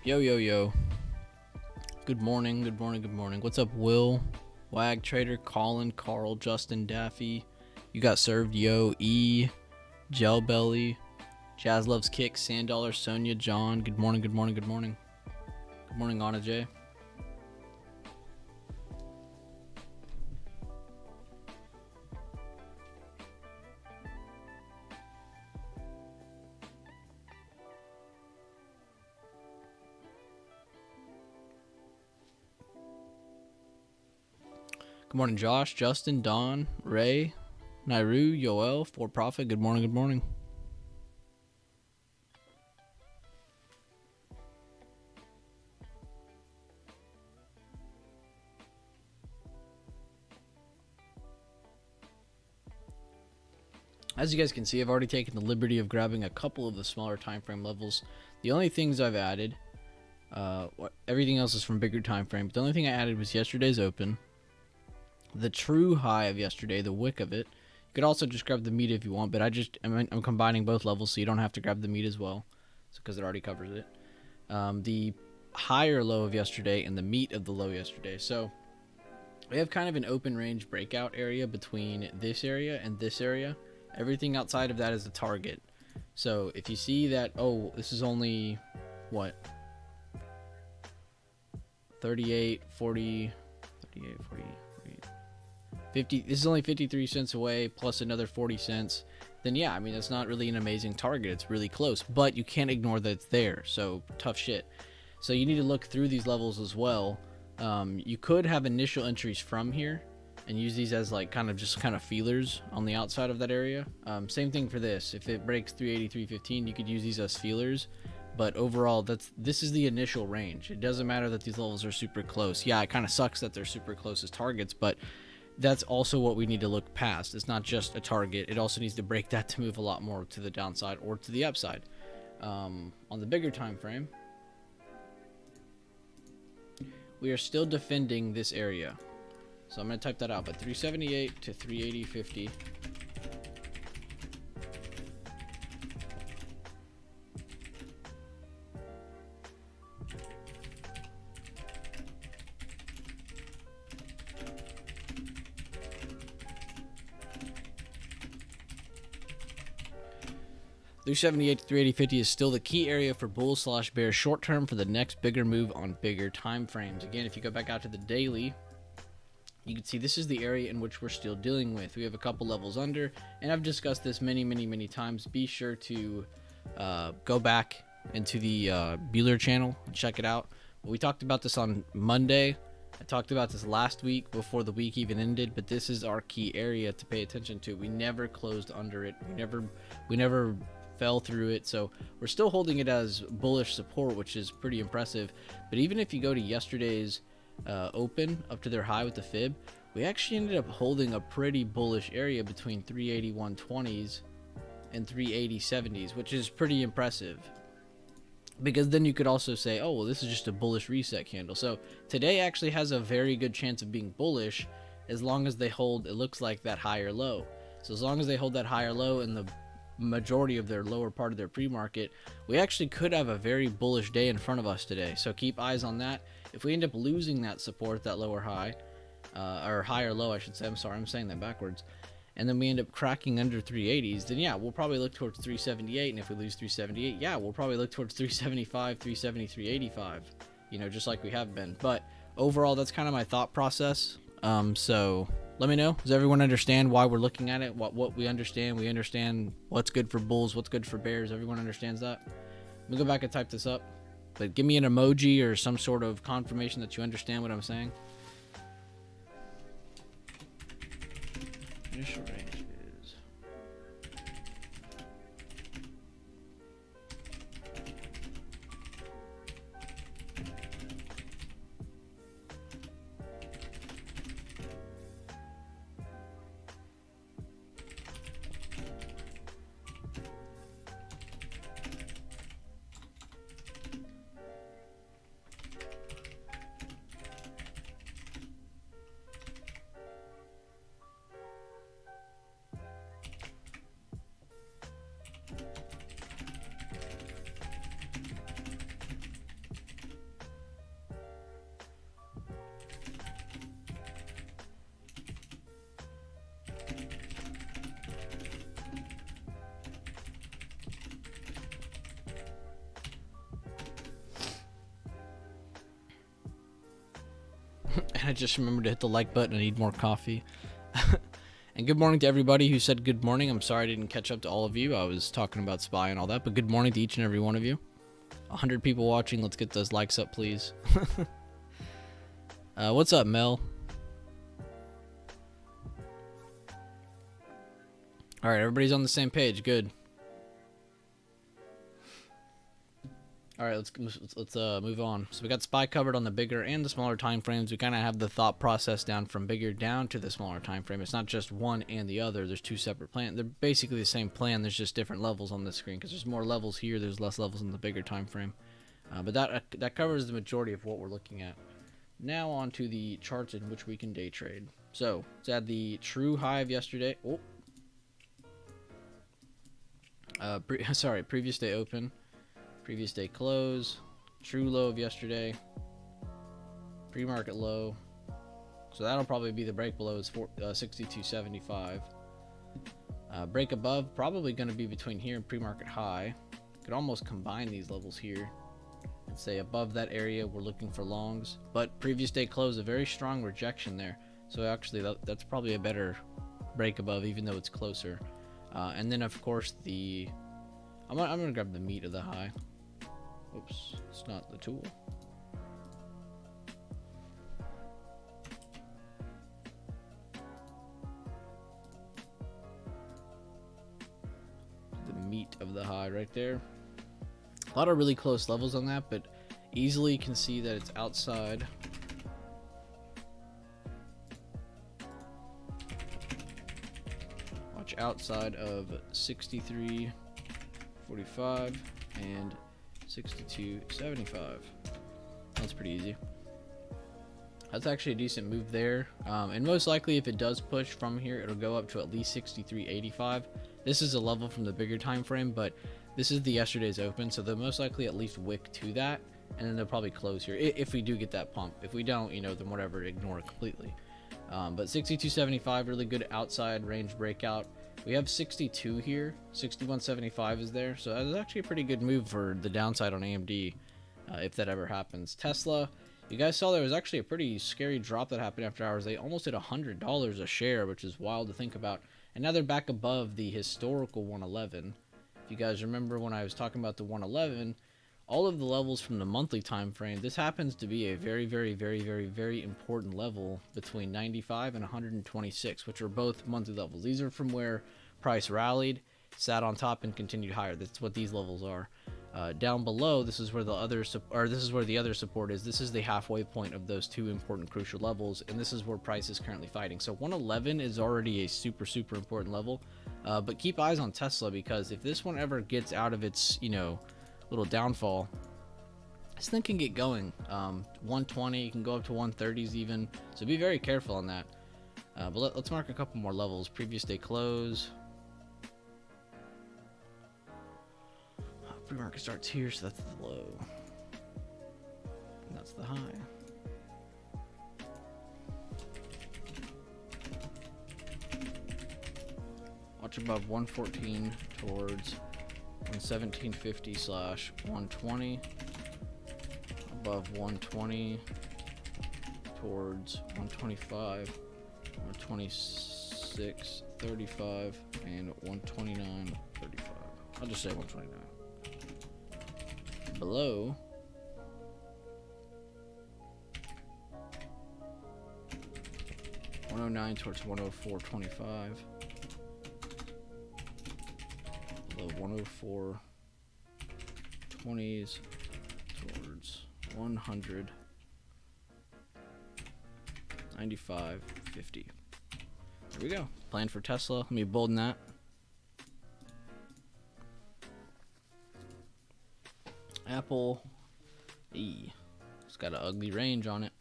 Yo. Good morning. What's up, Will? Wag Trader, Colin, Carl, Justin, Daffy. You got served, yo. E, Gel Belly, Jazz Loves Kick, Sand Dollar, Sonia, John. Good morning. Good morning, Anna J. Good morning, Josh, Justin, Don, Ray, Nairu, Yoel, For Profit. Good morning. As you guys can see, I've already taken the liberty of grabbing a couple of the smaller time frame levels. The only things I've added, everything else is from bigger time frame. But the only thing I added was yesterday's open. The true high of yesterday, the wick of it. You could also just grab the meat if you want, but I'm combining both levels, so you don't have to grab the meat as well, because it already covers it. The higher low of yesterday and the meat of the low yesterday. So we have kind of an open range breakout area between this area and this area. Everything outside of that is the target. So if you see that, oh, this is only what, 38, 40, 50, this is only 53 cents away plus another 40 cents, then yeah, I mean, that's not really an amazing target. It's really close, but you can't ignore that it's there. So tough shit. So you need to look through these levels as well. You could have initial entries from here and use these as like kind of feelers on the outside of that area. Same thing for this. If it breaks 380, 315, you could use these as feelers. But overall, this is the initial range. It doesn't matter that these levels are super close. Yeah, it kind of sucks that they're super close as targets, but that's also what we need to look past. It's not just a target. It also needs to break that to move a lot more to the downside or to the upside. On the bigger time frame, we are still defending this area. So I'm going to type that out, but 378 to 380.50. $378 to 380.50 is still the key area for bull / bear short term for the next bigger move on bigger time frames. Again, if you go back out to the daily, you can see this is the area in which we're still dealing with. We have a couple levels under, and I've discussed this many times. Be sure to go back into the Bueller channel and check it out. We talked about this on Monday. I talked about this last week before the week even ended, but this is our key area to pay attention to. We never closed under it. We never fell through it, so we're still holding it as bullish support, which is pretty impressive. But even if you go to yesterday's open up to their high with the fib, we actually ended up holding a pretty bullish area between 381.20s and 380.70s, which is pretty impressive, because then you could also say, oh well, this is just a bullish reset candle. So today actually has a very good chance of being bullish as long as they hold, it looks like, that higher low. So as long as they hold that higher low in the majority of their lower part of their pre-market, we actually could have a very bullish day in front of us today. So keep eyes on that. If we end up losing that support, that lower high, or higher low, I should say, I'm sorry, I'm saying that backwards, and then we end up cracking under 380s, then yeah, we'll probably look towards 378. And if we lose 378, yeah, we'll probably look towards 375, 370, 385, you know, just like we have been. But overall, that's kind of my thought process. So let me know. Does everyone understand why we're looking at it? What we understand? We understand what's good for bulls, what's good for bears. Everyone understands that. Let me go back and type this up. But give me an emoji or some sort of confirmation that you understand what I'm saying. Initial range is... And I just remembered to hit the like button. I need more coffee. And good morning to everybody who said good morning. I'm sorry I didn't catch up to all of you. I was talking about SPY and all that, but good morning to each and every one of you. 100 people watching. Let's get those likes up, please. What's up, Mel? All right, everybody's on the same page. Good. All right, let's move on. So we got SPY covered on the bigger and the smaller time frames. We kind of have the thought process down from bigger down to the smaller time frame. It's not just one and the other. There's two separate plans. They're basically the same plan. There's just different levels on this screen because there's more levels here. There's less levels in the bigger time frame. But that covers the majority of what we're looking at. Now on to the charts in which we can day trade. So let's add the true high of yesterday. Previous day open. Previous day close, true low of yesterday, pre-market low. So that'll probably be the break below is 62.75. Break above probably going to be between here and pre-market high. Could almost combine these levels here and say above that area we're looking for longs. But previous day close, a very strong rejection there. So actually that's probably a better break above even though it's closer. And then of course I'm gonna grab the meat of the high. Oops, it's not the tool. The meat of the high right there. A lot of really close levels on that, but easily can see that it's outside. Watch outside of 63.45 and 62.75. That's pretty easy. That's actually a decent move there. And most likely if it does push from here, it'll go up to at least 63.85. This is a level from the bigger time frame, but this is the yesterday's open, so they'll most likely at least wick to that, and then they'll probably close here if we do get that pump. If we don't, then whatever, ignore it completely. But 62.75, really good outside range breakout. We have 62 here. 61.75 is there, so that's actually a pretty good move for the downside on AMD if that ever happens. Tesla, you guys saw there was actually a pretty scary drop that happened after hours. They almost hit $100 a share, which is wild to think about. And now they're back above the historical 111. If you guys remember when I was talking about the 111, all of the levels from the monthly time frame, this happens to be a very, very, very, very, very important level between 95 and 126, which are both monthly levels. These are from where price rallied, sat on top, and continued higher. That's what these levels are. Down below, this is where the other support is. This is the halfway point of those two important crucial levels, and this is where price is currently fighting. So 111 is already a super, super important level. But keep eyes on Tesla, because if this one ever gets out of its, little downfall, this thing can get going. 120, you can go up to 130s even, so be very careful on that. But let's mark a couple more levels. Previous day close. Pre-market starts here, so that's the low, and that's the high. Watch above 114 towards 117.50/120. Above 120 towards 125, 126, 35, and 129, 35. I'll just say 129. Below 109 towards 104.25. Below 104 20s towards 100 95.50. There we go. Plan for Tesla. Let me bolden that. Apple. It's got an ugly range on it.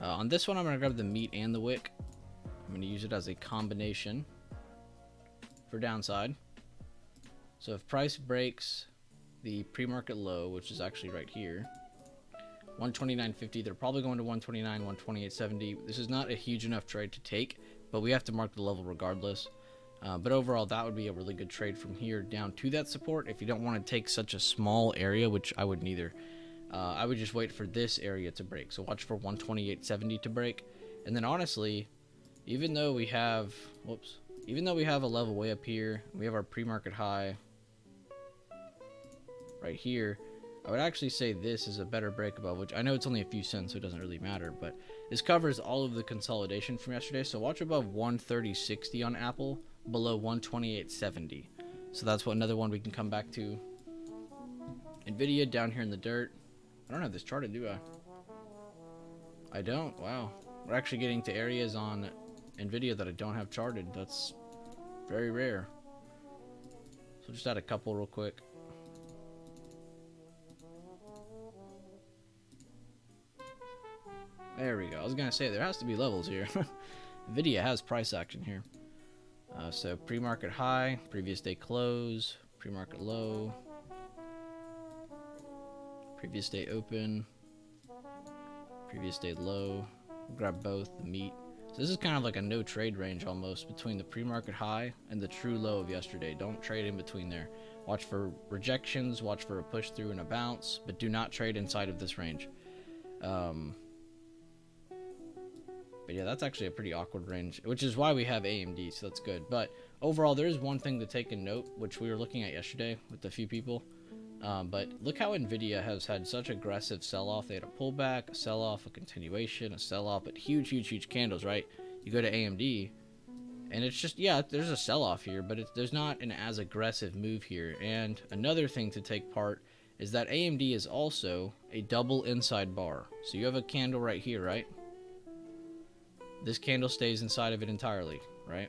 On this one, I'm going to grab the meat and the wick. I'm going to use it as a combination for downside. So if price breaks the pre-market low, which is actually right here, 129.50, they're probably going to 129, 128.70. This is not a huge enough trade to take, but we have to mark the level regardless. But overall, that would be a really good trade from here down to that support if you don't want to take such a small area, which I wouldn't either. I would just wait for this area to break. So watch for 128.70 to break. And then honestly, even though we have a level way up here, we have our pre-market high right here, I would actually say this is a better break above, which I know it's only a few cents, so it doesn't really matter, but this covers all of the consolidation from yesterday. So watch above 130.60 on Apple, below 128.70. So that's another one we can come back to. Nvidia down here in the dirt. I don't have this charted, do I? I don't. Wow. We're actually getting to areas on Nvidia that I don't have charted. That's very rare. So just add a couple real quick. There we go. I was going to say, there has to be levels here. Nvidia has price action here. So pre-market high, previous day close, pre-market low, previous day open, previous day low. We'll grab both, the meat. So this is kind of like a no trade range almost between the pre-market high and the true low of yesterday. Don't trade in between there. Watch for rejections, watch for a push through and a bounce, but do not trade inside of this range. But yeah, that's actually a pretty awkward range, which is why we have AMD, so that's good. But overall, there is one thing to take in note, which we were looking at yesterday with a few people. But look how Nvidia has had such aggressive sell-off. They had a pullback, a sell-off, a continuation, a sell-off, but huge, huge, huge candles, right? You go to AMD, and it's just, yeah, there's a sell-off here, but there's not an as aggressive move here. And another thing to take part is that AMD is also a double inside bar. So you have a candle right here, right? This candle stays inside of it entirely, right?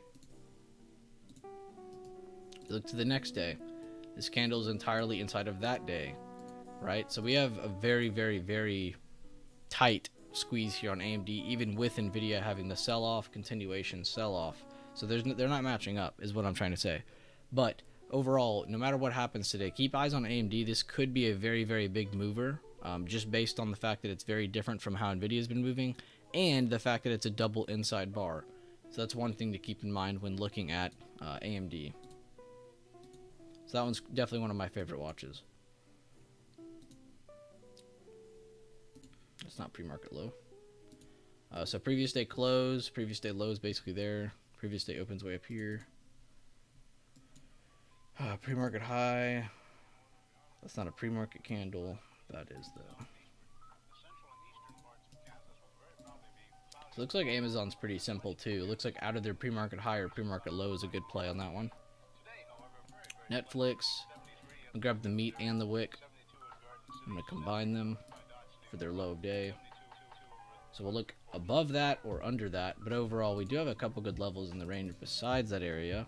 Look to the next day. This candle is entirely inside of that day, right? So we have a very, very, very tight squeeze here on AMD, even with Nvidia having the sell-off, continuation, sell-off. So they're not matching up, is what I'm trying to say. But overall, no matter what happens today, keep eyes on AMD. This could be a very, very big mover, just based on the fact that it's very different from how Nvidia has been moving, and the fact that it's a double inside bar. So that's one thing to keep in mind when looking at AMD. So that one's definitely one of my favorite watches. It's not pre-market low. So previous day close, previous day low is basically there. Previous day opens way up here. Pre-market high. That's not a pre-market candle. That is though. So it looks like Amazon's pretty simple too. It looks like out of their pre-market high or pre-market low is a good play on that one. Netflix. I'll grab the meat and the wick. I'm going to combine them for their low of day. So we'll look above that or under that. But overall, we do have a couple good levels in the range besides that area.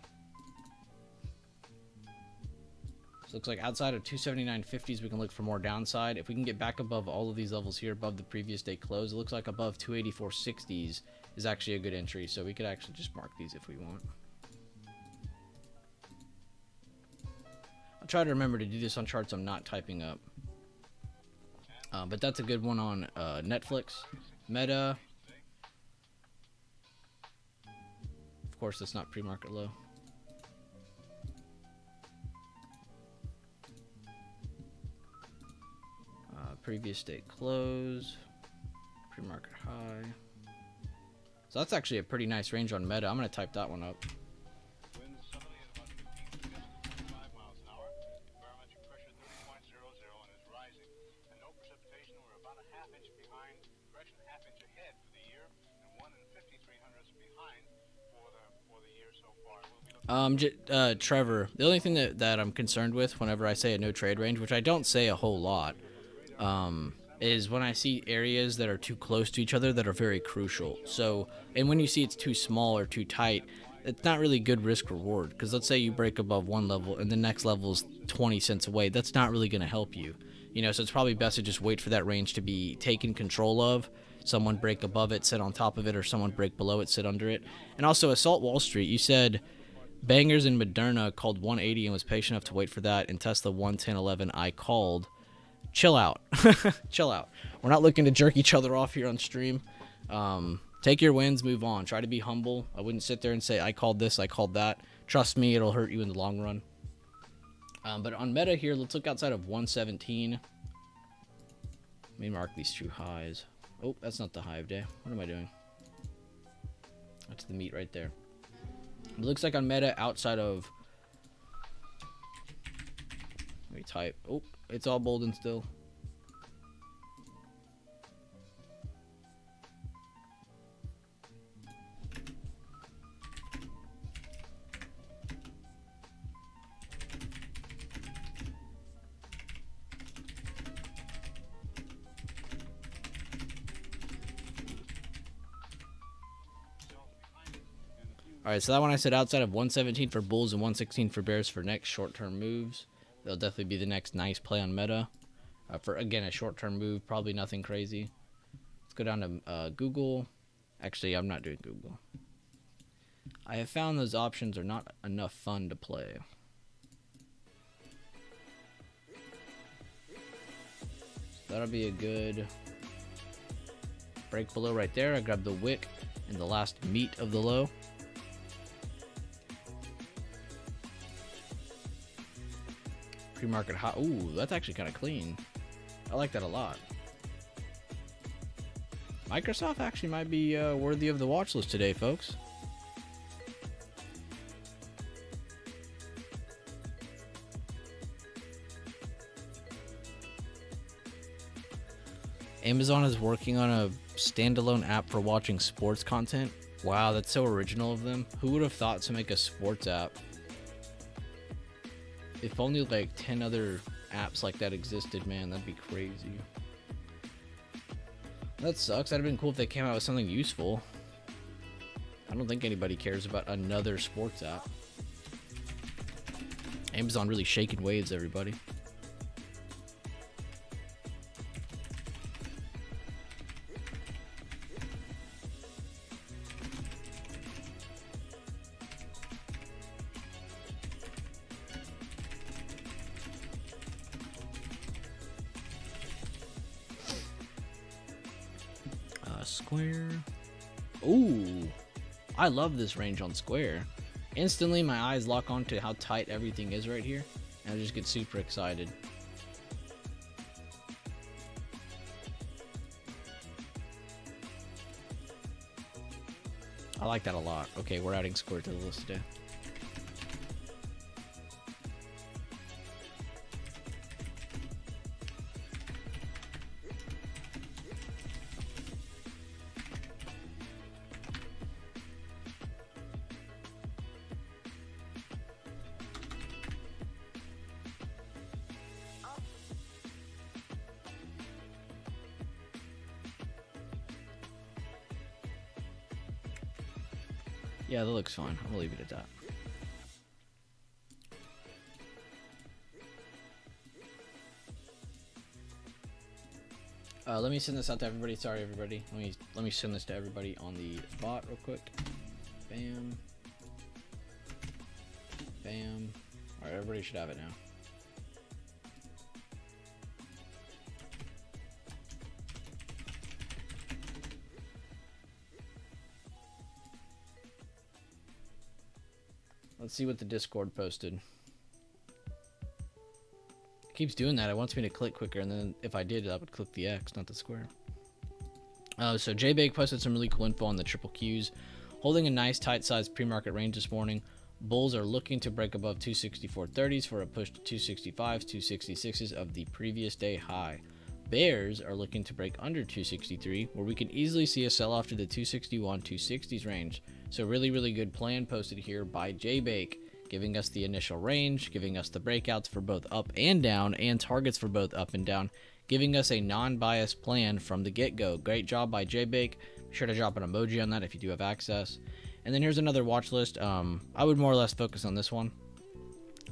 So it looks like outside of 279.50s, we can look for more downside. If we can get back above all of these levels here, above the previous day close, it looks like above 284.60s is actually a good entry. So we could actually just mark these if we want. I'll try to remember to do this on charts I'm not typing up. But that's a good one on Netflix. Meta. Of course, that's not pre-market low. Previous day close. Pre-market high. So that's actually a pretty nice range on Meta. I'm going to type that one up. Trevor, the only thing that I'm concerned with whenever I say a no trade range, which I don't say a whole lot, is when I see areas that are too close to each other that are very crucial. So, and when you see it's too small or too tight, it's not really good risk reward. Because let's say you break above one level and the next level is 20 cents away, that's not really going to help you. You know, so it's probably best to just wait for that range to be taken control of. Someone break above it, sit on top of it, or someone break below it, sit under it. And also, Assault Wall Street, you said Bangers and Moderna called 180 and was patient enough to wait for that, and Tesla 110.11 I called. Chill out. Chill out. We're not looking to jerk each other off here on stream. Take your wins, move on. Try to be humble. I wouldn't sit there and say, I called this, I called that. Trust me, it'll hurt you in the long run. But on Meta here, let's look outside of 117. Let me mark these two highs. Oh, that's not the high of day. What am I doing? That's the meat right there. It looks like on Meta outside of... Let me type. Oh, it's all bold and still. Alright, so that one I said outside of 117 for bulls and 116 for bears for next short-term moves. They'll definitely be the next nice play on Meta. For, again, a short-term move, probably nothing crazy. Let's go down to Google. Actually, I'm not doing Google. I have found those options are not enough fun to play. So that'll be a good break below right there. I grab the wick and the last meat of the low. Pre-market high. Ooh, that's actually kind of clean. I like that a lot. Microsoft actually might be worthy of the watch list today, folks. Amazon is working on a standalone app for watching sports content. Wow, that's so original of them. Who would have thought to make a sports app? If only like 10 other apps like that existed, man, that'd be crazy. That sucks. That'd have been cool if they came out with something useful. I don't think anybody cares about another sports app. Amazon really shaking waves, everybody. Square. Ooh, I love this range on Square. Instantly my eyes lock on to how tight everything is right here, and I just get super excited. I like that a lot. Okay, we're adding Square to the list today. Yeah, that looks fine. I'll leave it at that. Let me send this out to everybody. Sorry, everybody. Let me send this to everybody on the bot real quick. Bam. Bam. All right, everybody should have it now. Let's see what the Discord posted. It keeps doing that. It wants me to click quicker, and then if I did, I would click the X, not the square. So JBake posted some really cool info on the triple Qs, holding a nice tight sized pre-market range this morning. Bulls are looking to break above 264.30s for a push to 265s, 266s of the previous day high. Bears are looking to break under 263, where we can easily see a sell-off to the 261, 260s range. So really good plan posted here by JBake, giving us the initial range, giving us the breakouts for both up and down, and targets for both up and down, giving us a non-biased plan from the get-go. Great job by JBake. Be sure to drop an emoji on that if you do have access. And then here's another watch list. I would more or less focus on this one,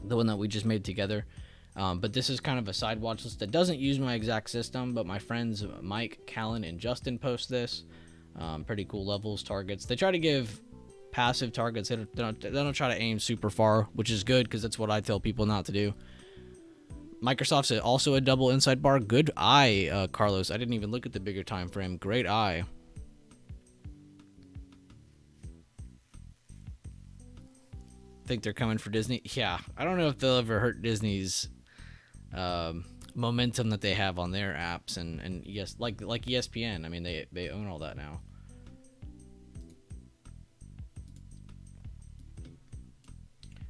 the one that we just made together. But this is kind of a side watch list that doesn't use my exact system, but my friends Mike, Callan, and Justin post this. Pretty cool levels, targets. They try to give passive targets. They don't try to aim super far, which is good because that's what I tell people not to do. Microsoft's also a double inside bar. Good eye, Carlos. I didn't even look at the bigger time frame. Great eye. Think they're coming for Disney? Yeah, I don't know if they'll ever hurt Disney's momentum that they have on their apps and yes, like ESPN. I mean, they own all that now.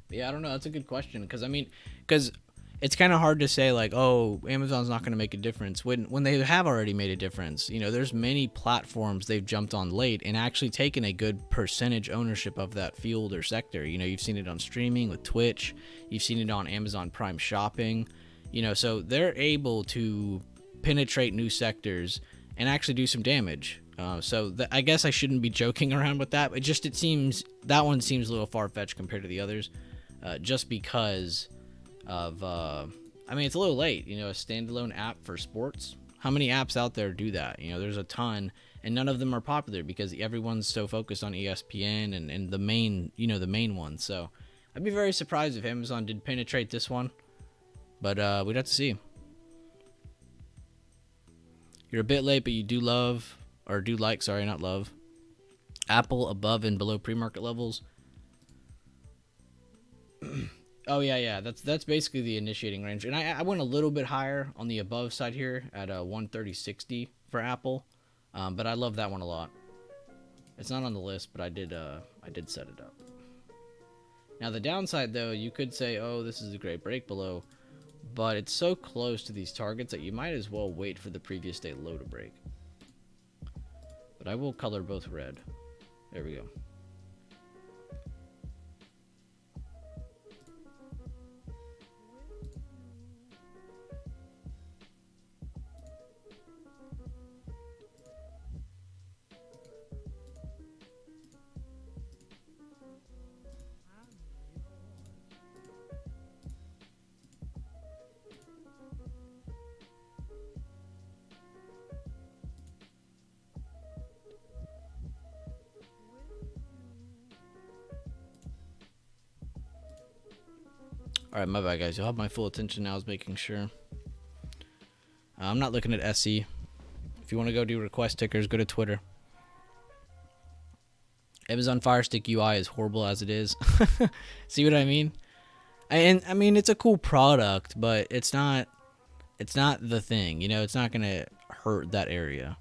But yeah, I don't know. That's a good question because it's kind of hard to say like, oh, Amazon's not going to make a difference when they have already made a difference. You know, there's many platforms they've jumped on late and actually taken a good percentage ownership of that field or sector. You know, you've seen it on streaming with Twitch, you've seen it on Amazon Prime Shopping. You know, so they're able to penetrate new sectors and actually do some damage. I guess I shouldn't be joking around with that. It seems that one seems a little far-fetched compared to the others, just because of I mean, it's a little late. You know, a standalone app for sports. How many apps out there do that? You know, there's a ton, and none of them are popular because everyone's so focused on ESPN and the main one. So I'd be very surprised if Amazon did penetrate this one, but we'd have to see. You're a bit late, but you do like, not love, Apple above and below pre-market levels. Oh yeah, that's basically the initiating range, and I went a little bit higher on the above side here at 130.60 for Apple, but I love that one a lot. It's not on the list, but I did set it up. Now the downside though, you could say, oh, this is a great break below, but it's so close to these targets that you might as well wait for the previous day low to break. But I will color both red. There we go. Alright, my bad, guys. You'll have my full attention now. I was making sure. I'm not looking at SE. If you want to go do request tickers, go to Twitter. Amazon Fire Stick UI is horrible as it is. See what I mean? And I mean, it's a cool product, but it's not the thing. You know, it's not going to hurt that area.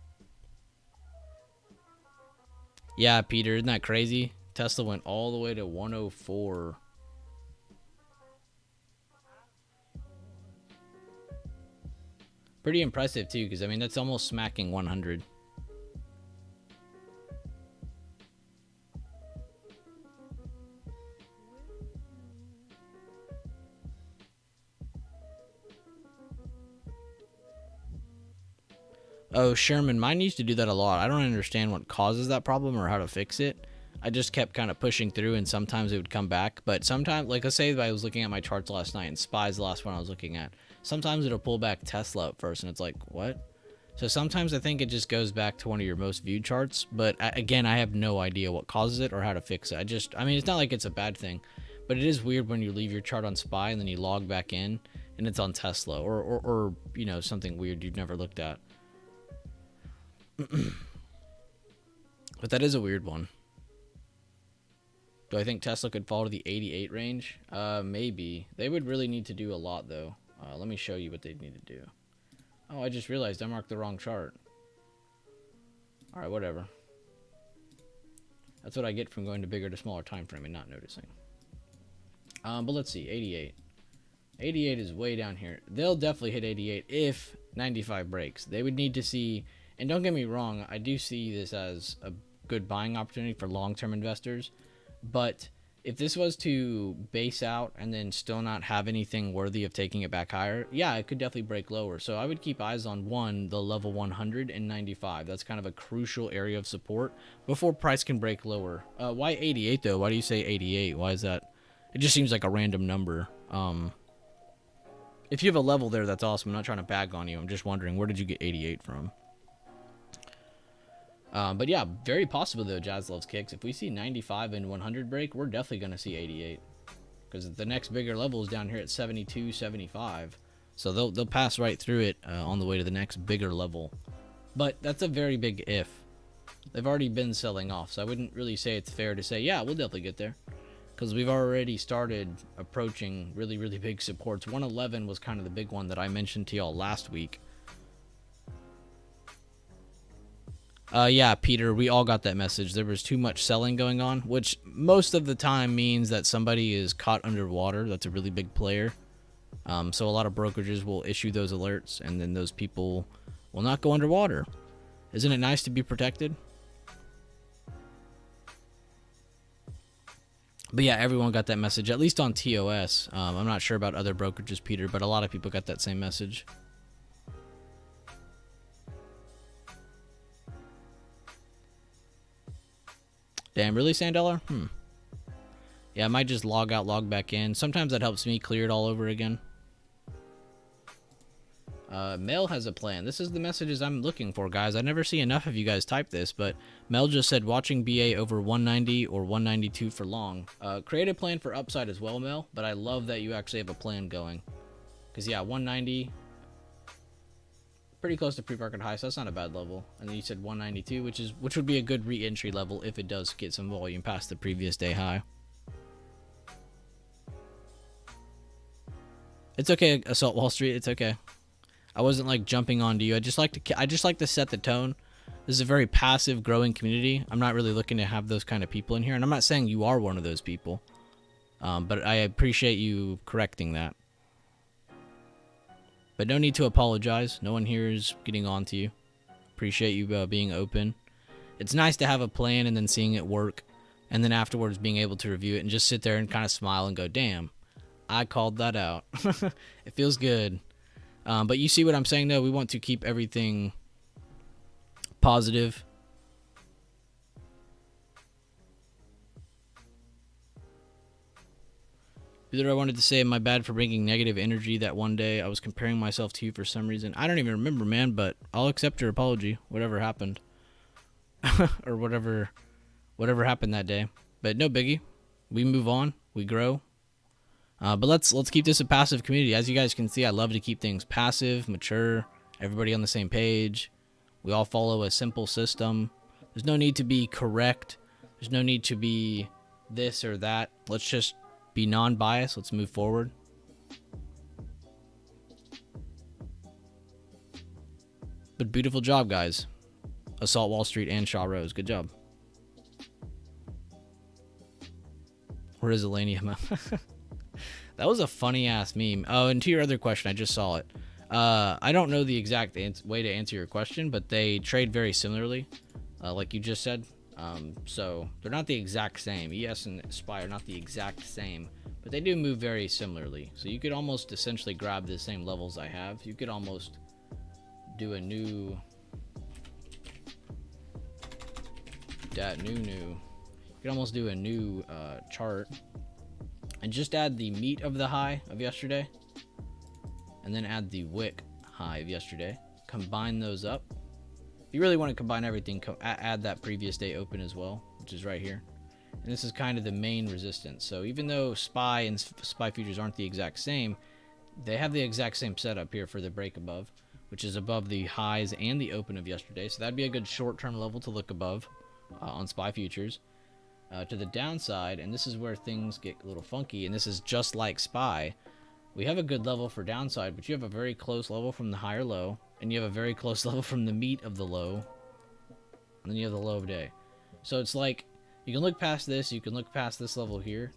Yeah, Peter, isn't that crazy? Tesla went all the way to 104. Pretty impressive too, because I mean that's almost smacking 100. Oh, Sherman, mine used to do that a lot. I don't understand what causes that problem or how to fix it. I just kept kind of pushing through, and sometimes it would come back. But sometimes, like let's say I was looking at my charts last night, and SPY's the last one I was looking at. Sometimes it'll pull back Tesla up first, and it's like, what? So sometimes I think it just goes back to one of your most viewed charts. But again, I have no idea what causes it or how to fix it. I mean, it's not like it's a bad thing, but it is weird when you leave your chart on SPY and then you log back in, and it's on Tesla or you know, something weird you've never looked at. But that is a weird one. Do I think Tesla could fall to the 88 range? Maybe. They would really need to do a lot, though. Let me show you what they'd need to do. Oh, I just realized I marked the wrong chart. All right, whatever. That's what I get from going to bigger to smaller time frame and not noticing. But let's see, 88. 88 is way down here. They'll definitely hit 88 if 95 breaks. They would need to see, and don't get me wrong, I do see this as a good buying opportunity for long-term investors, but if this was to base out and then still not have anything worthy of taking it back higher, yeah, it could definitely break lower. So I would keep eyes on the level 100 and 95. That's kind of a crucial area of support before price can break lower. Why 88 though? Why do you say 88? Why is that? It just seems like a random number. If you have a level there, that's awesome. I'm not trying to bag on you. I'm just wondering, where did you get 88 from? But yeah, very possible though. Jazz loves kicks. If we see 95 and 100 break, we're definitely going to see 88, because the next bigger level is down here at 72, 75. So they'll pass right through it on the way to the next bigger level. But that's a very big if. They've already been selling off, so I wouldn't really say it's fair to say, yeah, we'll definitely get there, because we've already started approaching really, really big supports. 111 was kind of the big one that I mentioned to y'all last week. Yeah, Peter, we all got that message. There was too much selling going on, which most of the time means that somebody is caught underwater. That's a really big player. So a lot of brokerages will issue those alerts, and then those people will not go underwater. Isn't it nice to be protected? But yeah, everyone got that message, at least on TOS. I'm not sure about other brokerages, Peter, but a lot of people got that same message. Damn, really, Sandella? Yeah, I might just log out, log back in. Sometimes that helps me clear it all over again. Mel has a plan. This is the messages I'm looking for, guys. I never see enough of you guys type this, but Mel just said watching BA over 190 or 192 for long. Create a plan for upside as well, Mel, but I love that you actually have a plan going. Because, yeah, 190, pretty close to pre-market high, so that's not a bad level. And then you said 192, which would be a good re-entry level if it does get some volume past the previous day high. It's okay, Assault Wall Street. It's okay. I wasn't like jumping onto you. I just like to set the tone. This is a very passive, growing community. I'm not really looking to have those kind of people in here, and I'm not saying you are one of those people. But I appreciate you correcting that. But no need to apologize. No one here is getting on to you. Appreciate you being open. It's nice to have a plan and then seeing it work, and then afterwards being able to review it and just sit there and kind of smile and go, damn, I called that out. It feels good. But you see what I'm saying, though? We want to keep everything positive. Either I wanted to say, am I bad for bringing negative energy that one day I was comparing myself to you for some reason? I don't even remember, man, but I'll accept your apology, whatever happened. Or whatever happened that day. But no biggie. We move on. We grow. But let's keep this a passive community. As you guys can see, I love to keep things passive, mature, everybody on the same page. We all follow a simple system. There's no need to be correct. There's no need to be this or that. Let's just be non-biased. Let's move forward. But beautiful job, guys. Assault Wall Street and Shaw Rose. Good job. Where is Elenia? That was a funny-ass meme. Oh, and to your other question, I just saw it. I don't know the exact way to answer your question, but they trade very similarly, like you just said. So they're not the exact same. ES and SPY are not the exact same, but they do move very similarly. So you could almost essentially grab the same levels I have. You could almost do a new... You could almost do a new chart. And just add the meat of the high of yesterday. And then add the wick high of yesterday. Combine those up. If you really want to combine everything, add that previous day open as well, which is right here. And this is kind of the main resistance. So even though SPY and SPY futures aren't the exact same, they have the exact same setup here for the break above, which is above the highs and the open of yesterday. So that'd be a good short-term level to look above on SPY futures. To the downside, and this is where things get a little funky, and this is just like SPY, we have a good level for downside, but you have a very close level from the higher low, and you have a very close level from the meat of the low. and then you have the low of day. So it's like you can look past this, you can look past this level here,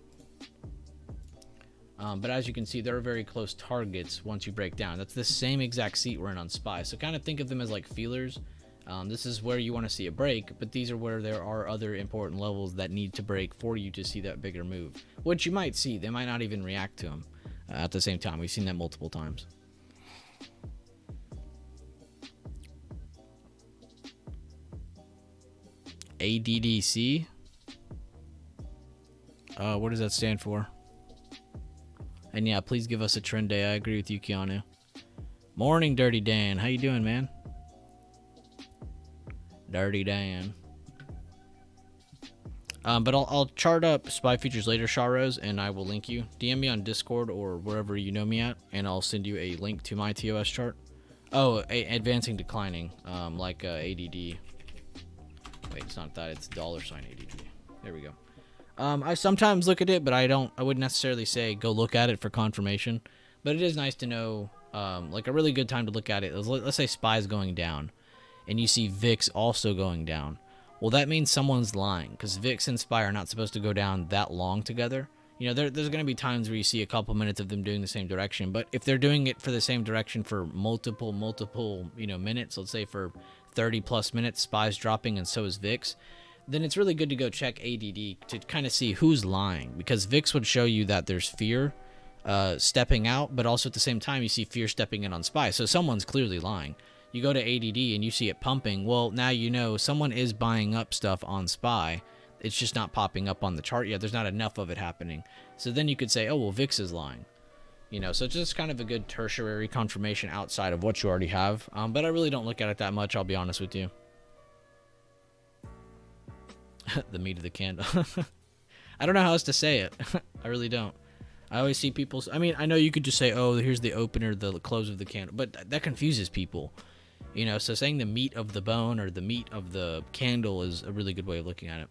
but as you can see, there are very close targets once you break down. That's the same exact seat we're in on SPY. So kind of think of them as like feelers. This is where you want to see a break, but these are where there are other important levels that need to break for you to see that bigger move, which you might see. They might not even react to them at the same time. We've seen that multiple times. ADDC? What does that stand for? And yeah, please give us a trend day. I agree with you, Keanu. Morning, Dirty Dan. How you doing, man? Dirty Dan. But I'll chart up SPY futures later, Sharos, and I will link you. DM me on Discord or wherever you know me at, and I'll send you a link to my TOS chart. Oh, advancing declining, like ADD. Wait, it's not that. It's $ADD. There we go. I sometimes look at it, but I wouldn't necessarily say go look at it for confirmation. But it is nice to know, like a really good time to look at it. Let's say SPY is going down, and you see VIX also going down. Well, that means someone's lying, because VIX and SPY are not supposed to go down that long together. You know, there's going to be times where you see a couple minutes of them doing the same direction, but if they're doing it for the same direction for multiple, minutes, let's say for 30 plus minutes, SPY's dropping and so is VIX, then it's really good to go check ADD to kind of see who's lying, because VIX would show you that there's fear stepping out, but also at the same time you see fear stepping in on SPY, so someone's clearly lying. You go to ADD and you see it pumping, well, now you know someone is buying up stuff on SPY. It's just not popping up on the chart yet. There's not enough of it happening. So then you could say, oh, well, VIX is lying. You know, so it's just kind of a good tertiary confirmation outside of what you already have. But I really don't look at it that much, I'll be honest with you. The meat of the candle. I don't know how else to say it. I really don't. I always see people, I mean, I know you could just say, oh, here's the opener, the close of the candle, but that confuses people. You know, so saying the meat of the bone or the meat of the candle is a really good way of looking at it.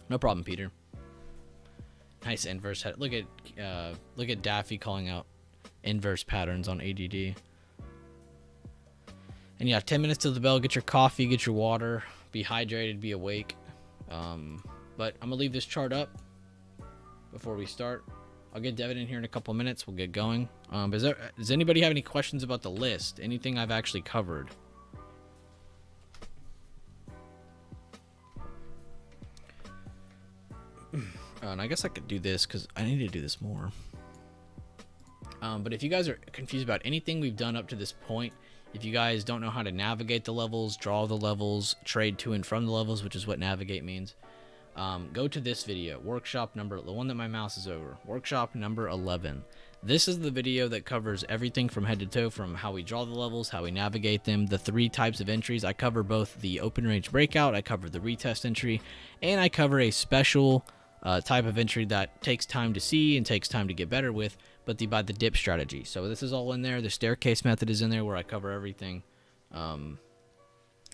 No problem, Peter. Nice inverse head. Look at Daffy calling out inverse patterns on ADD. And yeah, 10 minutes till the bell. Get your coffee, get your water, be hydrated, be awake. But I'm gonna leave this chart up before we start. I'll get Devin in here in a couple minutes. We'll get going. Does anybody have any questions about the list? Anything I've actually covered? And I guess I could do this because I need to do this more. But if you guys are confused about anything we've done up to this point, if you guys don't know how to navigate the levels, draw the levels, trade to and from the levels, which is what navigate means, go to this video, workshop number, the one that my mouse is over, workshop number 11. This is the video that covers everything from head to toe, from how we draw the levels, how we navigate them, the 3 types of entries. I cover both the open range breakout, I cover the retest entry, and I cover a special type of entry that takes time to see and takes time to get better with, but by the dip strategy. So this is all in there. The staircase method is in there where I cover everything. But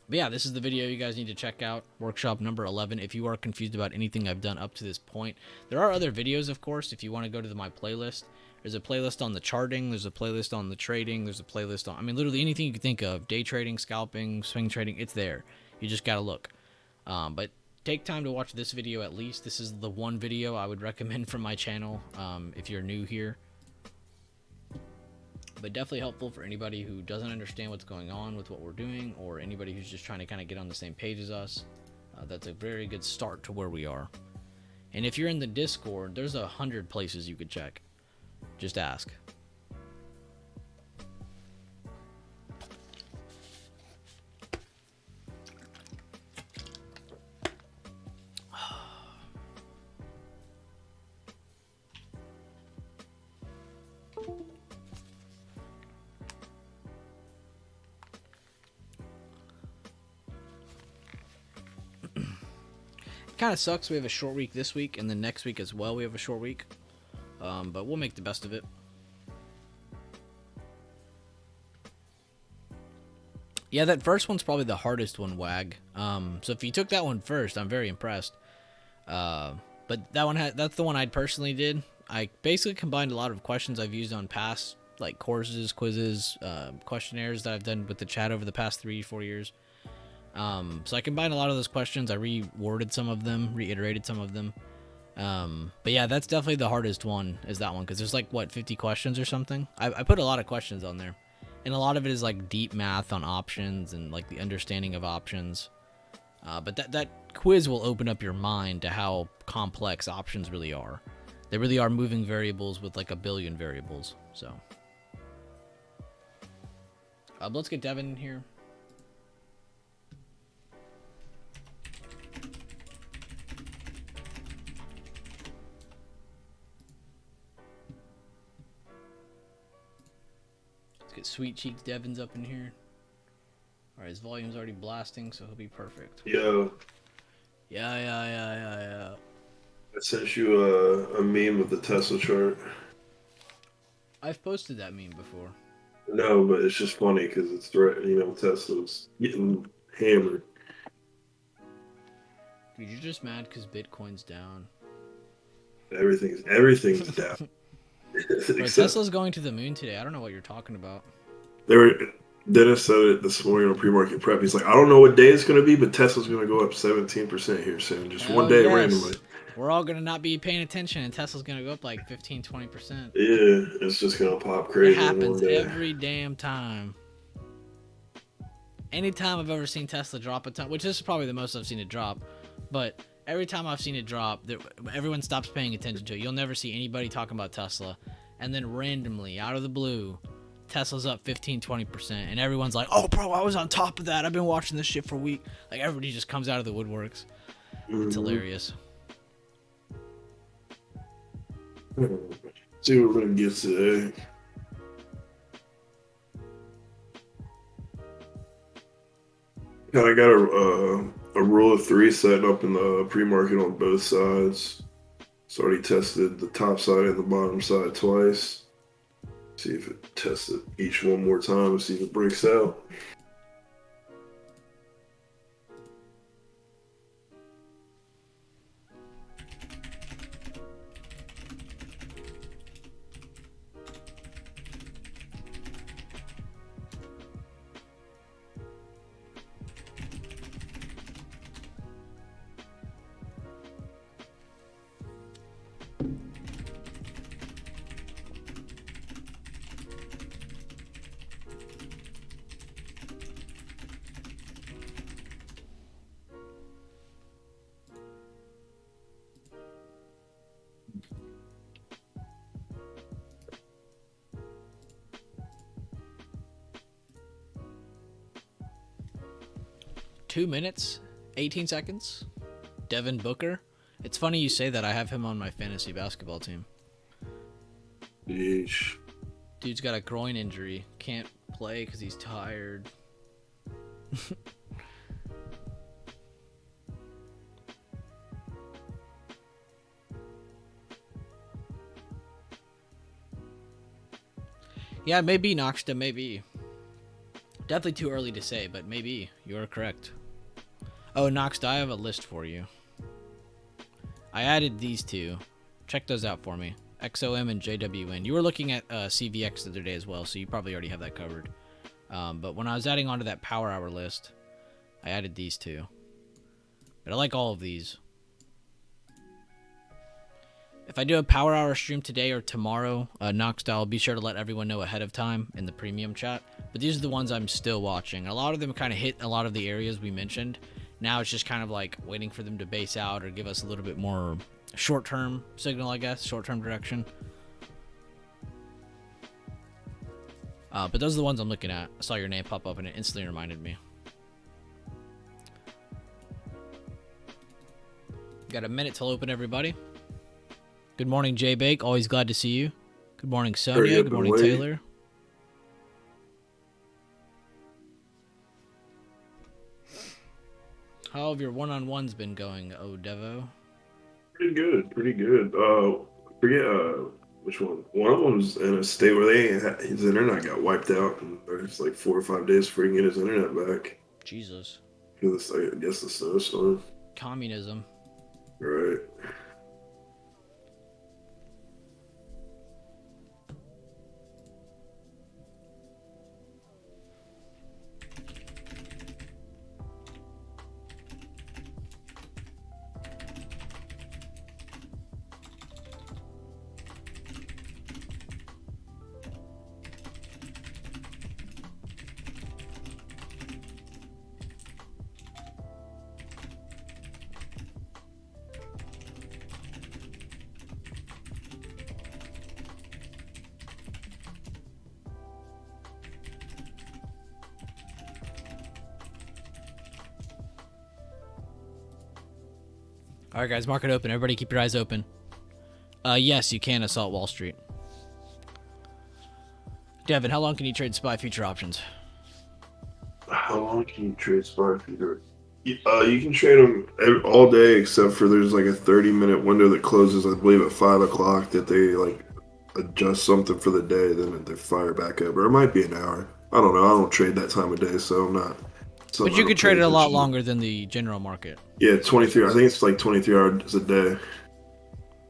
yeah, this is the video you guys need to check out, workshop number 11, if you are confused about anything I've done up to this point. There are other videos, of course, if you want to go to my playlist. There's a playlist on the charting, there's a playlist on the trading, there's a playlist on, I mean, literally anything you can think of, day trading, scalping, swing trading, it's there. You just got to look. But take time to watch this video at least. This is the one video I would recommend from my channel if you're new here. But definitely helpful for anybody who doesn't understand what's going on with what we're doing, or anybody who's just trying to kind of get on the same page as us. That's a very good start to where we are. And if you're in the Discord, there's 100 places you could check. Just ask. Kind of sucks we have a short week this week, and then next week as well we have a short week, but we'll make the best of it. Yeah, that first one's probably the hardest one, Wag. So if you took that one first, I'm very impressed. But that one that's the one I personally did. I basically combined a lot of questions I've used on past like courses, quizzes, questionnaires that I've done with the chat over the past 3-4 years. So I combined a lot of those questions. I reworded some of them, reiterated some of them. But yeah, that's definitely the hardest one, is that one, because there's like, what, 50 questions or something? I put a lot of questions on there. And a lot of it is like deep math on options and like the understanding of options. But that quiz will open up your mind to how complex options really are. They really are moving variables with like a billion variables. So let's get Devin in here. Let's get Sweet Cheeks Devin's up in here. All right, his volume's already blasting, so he'll be perfect. Yo. Yeah. I sent you a meme with the Tesla chart. I've posted that meme before. No, but it's just funny because it's right. Tesla's getting hammered. Dude, you're just mad because Bitcoin's down. Everything's down. Bro, Tesla's going to the moon today. I don't know what you're talking about. Dennis said it this morning on pre-market prep. He's like, I don't know what day it's going to be, but Tesla's going to go up 17% here soon. Just one day randomly. We're all going to not be paying attention, and Tesla's going to go up like 15, 20%. Yeah, it's just going to pop crazy. It happens every damn time. Anytime I've ever seen Tesla drop a ton, which is probably the most I've seen it drop, but every time I've seen it drop, everyone stops paying attention to it. You'll never see anybody talking about Tesla. And then randomly, out of the blue, Tesla's up 15, 20%. And everyone's like, oh, bro, I was on top of that. I've been watching this shit for a week. Like, everybody just comes out of the woodworks. It's hilarious. See what we're going to get today. Kind of got a rule of three set up in the pre-market on both sides. It's already tested the top side and the bottom side twice. See if it tests it each one more time and see if it breaks out. Two minutes, 18 seconds. Devin Booker. It's funny you say that. I have him on my fantasy basketball team. Yeesh. Dude's got a groin injury. Can't play because he's tired. Yeah, maybe Noxta, maybe. Definitely too early to say, but maybe. You're correct. Oh, Noxta, I have a list for you. I added these two. Check those out for me. XOM and JWN. You were looking at CVX the other day as well, so you probably already have that covered. But when I was adding onto that power hour list, I added these two. But I like all of these. If I do a power hour stream today or tomorrow, Noxta, I'll be sure to let everyone know ahead of time in the premium chat. But these are the ones I'm still watching. A lot of them kind of hit a lot of the areas we mentioned. Now it's just kind of like waiting for them to base out or give us a little bit more short-term signal, I guess, short-term direction. But those are the ones I'm looking at. I saw your name pop up and it instantly reminded me. Got a minute till open, everybody. Good morning, Jay Bake. Always glad to see you. Good morning, Sonia. Good morning, Taylor. How have your one-on-ones been going, oh Devo? Pretty good, pretty good. Forget which one. One of them was in a state where his internet got wiped out, and it's like 4 or 5 days before he can get his internet back. Jesus. Because I guess the snowstorm. Communism. Right. All right, guys, market open. Everybody keep your eyes open. Yes, you can assault Wall Street. Devin, how long can you trade SPY future options? How long can you trade SPY future? You can trade them all day except for there's like a 30-minute window that closes, I believe, at 5 o'clock that they like adjust something for the day, then they fire back up. Or it might be an hour. I don't know. I don't trade that time of day, so I'm not. But you could trade it a lot longer than the general market. Yeah, 23. I think it's like 23 hours a day.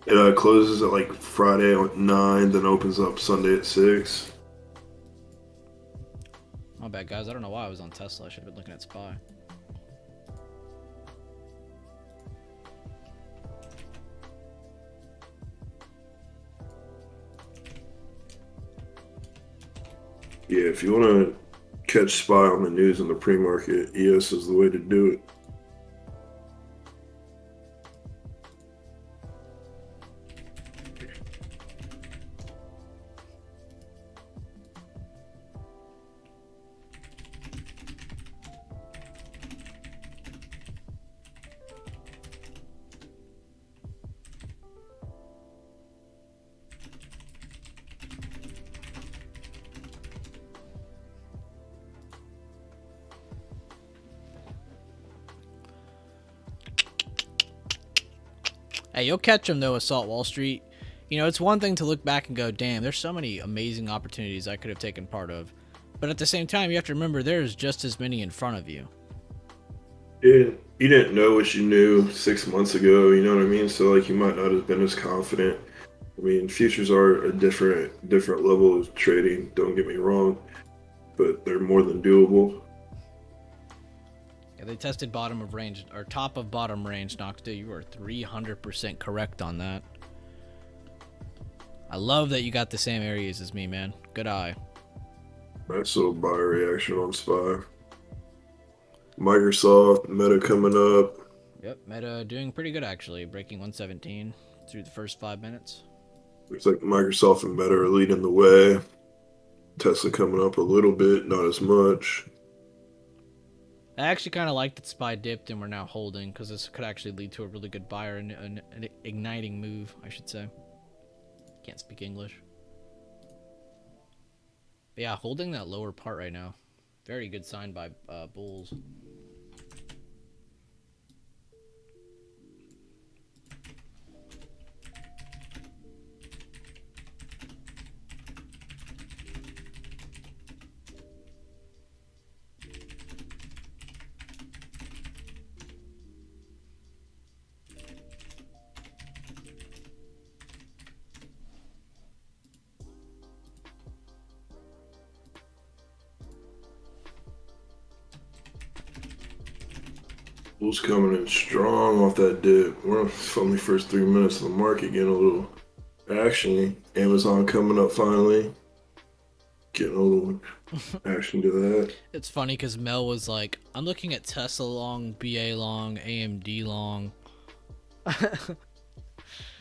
It closes at like Friday at 9, then opens up Sunday at 6. My bad, guys. I don't know why I was on Tesla. I should have been looking at SPY. Yeah, if you want to catch SPY on the news in the pre-market, ES is the way to do it. Hey, you'll catch them, though, assault Wall Street. You know, it's one thing to look back and go, damn, there's so many amazing opportunities I could have taken part of. But at the same time, you have to remember there's just as many in front of you. Yeah, you didn't know what you knew 6 months ago, you know what I mean? So, like, you might not have been as confident. I mean, futures are a different level of trading, don't get me wrong, but they're more than doable. Yeah, they tested bottom of range, or top of bottom range, Noxdo. You are 300% correct on that. I love that you got the same areas as me, man. Good eye. Nice little buy reaction on SPY. Microsoft, Meta coming up. Yep, Meta doing pretty good, actually. Breaking 117 through the first 5 minutes. Looks like Microsoft and Meta are leading the way. Tesla coming up a little bit, not as much. I actually kind of like that SPY dipped and we're now holding, because this could actually lead to a really good buyer and an igniting move, I should say. Can't speak English. But yeah, holding that lower part right now. Very good sign by bulls. Bulls coming in strong off that dip. We're only first 3 minutes of the market getting a little action. Amazon coming up finally. Getting a little action to that. It's funny because Mel was like, I'm looking at Tesla long, BA long, AMD long.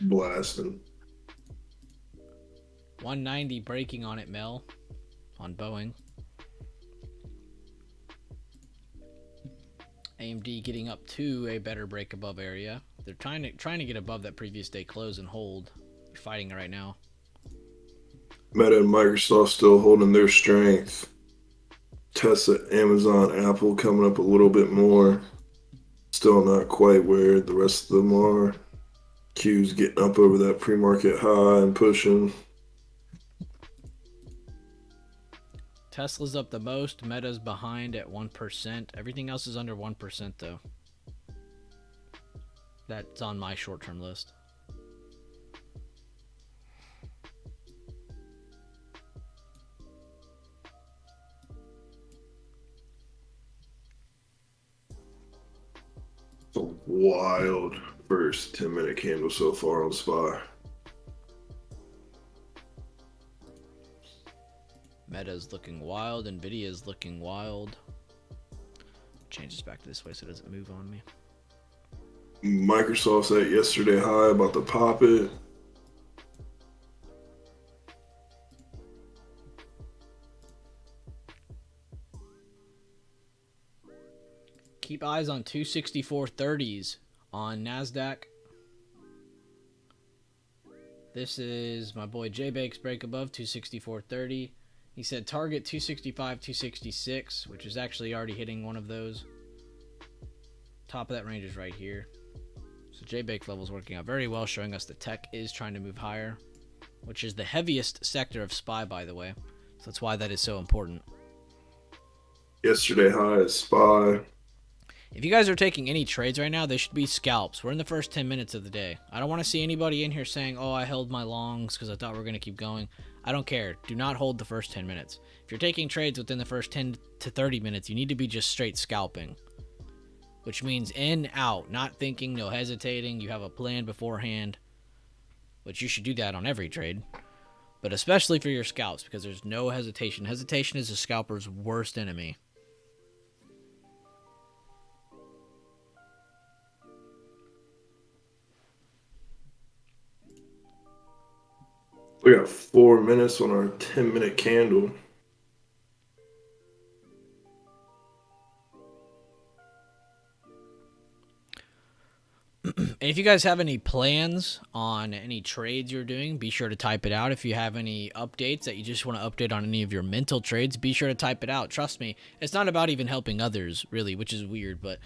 Blasting. 190 breaking on it, Mel. On Boeing. AMD getting up to a better break above area. They're trying to get above that previous day close and hold. They're fighting it right now. Meta and Microsoft still holding their strength. Tesla, Amazon, Apple coming up a little bit more. Still not quite where the rest of them are. Q's getting up over that pre-market high and pushing. Tesla's up the most. Meta's behind at 1%. Everything else is under 1% though. That's on my short-term list. It's a wild first 10-minute candle so far on SPY. Meta's looking wild. Nvidia's looking wild. Change this back to this way so it doesn't move on me. Microsoft's at yesterday high, about to pop it. Keep eyes on 264.30s on NASDAQ, This is my boy J-Bake's break above 264.30. He said target 265, 266, which is actually already hitting one of those. Top of that range is right here. So J-Bake level is working out very well, showing us the tech is trying to move higher, which is the heaviest sector of SPY, by the way. So that's why that is so important. Yesterday high is SPY. If you guys are taking any trades right now, they should be scalps. We're in the first 10 minutes of the day. I don't want to see anybody in here saying, oh, I held my longs because I thought we were going to keep going. I don't care. Do not hold the first 10 minutes. If you're taking trades within the first 10 to 30 minutes, you need to be just straight scalping, which means in, out, not thinking, no hesitating. You have a plan beforehand, which you should do that on every trade, but especially for your scalps because there's no hesitation. Hesitation is a scalper's worst enemy. We got 4 minutes on our 10-minute candle. And if you guys have any plans on any trades you're doing, be sure to type it out. If you have any updates that you just want to update on any of your mental trades, be sure to type it out. Trust me, it's not about even helping others, really, which is weird, but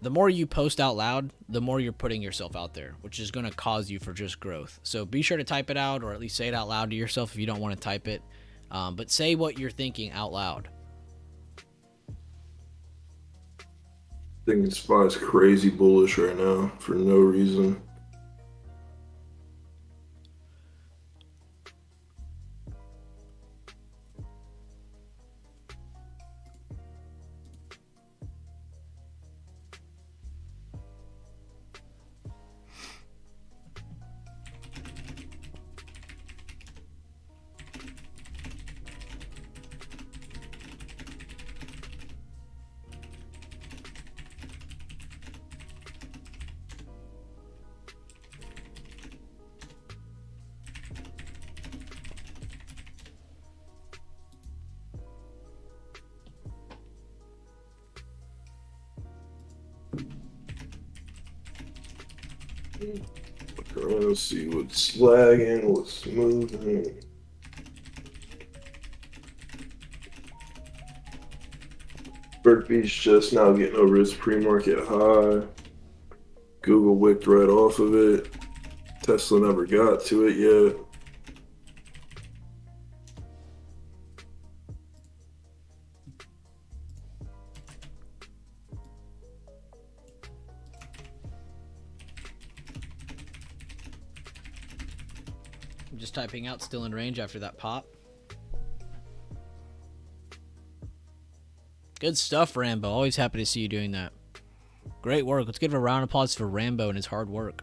the more you post out loud, the more you're putting yourself out there, which is going to cause you for just growth. So be sure to type it out, or at least say it out loud to yourself if you don't want to type it. But say what you're thinking out loud. I think SPY is crazy bullish right now for no reason. Let's see what's lagging, what's moving. Burpee's just now getting over its pre-market high. Google wicked right off of it. Tesla never got to it yet. I'm just typing out still in range after that pop. Good stuff, Rambo. Always happy to see you doing that. Great work. Let's give a round of applause for Rambo and his hard work.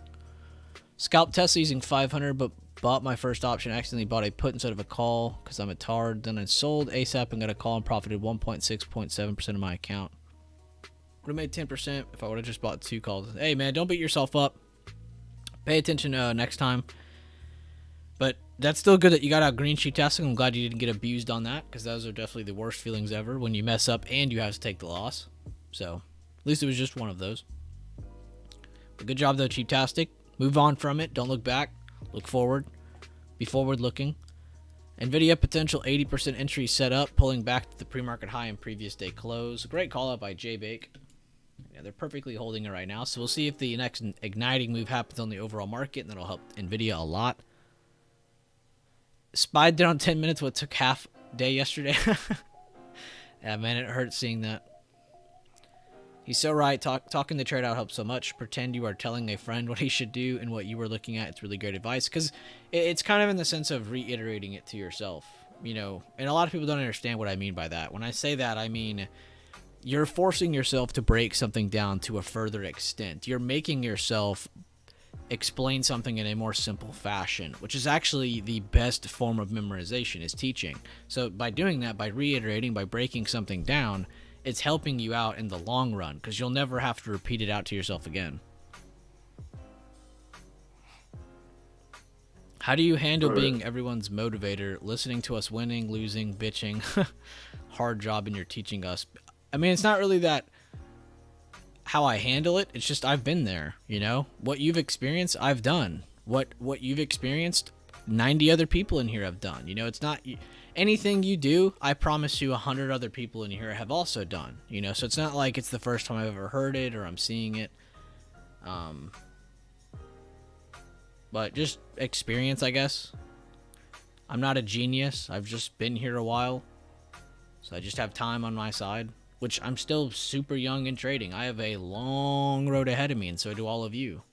Scalp Tesla using 500, but bought my first option. Accidentally bought a put instead of a call because I'm a tard. Then I sold ASAP and got a call and profited 1.6.7% of my account. Would have made 10% if I would have just bought 2 calls. Hey, man, don't beat yourself up. Pay attention next time. But that's still good that you got out green sheet testing. I'm glad you didn't get abused on that because those are definitely the worst feelings ever when you mess up and you have to take the loss. So at least it was just one of those. But good job, though, Cheaptastic. Move on from it. Don't look back. Look forward. Be forward-looking. Nvidia potential 80% entry set up, pulling back to the pre-market high and previous day close. Great call out by J-Bake. Yeah, they're perfectly holding it right now. So we'll see if the next igniting move happens on the overall market, and that'll help Nvidia a lot. Spied down 10 minutes what took half day yesterday. Yeah, man, it hurts seeing that. He's so right. Talking the trade out helps so much. Pretend you are telling a friend what he should do and what you were looking at. It's really great advice because it's kind of in the sense of reiterating it to yourself, you know, and a lot of people don't understand what I mean by that. When I say that, I mean you're forcing yourself to break something down to a further extent. You're making yourself explain something in a more simple fashion, which is actually the best form of memorization, is teaching. So by doing that, by reiterating, by breaking something down, it's helping you out in the long run because you'll never have to repeat it out to yourself again. How do you handle being everyone's motivator, listening to us winning, losing, bitching? Hard job and you're teaching us. I mean, it's not really that how I handle it. It's just I've been there, you know? What you've experienced, I've done. what you've experienced, 90 other people in here have done. You know, it's not anything you do, I promise you 100 other people in here have also done. You know, so it's not like it's the first time I've ever heard it or I'm seeing it. But just experience, I guess. I'm not a genius. I've just been here a while. So I just have time on my side, which I'm still super young in trading. I have a long road ahead of me, and so do all of you.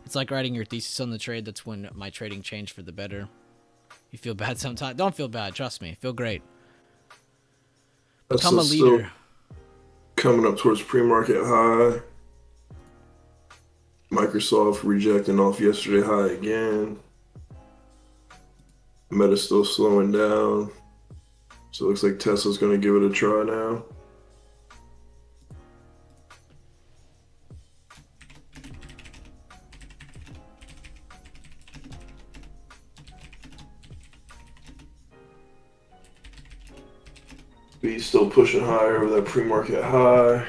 It's like writing your thesis on the trade. That's when my trading changed for the better. You feel bad sometimes. Don't feel bad. Trust me. Feel great. Become a leader. Coming up towards pre-market high. Microsoft rejecting off yesterday high again. Meta still slowing down. So it looks like Tesla's going to give it a try now. B still pushing higher over that pre-market high.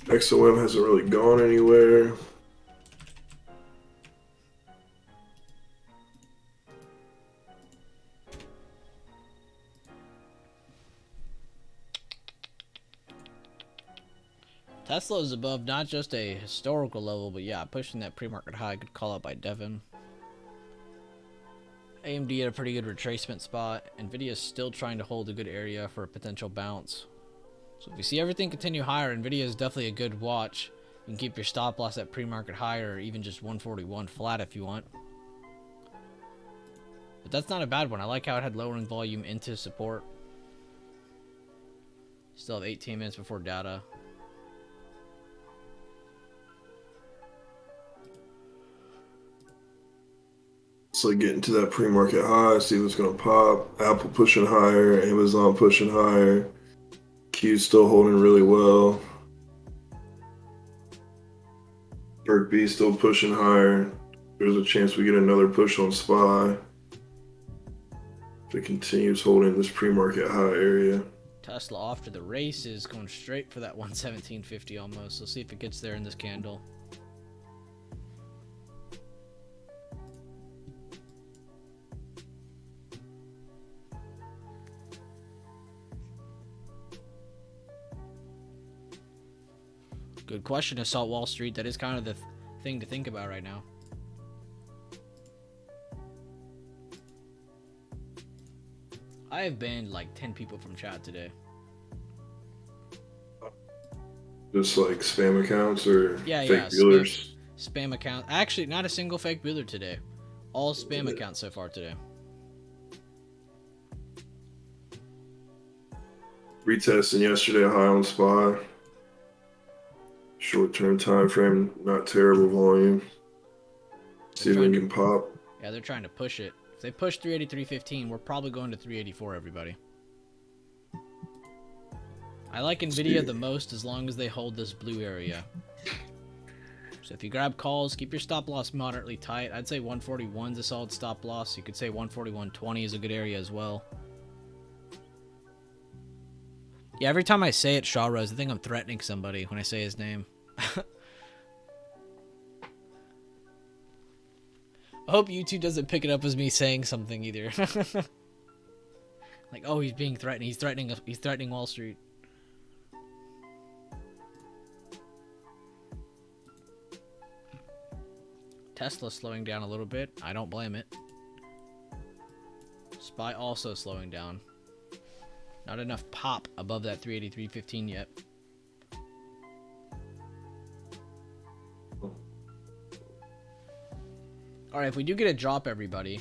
XOM hasn't really gone anywhere. Tesla is above not just a historical level, but yeah, pushing that pre-market high. Good call out by Devin. AMD at a pretty good retracement spot. Nvidia is still trying to hold a good area for a potential bounce. So if you see everything continue higher, Nvidia is definitely a good watch. You can keep your stop loss at pre-market higher, or even just 141 flat if you want. But that's not a bad one. I like how it had lowering volume into support. Still have 18 minutes before data. It's like getting to that pre-market high, see what's going to pop. Apple pushing higher, Amazon pushing higher. Q's still holding really well. Berk B still pushing higher. There's a chance we get another push on SPY. If it continues holding this pre-market high area. Tesla off to the races, going straight for that 117.50 almost. Let's see if it gets there in this candle. Good question, Assault Wall Street. That is kind of the thing to think about right now. I have banned like 10 people from chat today. Just like spam accounts or fake dealers? Spam account. Actually, not a single fake dealer today. All spam accounts so far today. Retesting yesterday high on SPY. Short-term time frame, not terrible volume. See if we can pop. Yeah, they're trying to push it. If they push 383.15, we're probably going to 384, everybody. I like Nvidia the most as long as they hold this blue area. So if you grab calls, keep your stop loss moderately tight. I'd say 141 is a solid stop loss. You could say 141.20 is a good area as well. Yeah, every time I say it, Shaw Rose, I think I'm threatening somebody when I say his name. I hope YouTube doesn't pick it up as me saying something either. Like, oh, he's being threatened. He's threatening Wall Street. Tesla slowing down a little bit. I don't blame it. SPY also slowing down. Not enough pop above that 383.15 yet. Alright, if we do get a drop, everybody,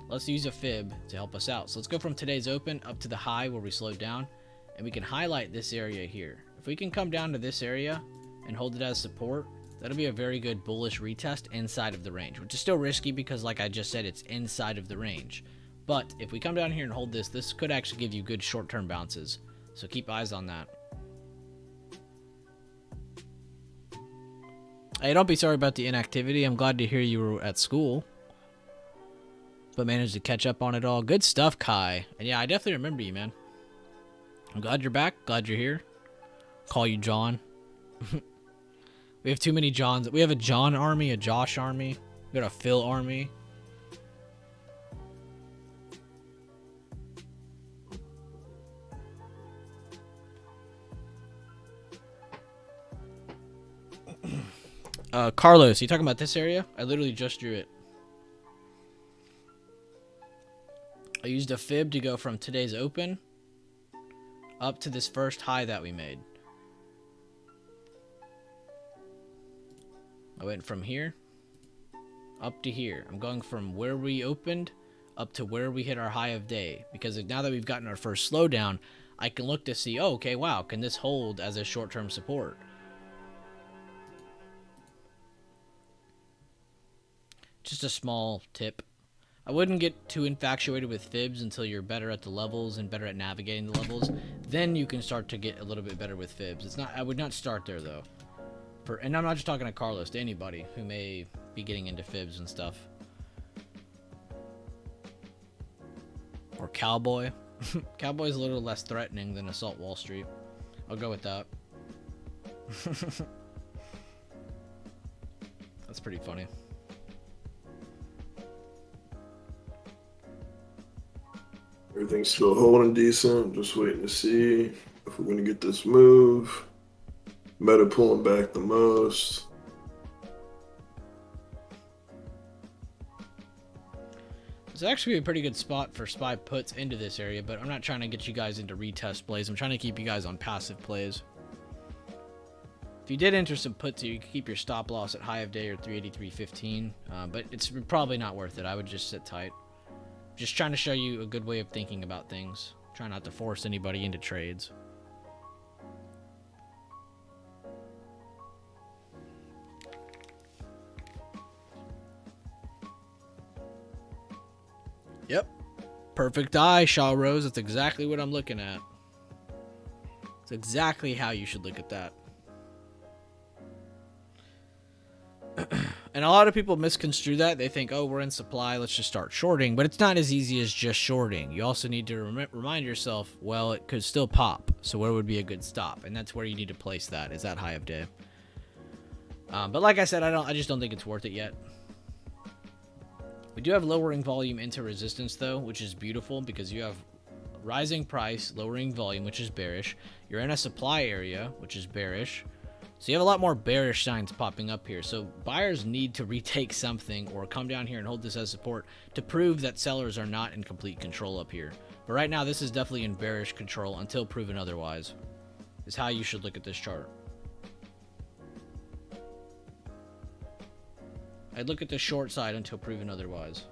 let's use a fib to help us out. So let's go from today's open up to the high where we slowed down, and we can highlight this area here. If we can come down to this area and hold it as support, that'll be a very good bullish retest inside of the range, which is still risky because, like I just said, it's inside of the range. But if we come down here and hold this, this could actually give you good short-term bounces. So keep eyes on that. Hey, don't be sorry about the inactivity. I'm glad to hear you were at school, but managed to catch up on it all. Good stuff, Kai. And yeah, I definitely remember you, man. I'm glad you're back. Glad you're here. Call you John. We have too many Johns. We have a John army, a Josh army. We got a Phil army. Carlos, you talking about this area? I literally just drew it. I used a fib to go from today's open up to this first high that we made. I went from here up to here. I'm going from where we opened up to where we hit our high of day. Because now that we've gotten our first slowdown, I can look to see, oh, okay, wow, can this hold as a short-term support? Just a small tip. I wouldn't get too infatuated with fibs until you're better at the levels and better at navigating the levels. Then you can start to get a little bit better with fibs. It's not. I would not start there though. And I'm not just talking to Carlos, to anybody who may be getting into fibs and stuff. Or Cowboy. Cowboy's a little less threatening than Assault Wall Street. I'll go with that. That's pretty funny. Everything's still holding decent. Just waiting to see if we're going to get this move. Meta pulling back the most. It's actually a pretty good spot for SPY puts into this area, but I'm not trying to get you guys into retest plays. I'm trying to keep you guys on passive plays. If you did enter some puts here, you can keep your stop loss at high of day or 383.15, but it's probably not worth it. I would just sit tight. Just trying to show you a good way of thinking about things. Try not to force anybody into trades. Yep. Perfect eye, Shaw Rose. That's exactly what I'm looking at. It's exactly how you should look at that. And a lot of people misconstrue that. They think, oh, we're in supply, let's just start shorting. But it's not as easy as just shorting. You also need to remind yourself, well, it could still pop. So where would be a good stop? And that's where you need to place that, is that high of day. But like I said, I just don't think it's worth it yet. We do have lowering volume into resistance, though, which is beautiful because you have rising price, lowering volume, which is bearish. You're in a supply area, which is bearish. So you have a lot more bearish signs popping up here. So buyers need to retake something or come down here and hold this as support to prove that sellers are not in complete control up here. But right now, this is definitely in bearish control until proven otherwise, is how you should look at this chart. I'd look at the short side until proven otherwise.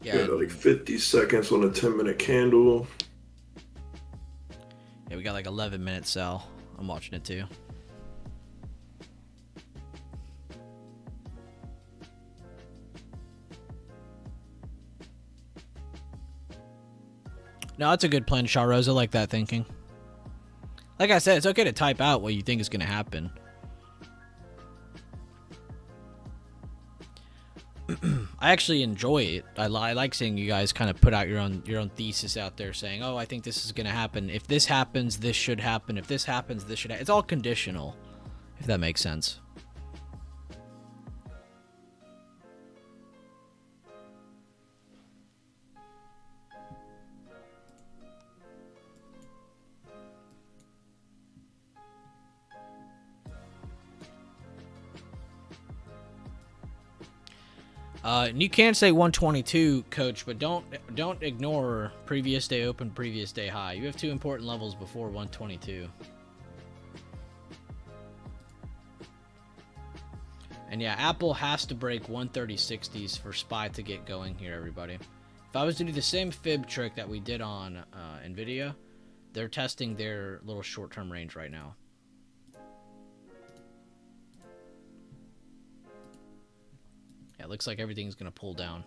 Yeah, like 50 seconds on a 10-minute candle. Yeah, we got like 11 minutes, Sal. I'm watching it too. No, that's a good plan, Shaw Rose. I like that thinking. Like I said, it's okay to type out what you think is going to happen. I actually enjoy it. I like seeing you guys kind of put out your own thesis out there saying, oh, I think this is going to happen. If this happens, this should happen. If this happens, this should happen. It's all conditional, if that makes sense. And you can say 122, Coach, but don't ignore previous day open, previous day high. You have two important levels before 122. And yeah, Apple has to break 130.60s for SPY to get going here, everybody. If I was to do the same fib trick that we did on Nvidia, they're testing their little short-term range right now. Yeah, it looks like everything's going to pull down.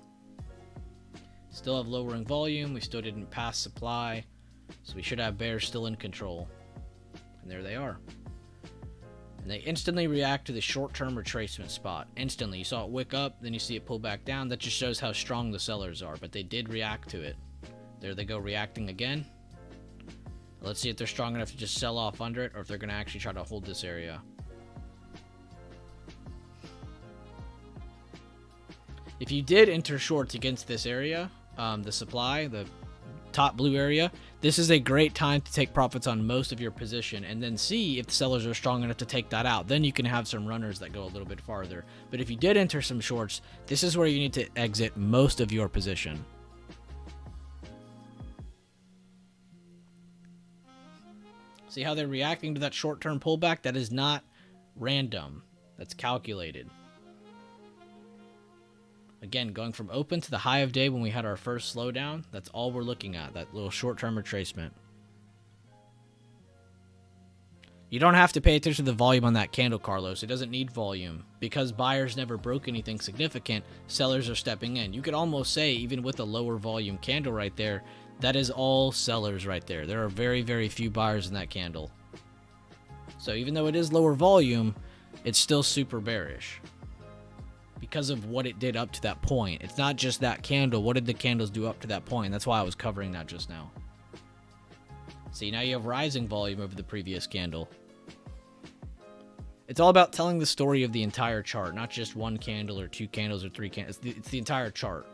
Still have lowering volume. We still didn't pass supply. So we should have bears still in control. And there they are. And they instantly react to the short-term retracement spot. Instantly. You saw it wick up, then you see it pull back down. That just shows how strong the sellers are. But they did react to it. There they go, reacting again. Let's see if they're strong enough to just sell off under it, or if they're going to actually try to hold this area. If you did enter shorts against this area, the supply, the top blue area, this is a great time to take profits on most of your position and then see if the sellers are strong enough to take that out. Then you can have some runners that go a little bit farther. But if you did enter some shorts, this is where you need to exit most of your position. See how they're reacting to that short-term pullback? That is not random. That's calculated. Again, going from open to the high of day when we had our first slowdown, that's all we're looking at, that little short-term retracement. You don't have to pay attention to the volume on that candle, Carlos. It doesn't need volume. Because buyers never broke anything significant, sellers are stepping in. You could almost say, even with a lower volume candle right there, that is all sellers right there. There are very, very few buyers in that candle. So even though it is lower volume, it's still super bearish. Because of what it did up to that point. It's not just that candle. What did the candles do up to that point? That's why I was covering that just now. See, now you have rising volume over the previous candle. It's all about telling the story of the entire chart, not just one candle or two candles or three candles. It's the entire chart.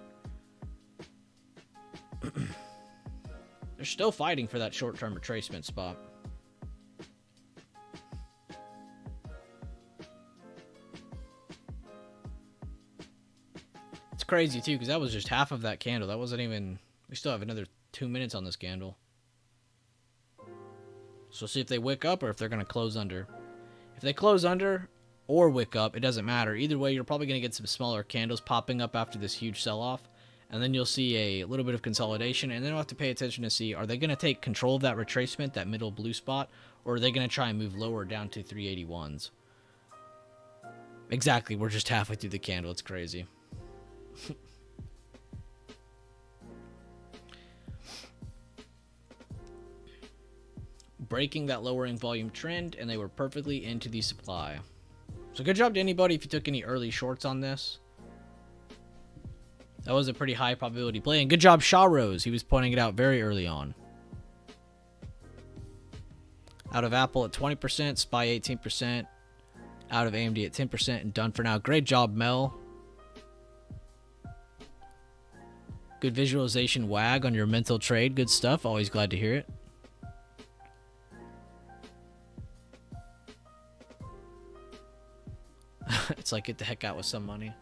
They're still fighting for that short-term retracement spot. It's crazy, too, because that was just half of that candle. That wasn't even... We still have another 2 minutes on this candle. So see if they wick up or if they're going to close under. If they close under or wick up, it doesn't matter. Either way, you're probably going to get some smaller candles popping up after this huge sell-off. And then you'll see a little bit of consolidation. And then you'll have to pay attention to see, are they going to take control of that retracement, that middle blue spot? Or are they going to try and move lower down to 381s? Exactly. We're just halfway through the candle. It's crazy. Breaking that lowering volume trend, and they were perfectly into the supply. So good job to anybody if you took any early shorts on this. That was a pretty high probability play. And good job, Shaw Rose. He was pointing it out very early on. Out of Apple at 20%, SPY 18%. Out of AMD at 10%, and done for now. Great job, Mel. Good visualization wag on your mental trade. Good stuff. Always glad to hear it. It's like, get the heck out with some money.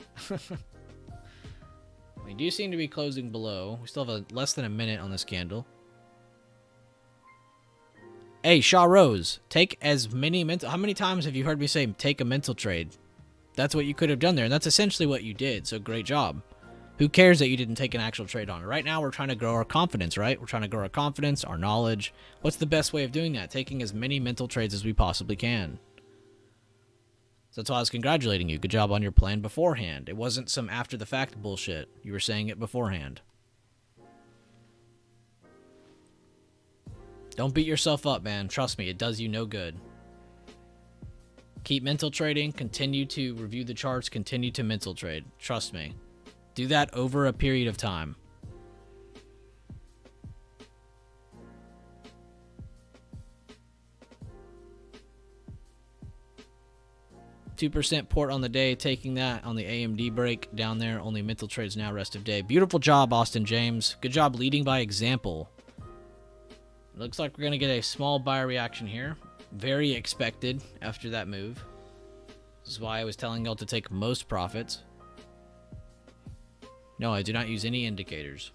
We do seem to be closing below. We still have less than a minute on this candle. Hey, Shaw Rose, take as many mental... How many times have you heard me say, take a mental trade? That's what you could have done there, and that's essentially what you did, so great job. Who cares that you didn't take an actual trade on it? Right now, we're trying to grow our confidence, right? We're trying to grow our confidence, our knowledge. What's the best way of doing that? Taking as many mental trades as we possibly can. So that's why I was congratulating you. Good job on your plan beforehand. It wasn't some after-the-fact bullshit. You were saying it beforehand. Don't beat yourself up, man. Trust me, it does you no good. Keep mental trading. Continue to review the charts. Continue to mental trade. Trust me. Do that over a period of time. 2% port on the day, taking that on the AMD break down there. Only mental trades now, rest of day. Beautiful job, Austin James. Good job leading by example. Looks like we're going to get a small buyer reaction here. Very expected after that move. This is why I was telling y'all to take most profits. No, I do not use any indicators.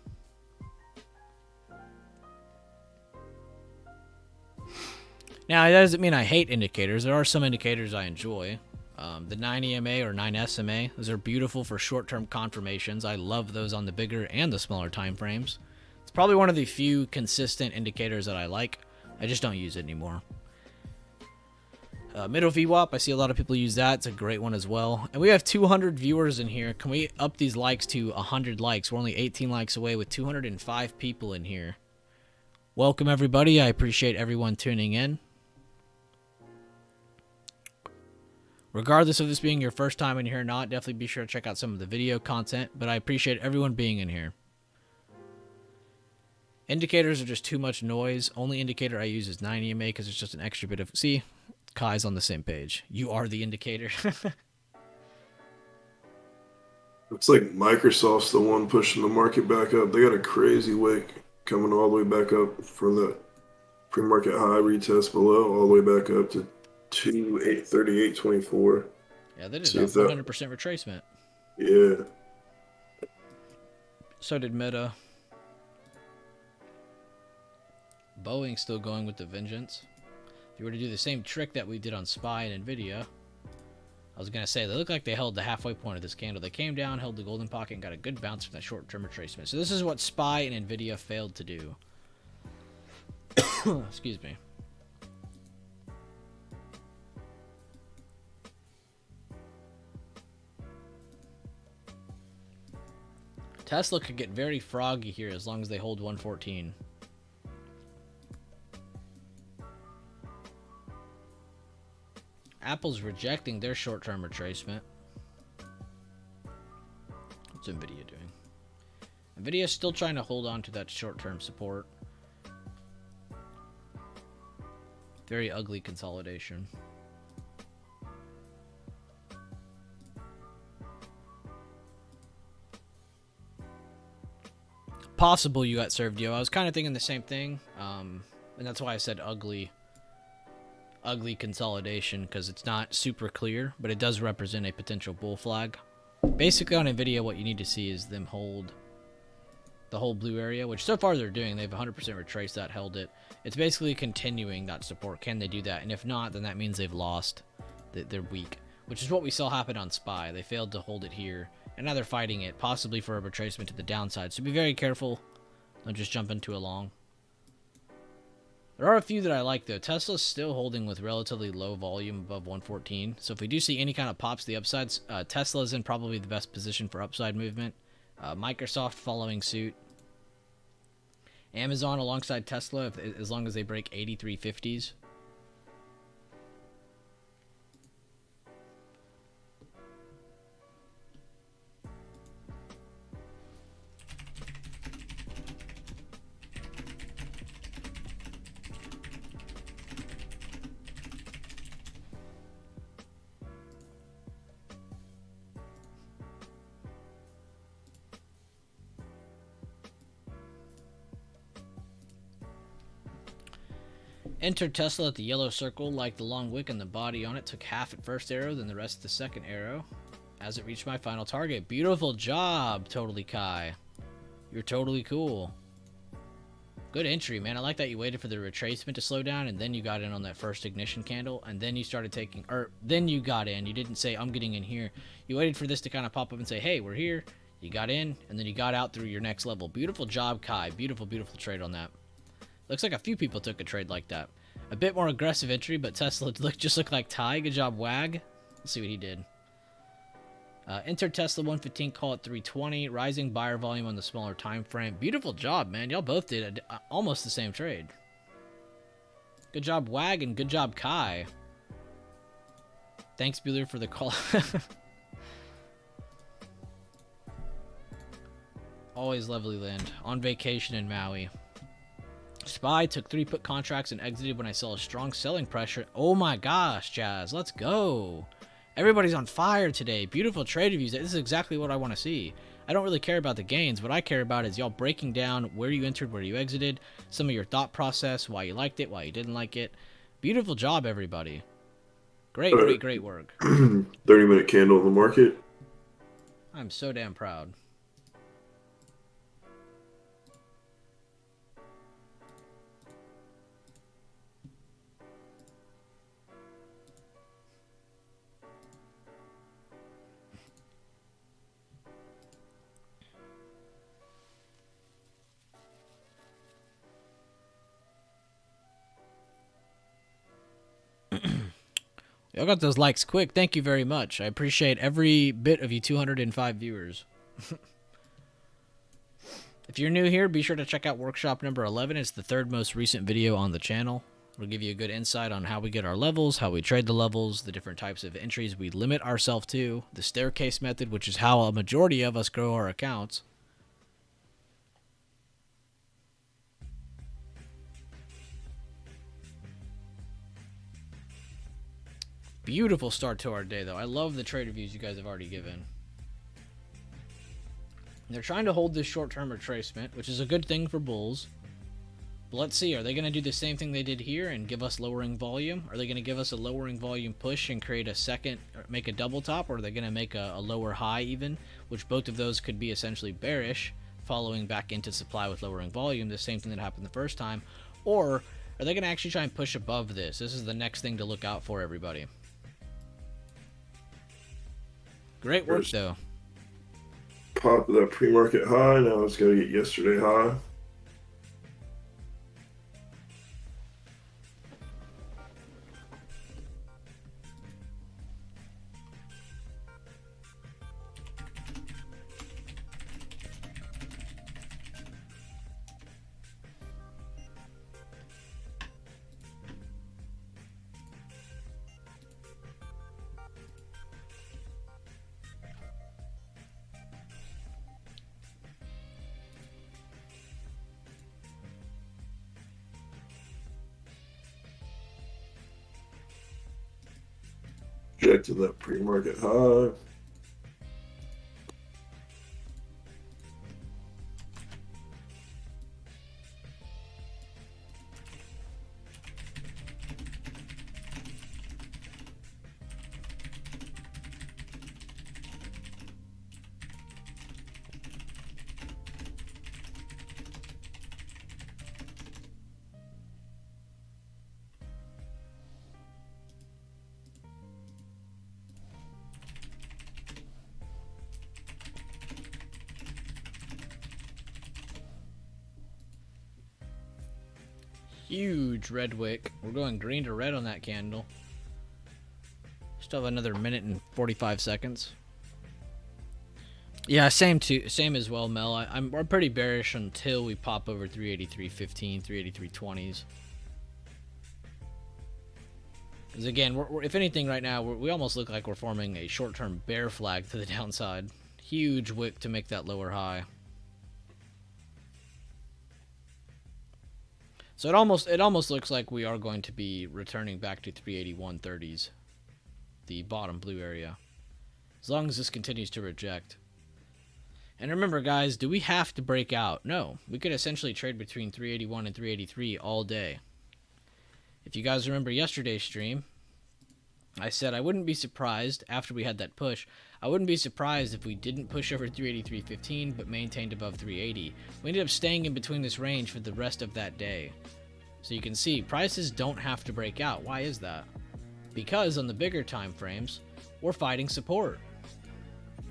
Now, that doesn't mean I hate indicators. There are some indicators I enjoy. The 9 EMA or 9 SMA, those are beautiful for short-term confirmations. I love those on the bigger and the smaller time frames. It's probably one of the few consistent indicators that I like. I just don't use it anymore. Middle VWAP, I see a lot of people use that. It's a great one as well. And we have 200 viewers in here. Can we up these likes to 100 likes? We're only 18 likes away with 205 people in here. Welcome, everybody. I appreciate everyone tuning in. Regardless of this being your first time in here or not, definitely be sure to check out some of the video content, but I appreciate everyone being in here. Indicators are just too much noise. Only indicator I use is 9 EMA because it's just an extra bit of... See, Kai's on the same page. You are the indicator. Looks like Microsoft's the one pushing the market back up. They got a crazy wick coming all the way back up from the pre-market high retest below, all the way back up to 38.24. Yeah, they did a 100% retracement. Yeah. So did Meta. Boeing's still going with the vengeance. If you were to do the same trick that we did on SPY and Nvidia, I was going to say, they look like they held the halfway point of this candle. They came down, held the golden pocket, and got a good bounce from that short-term retracement. So this is what SPY and Nvidia failed to do. Excuse me. Tesla could get very froggy here as long as they hold 114. Apple's rejecting their short-term retracement. What's Nvidia doing? Nvidia's still trying to hold on to that short-term support. Very ugly consolidation. Possible you got served, yo. I was kind of thinking the same thing, and that's why I said ugly consolidation, because it's not super clear, but it does represent a potential bull flag. Basically on Nvidia, what you need to see is them hold the whole blue area, which so far they're doing. They've 100% retraced that, held it. It's basically continuing that support. Can they do that? And if not, then that means they've lost. They're weak, which is what we saw happen on SPY. They failed to hold it here, and now they're fighting it, possibly for a retracement to the downside. So be very careful. Don't just jump into a long. There are a few that I like, though. Tesla's still holding with relatively low volume above 114. So if we do see any kind of pops to the upsides, Tesla's in probably the best position for upside movement. Microsoft following suit. Amazon alongside Tesla, as long as they break 83.50s. Entered Tesla at the yellow circle, like the long wick and the body on it. Took half at first arrow, then the rest at the second arrow. As it reached my final target. Beautiful job, Totally Kai. You're totally cool. Good entry, man. I like that you waited for the retracement to slow down, and then you got in on that first ignition candle, and then you started taking, or then you got in. You didn't say, I'm getting in here. You waited for this to kind of pop up and say, hey, we're here. You got in, and then you got out through your next level. Beautiful job, Kai. Beautiful, beautiful trade on that. Looks like a few people took a trade like that. A bit more aggressive entry, but Tesla just looked like Ty. Good job, Wag. Let's see what he did. Enter Tesla 115, call at 320. Rising buyer volume on the smaller time frame. Beautiful job, man. Y'all both did almost the same trade. Good job, Wag, and good job, Kai. Thanks, Bueller, for the call. Always lovely land. On vacation in Maui. SPY took 3 put contracts and exited when I saw a strong selling pressure. Oh my gosh, Jazz, let's go. Everybody's on fire today. Beautiful trade reviews. This is exactly what I want to see. I don't really care about the gains. What I care about is y'all breaking down where you entered, where you exited, some of your thought process, why you liked it, why you didn't like it. Beautiful job, everybody. Great work. 30-minute candle in the market. I'm so damn proud. Y'all got those likes quick. Thank you very much. I appreciate every bit of you 205 viewers. If you're new here, be sure to check out workshop number 11. It's the third most recent video on the channel. It'll give you a good insight on how we get our levels, how we trade the levels, the different types of entries we limit ourselves to, the staircase method, which is how a majority of us grow our accounts. Beautiful start to our day, though. I love the trade reviews you guys have already given. They're trying to hold this short-term retracement, which is a good thing for bulls. But let's see, are they going to do the same thing they did here and give us lowering volume? Are they going to give us a lowering volume push and create a second, or make a double top? Or are they going to make a lower high even? Which both of those could be essentially bearish, following back into supply with lowering volume, the same thing that happened the first time. Or are they going to actually try and push above this? This is the next thing to look out for, everybody. Great work, though. Pop that pre-market high. Now it's got to get yesterday high. Rejected that pre-market high. Huge red wick. We're going green to red on that candle. Still have another minute and 45 seconds. Yeah, same as well, Mel. We're pretty bearish until we pop over 383.15, 383.20s. Because again, if anything right now, we almost look like we're forming a short-term bear flag to the downside. Huge wick to make that lower high. So it almost looks like we are going to be returning back to 381.30s, the bottom blue area, as long as this continues to reject. And remember, guys, do we have to break out? No, we could essentially trade between 381 and 383 all day. If you guys remember yesterday's stream, I said I wouldn't be surprised after we had that push. I wouldn't be surprised if we didn't push over 383.15 but maintained above 380. We ended up staying in between this range for the rest of that day. So you can see prices don't have to break out. Why is that? Because on the bigger time frames, we're fighting support.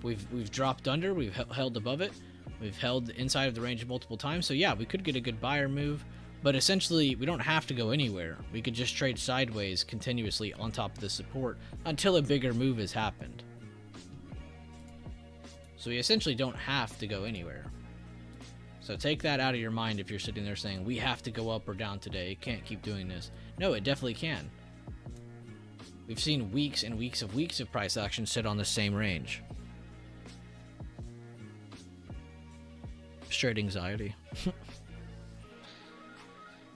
We've dropped under, we've held above it, we've held inside of the range multiple times. So yeah, we could get a good buyer move, but essentially we don't have to go anywhere. We could just trade sideways continuously on top of the support until a bigger move has happened. So we essentially don't have to go anywhere. So take that out of your mind if you're sitting there saying, we have to go up or down today, it can't keep doing this. No, it definitely can. We've seen weeks and weeks of price action sit on the same range. Straight anxiety.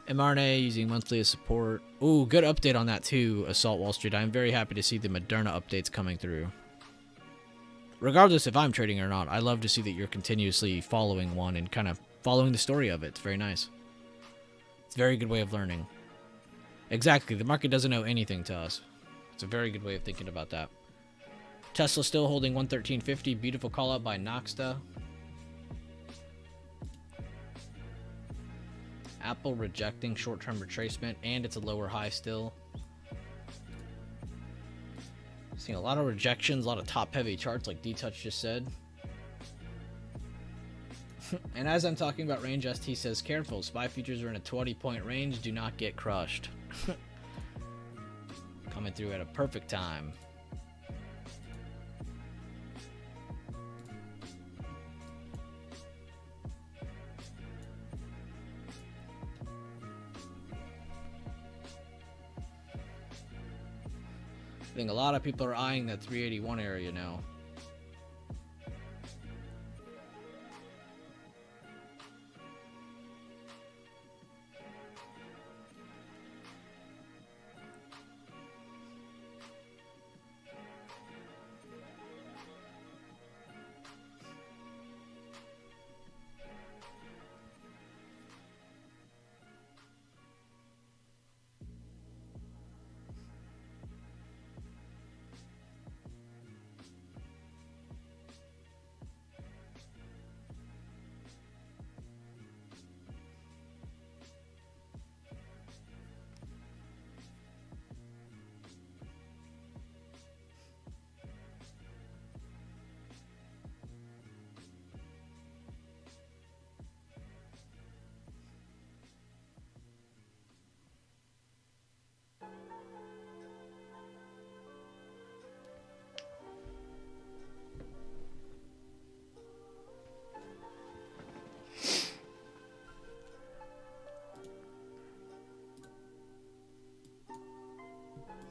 mRNA using monthly as support. Ooh, good update on that too, Assault Wall Street. I'm very happy to see the Moderna updates coming through. Regardless if I'm trading or not, I love to see that you're continuously following one and kind of following the story of it. It's very nice. It's a very good way of learning. Exactly, the market doesn't owe anything to us. It's a very good way of thinking about that. Tesla still holding 113.50. Beautiful call out by Noxta. Apple rejecting short-term retracement, and it's a lower high still. Seeing a lot of rejections, a lot of top-heavy charts like D-Touch just said. And as I'm talking about range, ST says, careful, SPY futures are in a 20-point range, do not get crushed. coming through at a perfect time. I think a lot of people are eyeing that 381 area now.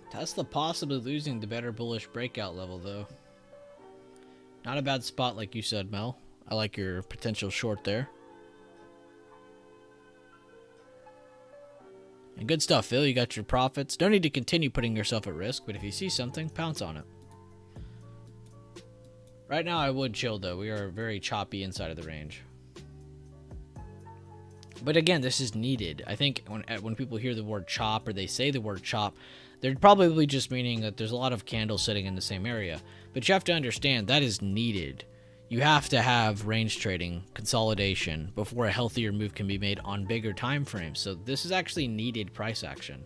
Tesla possibly losing the better bullish breakout level, though. Not a bad spot, like you said, Mel. I like your potential short there. And good stuff, Phil. You got your profits. Don't need to continue putting yourself at risk, but if you see something, pounce on it. Right now, I would chill, though. We are very choppy inside of the range. But again, this is needed. I think when people hear the word chop or they say the word chop, they're probably just meaning that there's a lot of candles sitting in the same area. But you have to understand that is needed. You have to have range trading, consolidation, before a healthier move can be made on bigger time frames. So this is actually needed price action.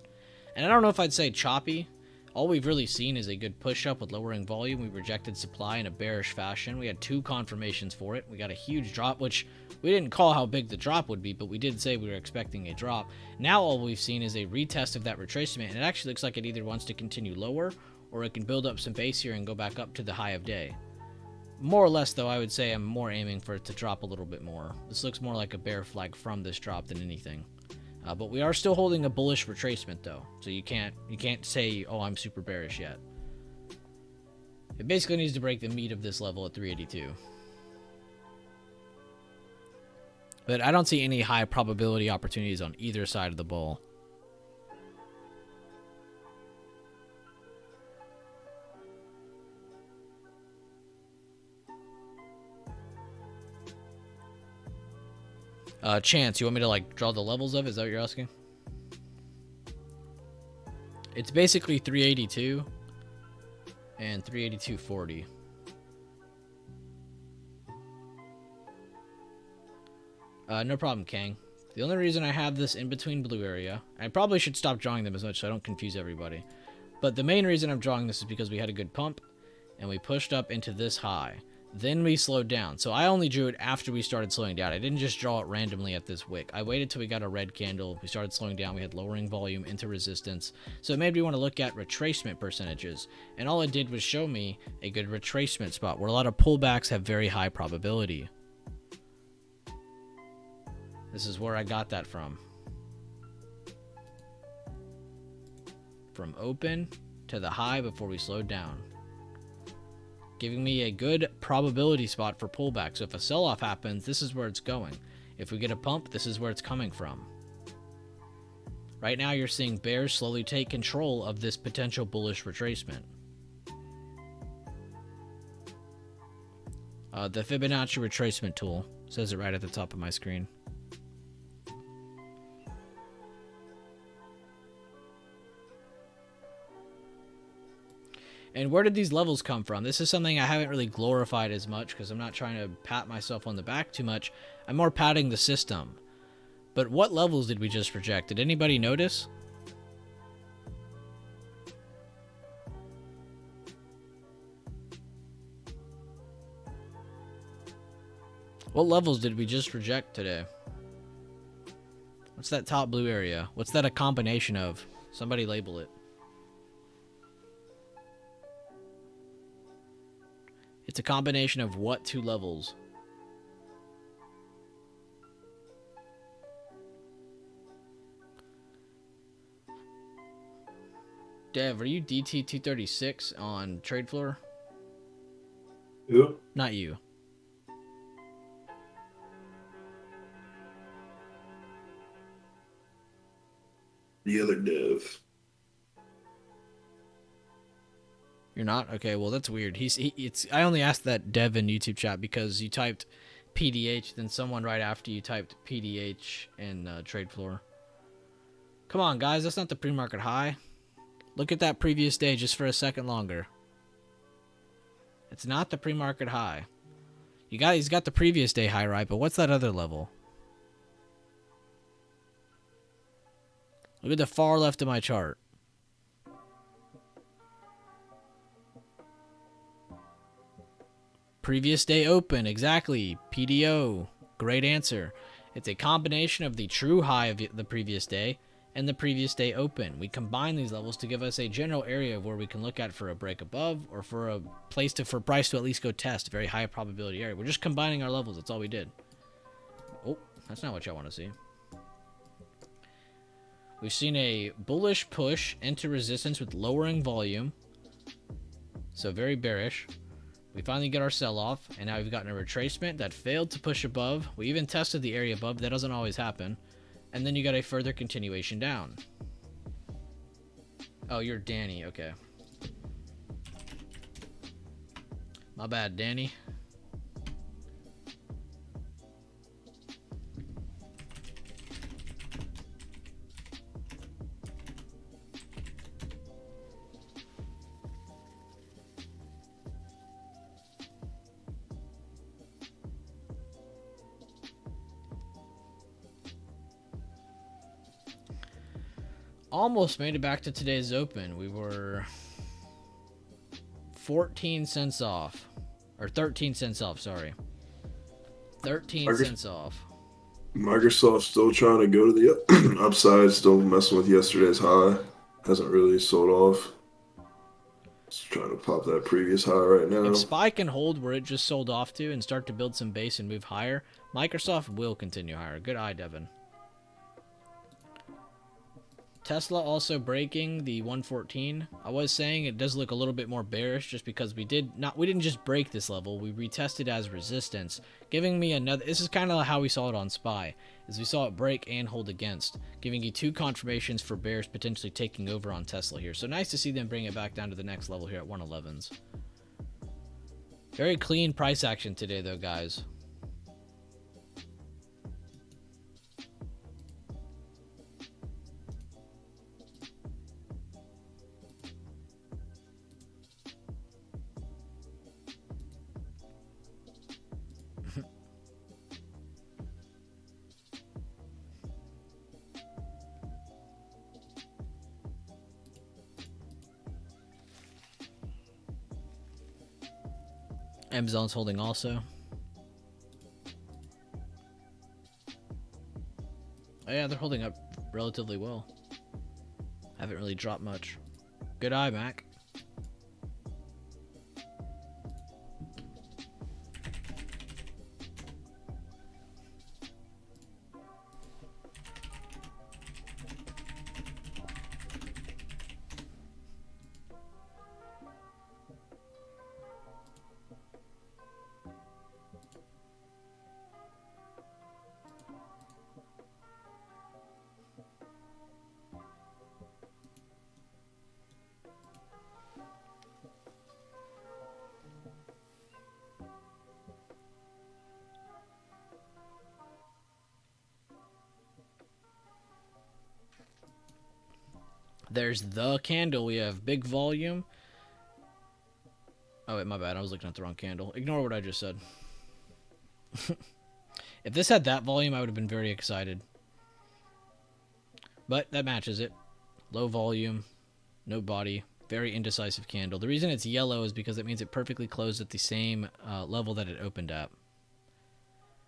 And I don't know if I'd say choppy. All we've really seen is a good push up with lowering volume. We rejected supply in a bearish fashion. We had 2 confirmations for it. We got a huge drop, which we didn't call how big the drop would be, but we did say we were expecting a drop. Now all we've seen is a retest of that retracement, and it actually looks like it either wants to continue lower or it can build up some base here and go back up to the high of day. More or less, though, I would say I'm more aiming for it to drop a little bit more. This looks more like a bear flag from this drop than anything. But we are still holding a bullish retracement, though, so you can't say, oh, I'm super bearish yet. It basically needs to break the meat of this level at 382. But I don't see any high probability opportunities on either side of the bull. Chance, you want me to like draw the levels of it? Is that what you're asking? It's basically 382 and 382.40. No problem, Kang. The only reason I have this in between blue area, I probably should stop drawing them as much so I don't confuse everybody. But the main reason I'm drawing this is because we had a good pump and we pushed up into this high. Then we slowed down. So I only drew it after we started slowing down. I didn't just draw it randomly at this wick. I waited till we got a red candle. We started slowing down. We had lowering volume into resistance. So it made me want to look at retracement percentages. And all it did was show me a good retracement spot where a lot of pullbacks have very high probability. This is where I got that from. From open to the high before we slowed down. Giving me a good probability spot for pullback. So if a sell-off happens, this is where it's going. If we get a pump, this is where it's coming from. Right now, you're seeing bears slowly take control of this potential bullish retracement. The Fibonacci retracement tool says it right at the top of my screen. And where did these levels come from? This is something I haven't really glorified as much because I'm not trying to pat myself on the back too much. I'm more patting the system. But what levels did we just project? Did anybody notice? What levels did we just reject today? What's that top blue area? What's that a combination of? Somebody label it. It's a combination of what two levels? Dev, are you DT 236 on trade floor? Yep. Not you. The other dev. You're not? Okay, well that's weird. I only asked that dev in YouTube chat because you typed PDH, then someone right after you typed PDH in trade floor. Come on, guys, that's not the pre-market high. Look at that previous day just for a second longer. It's not the pre-market high. He's got the previous day high, right? But what's that other level? Look at the far left of my chart. Previous day open, exactly. PDO, great answer. It's a combination of the true high of the previous day and the previous day open. We combine these levels to give us a general area of where we can look at for a break above or for a place for price to at least go test a very high probability area. We're just combining our levels. That's all we did. Oh, that's not what y'all want to see. We've seen a bullish push into resistance with lowering volume. So very bearish. We finally get our sell-off, and now we've gotten a retracement that failed to push above. We even tested the area above. That doesn't always happen. And then you got a further continuation down. Oh, you're Danny. Okay. My bad, Danny. Almost made it back to today's open. We were 14 cents off. Or 13 cents off, sorry. 13 cents off. Microsoft's still trying to go to the upside, still messing with yesterday's high. Hasn't really sold off. Just trying to pop that previous high right now. If SPY can hold where it just sold off to and start to build some base and move higher, Microsoft will continue higher. Good eye, Devin. Tesla also breaking the 114. I was saying it does look a little bit more bearish just because we didn't just break this level, we retested as resistance, giving me another. This is kind of how we saw it on SPY, is we saw it break and hold against, giving you two confirmations for bears potentially taking over on Tesla here. So nice to see them bring it back down to the next level here at 111s. Very clean price action today though, guys. Amazon's holding also. Oh yeah, they're holding up relatively well. Haven't really dropped much. Good eye, Mac. There's the candle. We have big volume. Oh, wait, my bad. I was looking at the wrong candle. Ignore what I just said. If this had that volume, I would have been very excited. But that matches it. Low volume, no body, very indecisive candle. The reason it's yellow is because it means it perfectly closed at the same level that it opened at.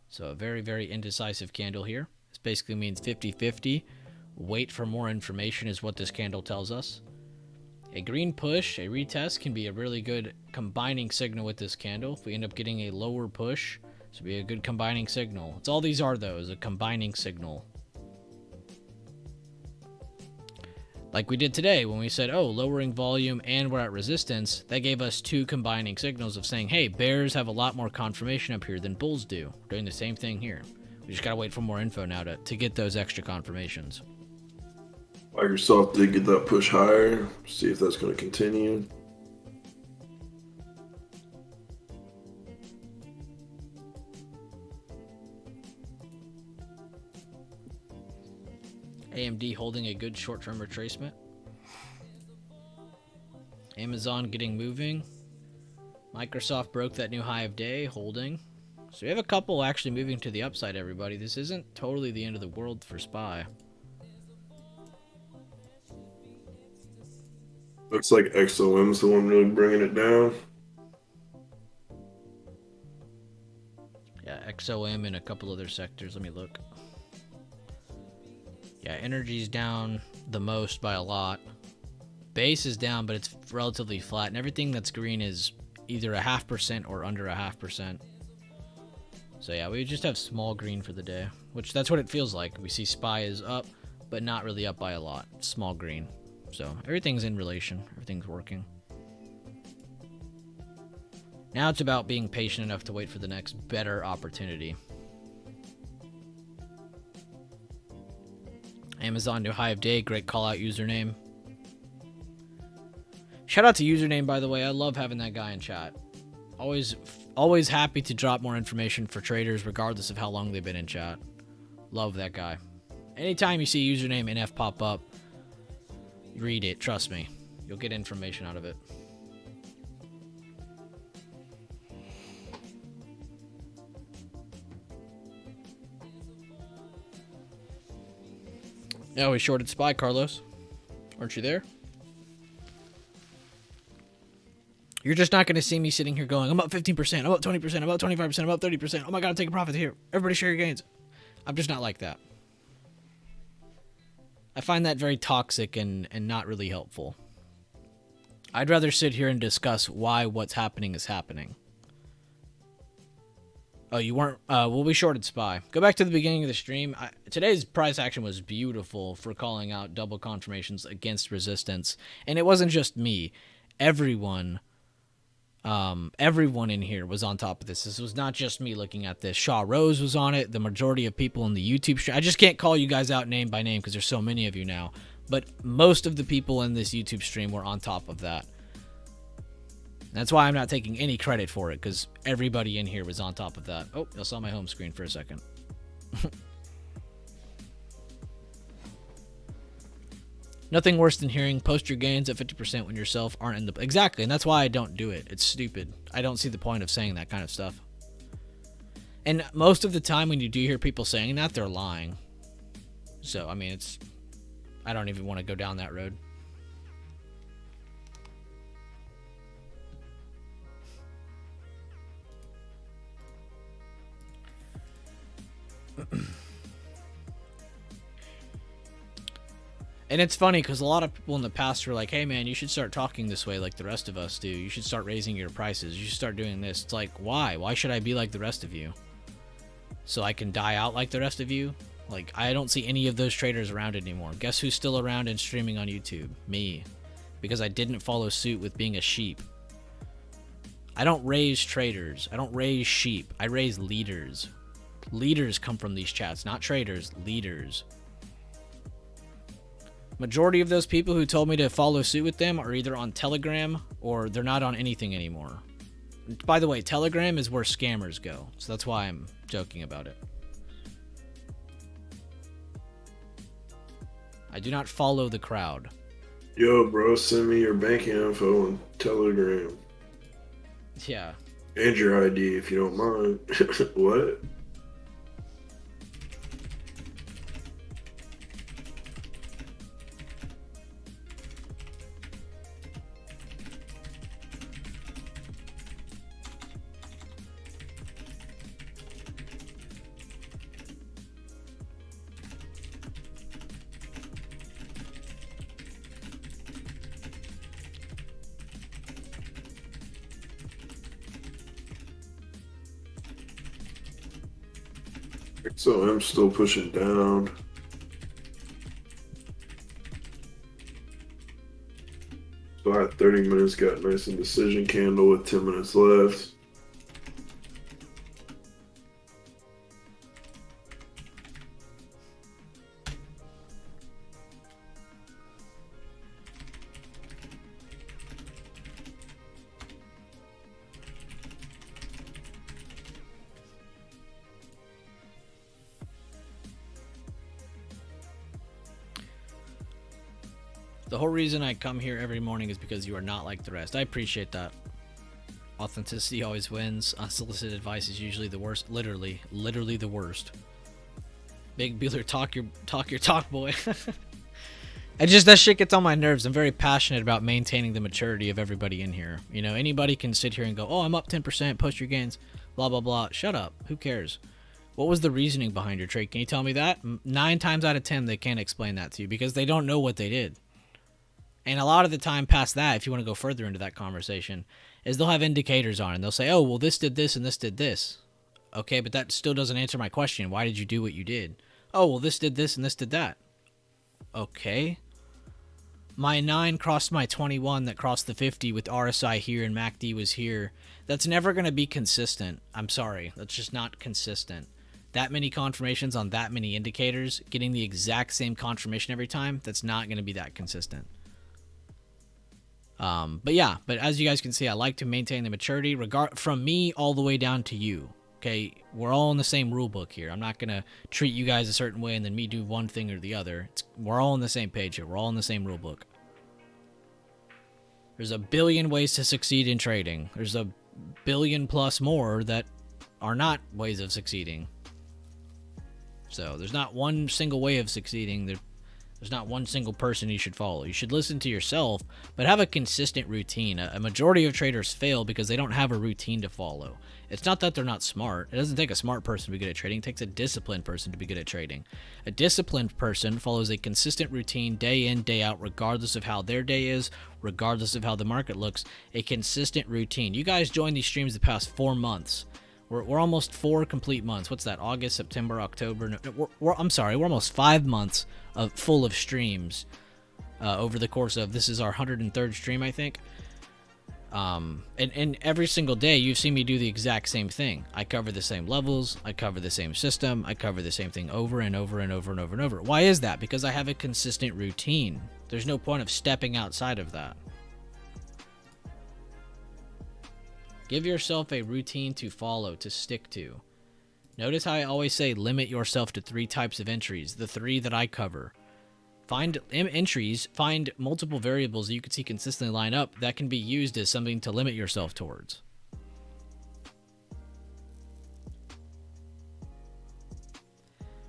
So a very, very indecisive candle here. This basically means 50-50. Wait for more information is what this candle tells us. A green push, a retest, can be a really good combining signal with this candle. If we end up getting a lower push, this would be a good combining signal. It's all these are, though, is a combining signal. Like we did today when we said, oh, lowering volume and we're at resistance. That gave us two combining signals of saying, hey, bears have a lot more confirmation up here than bulls do. We're doing the same thing here. We just gotta wait for more info now to get those extra confirmations. Microsoft did get that push higher. See if that's going to continue. AMD holding a good short-term retracement. Amazon getting moving. Microsoft broke that new high of day, holding. So we have a couple actually moving to the upside, everybody. This isn't totally the end of the world for SPY. Looks like XOM's the one really bringing it down. Yeah, XOM and a couple other sectors. Let me look. Yeah, energy's down the most by a lot. Base is down, but it's relatively flat. And everything that's green is either 0.5% or under 0.5%. So yeah, we just have small green for the day, which that's what it feels like. We see SPY is up, but not really up by a lot. Small green. So everything's in relation. Everything's working. Now it's about being patient enough to wait for the next better opportunity. Amazon new high of day. Great call out username. Shout out to username, by the way. I love having that guy in chat. Always happy to drop more information for traders regardless of how long they've been in chat. Love that guy. Anytime you see username NF pop up, read it. Trust me. You'll get information out of it. Yeah, we shorted SPY, Carlos. Aren't you there? You're just not going to see me sitting here going, I'm up 15%, I'm up 20%, I'm up 25%, I'm up 30%. Oh my God, I'm taking profit here. Everybody share your gains. I'm just not like that. I find that very toxic and not really helpful. I'd rather sit here and discuss why what's happening is happening. Oh, you weren't... well, we shorted SPY. Go back to the beginning of the stream. Today's price action was beautiful for calling out double confirmations against resistance. And it wasn't just me. Everyone in here was on top of this. This was not just me looking at this. Shaw Rose was on it. The majority of people in the YouTube stream. I just can't call you guys out name by name because there's so many of you now. But most of the people in this YouTube stream were on top of that. That's why I'm not taking any credit for it, because everybody in here was on top of that. Oh, I saw my home screen for a second. Nothing worse than hearing post your gains at 50% when yourself aren't in the... Exactly, and that's why I don't do it. It's stupid. I don't see the point of saying that kind of stuff. And most of the time when you do hear people saying that, they're lying. So, I mean, it's... I don't even want to go down that road. And it's funny because a lot of people in the past were like, hey man, you should start talking this way like the rest of us do. You should start raising your prices. You should start doing this. It's like, why? Why should I be like the rest of you? So I can die out like the rest of you? Like, I don't see any of those traders around anymore. Guess who's still around and streaming on YouTube? Me. Because I didn't follow suit with being a sheep. I don't raise traders. I don't raise sheep. I raise leaders. Leaders come from these chats, not traders. Leaders. Majority of those people who told me to follow suit with them are either on Telegram or they're not on anything anymore. By the way, Telegram is where scammers go, so that's why I'm joking about it. I do not follow the crowd. Yo, bro, send me your banking info on Telegram. Yeah. And your ID if you don't mind. What? So I'm still pushing down. So I had 30 minutes, got a nice indecision candle with 10 minutes left. The whole reason I come here every morning is because you are not like the rest. I appreciate that. Authenticity always wins. Unsolicited advice is usually the worst. Literally the worst. Big Bueller, talk your talk, boy. That shit gets on my nerves. I'm very passionate about maintaining the maturity of everybody in here. You know, anybody can sit here and go, "Oh, I'm up 10%, post your gains, blah blah blah." Shut up. Who cares? What was the reasoning behind your trade? Can you tell me that? 9 times out of 10, they can't explain that to you because they don't know what they did. And a lot of the time past that, if you want to go further into that conversation, is they'll have indicators on and they'll say, oh, well, this did this and this did this. Okay, but that still doesn't answer my question. Why did you do what you did? Oh, well, this did this and this did that. Okay. My 9 crossed my 21 that crossed the 50 with RSI here and MACD was here. That's never going to be consistent. I'm sorry. That's just not consistent. That many confirmations on that many indicators, getting the exact same confirmation every time, that's not going to be that consistent. But as you guys can see, I like to maintain the maturity from me all the way down to you. Okay, we're all in the same rule book here. I'm not gonna treat you guys a certain way and then me do one thing or the other. We're all on the same page here. We're all in the same rule book. There's a billion ways to succeed in trading. There's a billion plus more that are not ways of succeeding. So there's not one single way of succeeding. There's not one single person you should follow. You should listen to yourself, but have a consistent routine. A majority of traders fail because they don't have a routine to follow. It's not that they're not smart. It doesn't take a smart person to be good at trading. It takes a disciplined person to be good at trading. A disciplined person follows a consistent routine day in, day out, regardless of how their day is, regardless of how the market looks. A consistent routine. You guys joined these streams the past 4 months. We're almost 4 complete months. What's that? August, September, October. We're almost 5 months full of streams over the course of, this is our 103rd stream, I think. And every single day you've seen me do the exact same thing. I cover the same levels. I cover the same system. I cover the same thing over and over and over and over and over. Why is that? Because I have a consistent routine. There's no point of stepping outside of that. Give yourself a routine to follow, to stick to. Notice how I always say limit yourself to 3 types of entries, the 3 that I cover. Find entries, find multiple variables that you can see consistently line up that can be used as something to limit yourself towards.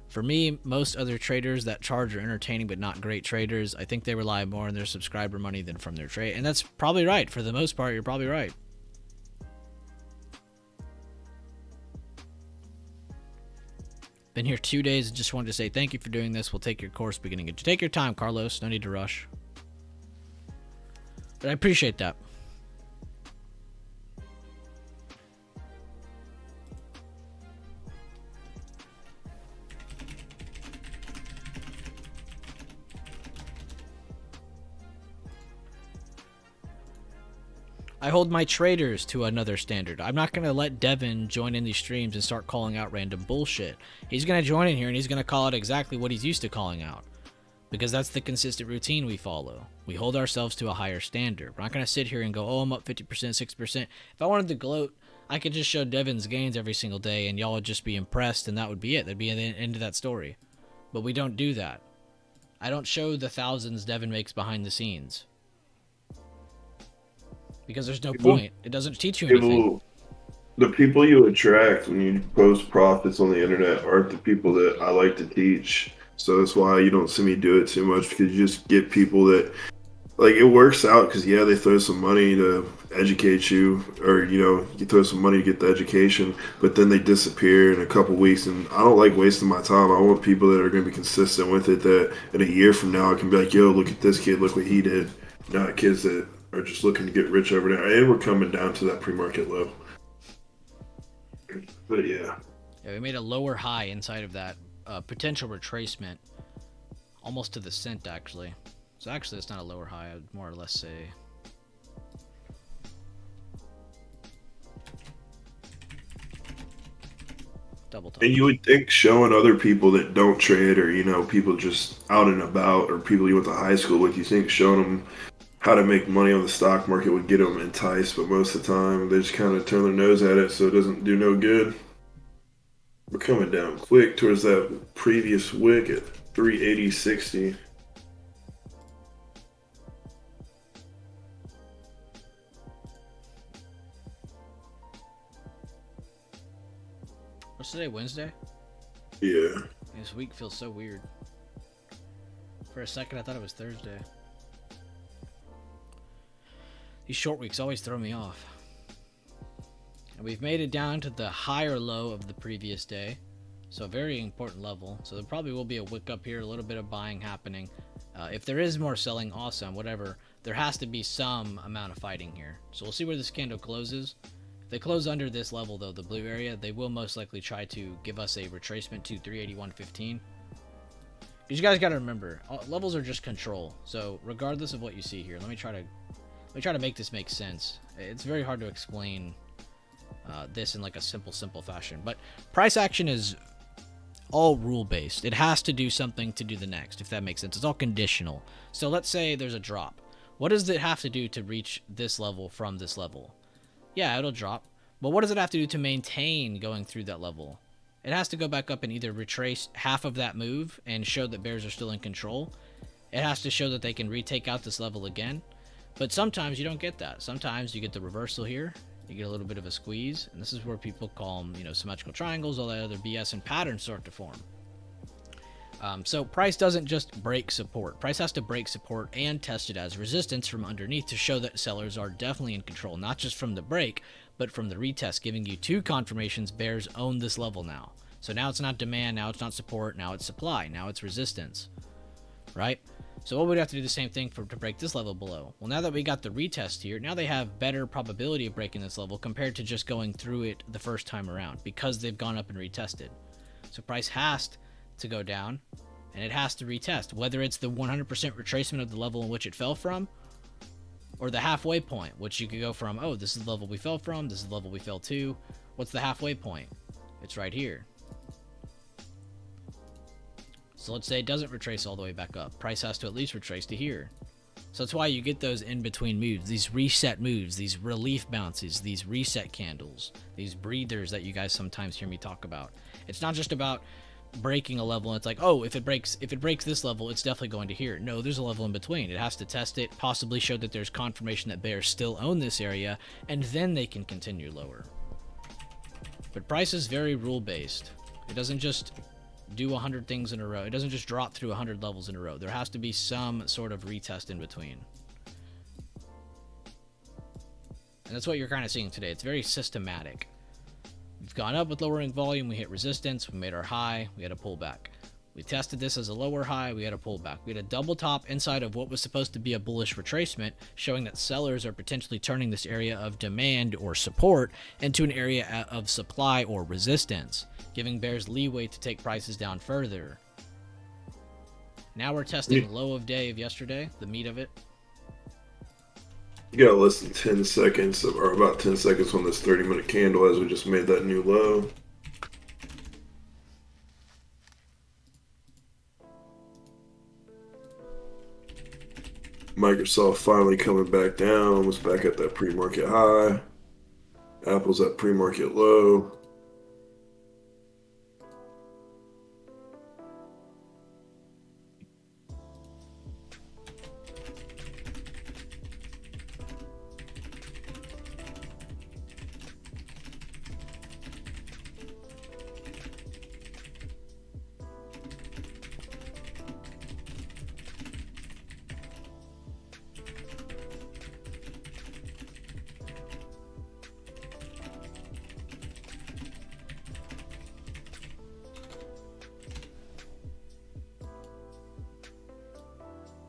For me, most other traders that charge are entertaining but not great traders. I think they rely more on their subscriber money than from their trade. And that's probably right. For the most part, you're probably right. Been here 2 days and just wanted to say thank you for doing this. We'll take your course beginning. Take your time, Carlos. No need to rush. But I appreciate that. I hold my traders to another standard. I'm not going to let Devin join in these streams and start calling out random bullshit. He's going to join in here and he's going to call out exactly what he's used to calling out. Because that's the consistent routine we follow. We hold ourselves to a higher standard. We're not going to sit here and go, oh, I'm up 50%, 60%. If I wanted to gloat, I could just show Devin's gains every single day and y'all would just be impressed and that would be it. That'd be the end of that story. But we don't do that. I don't show the thousands Devin makes behind the scenes. Because there's no point. It doesn't teach you anything. The people you attract when you post profits on the internet aren't the people that I like to teach. So that's why you don't see me do it too much, because you just get people that, like, it works out because, yeah, they throw some money to educate you, or, you know, you throw some money to get the education, but then they disappear in a couple weeks, and I don't like wasting my time. I want people that are going to be consistent with it, that in a year from now I can be like, yo, look at this kid, look what he did. Not kids that are just looking to get rich overnight. And we're coming down to that pre-market low. But yeah. Yeah, we made a lower high inside of that potential retracement, almost to the cent actually. So actually, it's not a lower high. I would more or less say. Double top. And you would think showing other people that don't trade, or people just out and about, or people you went to high school with, you think showing them how to make money on the stock market would get them enticed, but most of the time they just kind of turn their nose at it, so it doesn't do no good. We're coming down quick towards that previous wick at 380.60. What's today, Wednesday? Yeah. This week feels so weird. For a second, I thought it was Thursday. These short weeks always throw me off. And we've made it down to the higher low of the previous day. So a very important level. So there probably will be a wick up here, a little bit of buying happening. If there is more selling, awesome, whatever. There has to be some amount of fighting here. So we'll see where this candle closes. If they close under this level, though, the blue area, they will most likely try to give us a retracement to 381.15. Because you guys got to remember, levels are just control. So regardless of what you see here, let me try to make this make sense. It's very hard to explain this in like a simple fashion. But price action is all rule-based. It has to do something to do the next, if that makes sense. It's all conditional. So let's say there's a drop. What does it have to do to reach this level from this level? Yeah, it'll drop. But what does it have to do to maintain going through that level? It has to go back up and either retrace half of that move and show that bears are still in control. It has to show that they can retake out this level again. But sometimes you don't get that. Sometimes you get the reversal here. You get a little bit of a squeeze. And this is where people call them, symmetrical triangles, all that other BS, and patterns start to form. So price doesn't just break support. Price has to break support and test it as resistance from underneath to show that sellers are definitely in control, not just from the break, but from the retest, giving you two confirmations bears own this level now. So now it's not demand, now it's not support, now it's supply, now it's resistance, right? So what would we have to do the same thing to break this level below? Well, now that we got the retest here, now they have better probability of breaking this level compared to just going through it the first time around because they've gone up and retested. So price has to go down and it has to retest, whether it's the 100% retracement of the level in which it fell from or the halfway point, which you could go from, oh, this is the level we fell from, this is the level we fell to. What's the halfway point? It's right here. So let's say it doesn't retrace all the way back up. Price has to at least retrace to here. So that's why you get those in-between moves, these reset moves, these relief bounces, these reset candles, these breathers that you guys sometimes hear me talk about. It's not just about breaking a level and it's like, oh, if it breaks this level, it's definitely going to here. No, there's a level in between. It has to test it, possibly show that there's confirmation that bears still own this area, and then they can continue lower. But price is very rule-based. It doesn't just do 100 things in a row. It doesn't just drop through 100 levels in a row. There has to be some sort of retest in between. And that's what you're kind of seeing today. It's very systematic. We've gone up with lowering volume. We hit resistance. We made our high. We had a pullback. We tested this as a lower high. We had a pullback. We had a double top inside of what was supposed to be a bullish retracement, showing that sellers are potentially turning this area of demand or support into an area of supply or resistance, giving bears leeway to take prices down further. Now we're testing low of day of yesterday, the meat of it. You got less than 10 seconds, or about 10 seconds on this 30-minute candle as we just made that new low. Microsoft finally coming back down, almost back at that pre-market high. Apple's at pre-market low.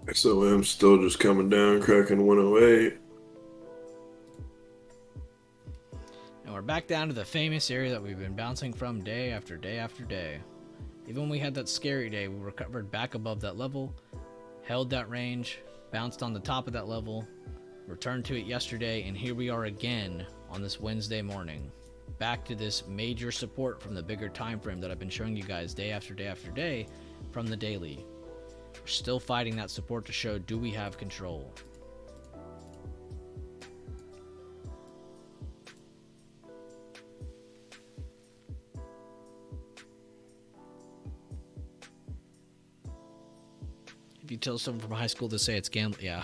XOM still just coming down, cracking 108. And we're back back down to the famous area that we've been bouncing from day after day after day. Even when we had that scary day, we recovered back above that level, held that range, bounced on the top of that level, returned to it yesterday, and here we are again on this Wednesday morning. Back to this major support from the bigger time frame that I've been showing you guys day after day after day from the daily. We're still fighting that support to show, do we have control? If you tell someone from high school to say it's gambling, yeah.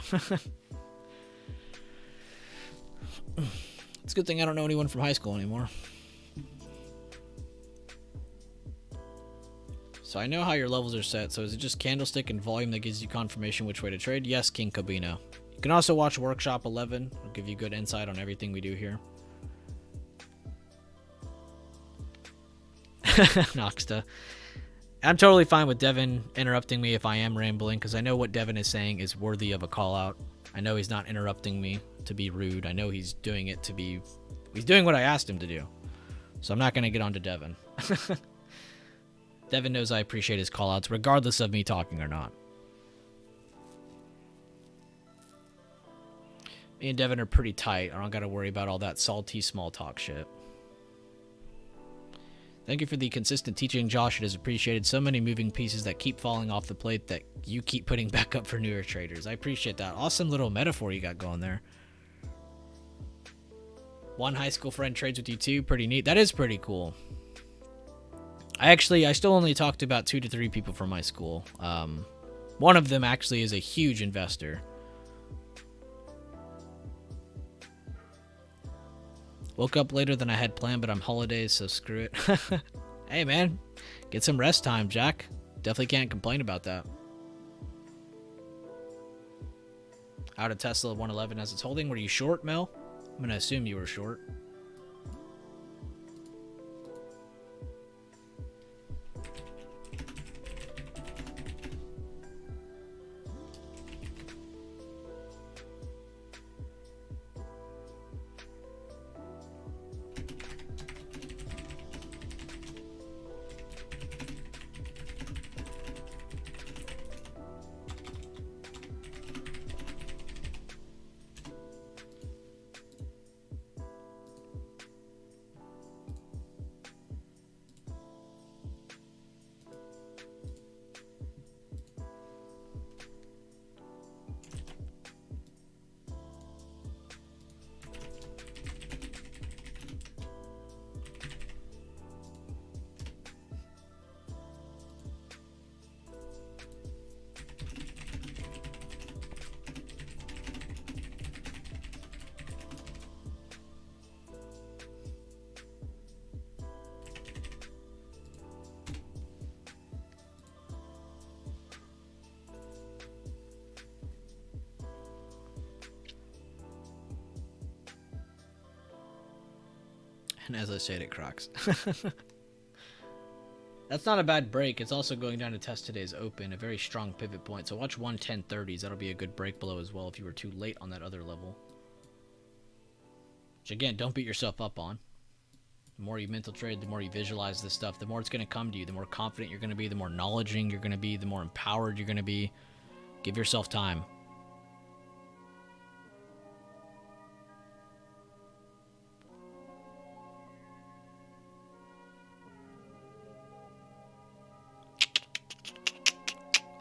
It's a good thing I don't know anyone from high school anymore. So I know how your levels are set. So is it just candlestick and volume that gives you confirmation which way to trade? Yes, King Cabino. You can also watch Workshop 11. It'll give you good insight on everything we do here. Noxta. I'm totally fine with Devin interrupting me if I am rambling, because I know what Devin is saying is worthy of a call out. I know he's not interrupting me to be rude. I know he's doing it to be... He's doing what I asked him to do. So I'm not going to get on to Devin. Devin knows I appreciate his call outs, regardless of me talking or not. Me and Devin are pretty tight. I don't got to worry about all that salty small talk shit. Thank you for the consistent teaching, Josh. It is appreciated. So many moving pieces that keep falling off the plate that you keep putting back up for newer traders. I appreciate that. Awesome little metaphor you got going there. One high school friend trades with you too. Pretty neat. That is pretty cool. I still only talked to about 2 to 3 people from my school. One of them actually is a huge investor. Woke up later than I had planned, but I'm holidays, so screw it. Hey, man. Get some rest time, Jack. Definitely can't complain about that. Out of Tesla 111 as it's holding. Were you short, Mel? I'm going to assume you were short. And as I said, it cracks. That's not a bad break. It's also going down to test today's open, a very strong pivot point. So watch 110.30s. That'll be a good break below as well if you were too late on that other level. Which again, don't beat yourself up on. The more you mental trade, the more you visualize this stuff, the more it's going to come to you, the more confident you're going to be, the more knowledgeing you're going to be, the more empowered you're going to be. Give yourself time.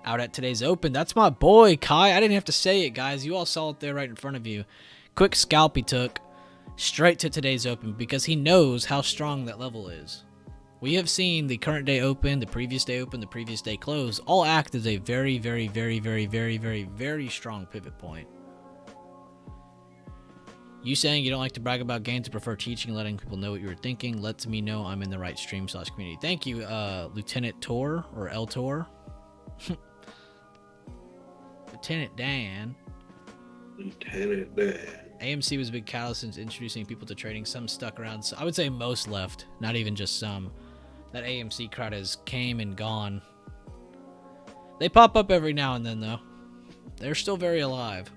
Out at today's open. That's my boy, Kai. I didn't have to say it, guys. You all saw it there right in front of you. Quick scalp he took straight to today's open because he knows how strong that level is. We have seen the current day open, the previous day open, the previous day close, all act as a very, very, very, very, very, very, very strong pivot point. You saying you don't like to brag about gains and prefer teaching and letting people know what you were thinking lets me know I'm in the right stream/community. Thank you, Lieutenant Tor, or El Tor. Lieutenant Dan. Lieutenant Dan. AMC was a big catalyst in introducing people to trading. Some stuck around. So I would say most left, not even just some. That AMC crowd has came and gone. They pop up every now and then, though. They're still very alive.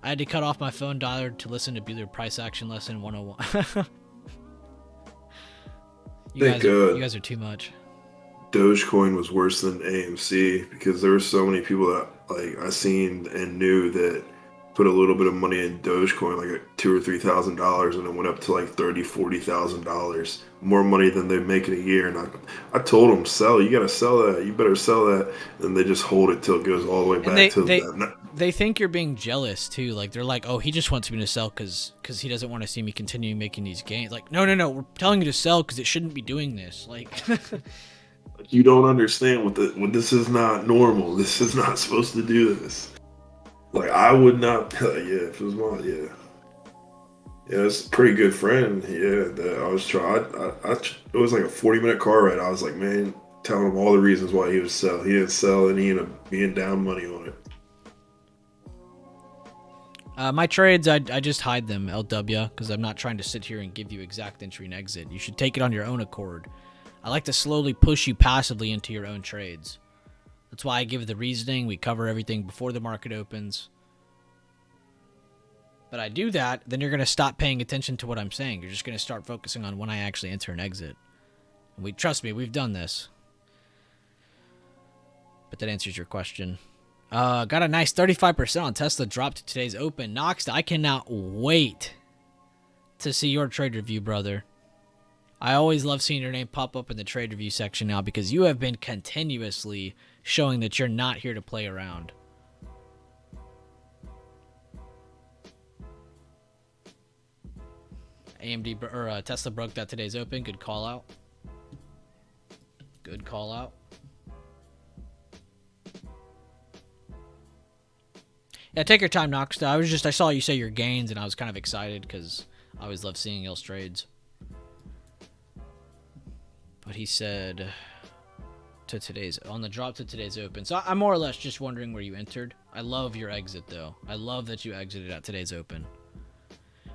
I had to cut off my phone dialer to listen to Bueller Price Action Lesson 101. think You guys are too much. Dogecoin was worse than AMC because there were so many people that like I seen and knew that put a little bit of money in Dogecoin, like $2,000 or $3,000, and it went up to like $30,000, $40,000, more money than they make in a year. And I told them, sell, you gotta sell that, you better sell that. And they just hold it till it goes all the way And back to that. they think you're being jealous too. Like they're like, oh, he just wants me to sell because he doesn't want to see me continue making these gains. Like, no, we're telling you to sell because it shouldn't be doing this. Like. You don't understand what this is not normal. This is not supposed to do this. Like I would not. Yeah, if it was my yeah, it's a pretty good friend. Yeah, that I was trying. It was like a 40-minute car ride. I was like, man, telling him all the reasons why he would sell. He didn't sell, and he ended up being down money on it. My trades, I just hide them, LW, because I'm not trying to sit here and give you exact entry and exit. You should take it on your own accord. I like to slowly push you passively into your own trades. That's why I give the reasoning. We cover everything before the market opens. But I do that, then you're going to stop paying attention to what I'm saying. You're just going to start focusing on when I actually enter and exit. And trust me, we've done this. But that answers your question. Got a nice 35% on Tesla drop to today's open. Noxta, I cannot wait to see your trade review, brother. I always love seeing your name pop up in the trade review section now because you have been continuously showing that you're not here to play around. Tesla broke that today's open. Good call out. Good call out. Yeah, take your time, Noxta. I saw you say your gains and I was kind of excited because I always love seeing y'all's trades. But he said on the drop to today's open. So I'm more or less just wondering where you entered. I love your exit though. I love that you exited at today's open.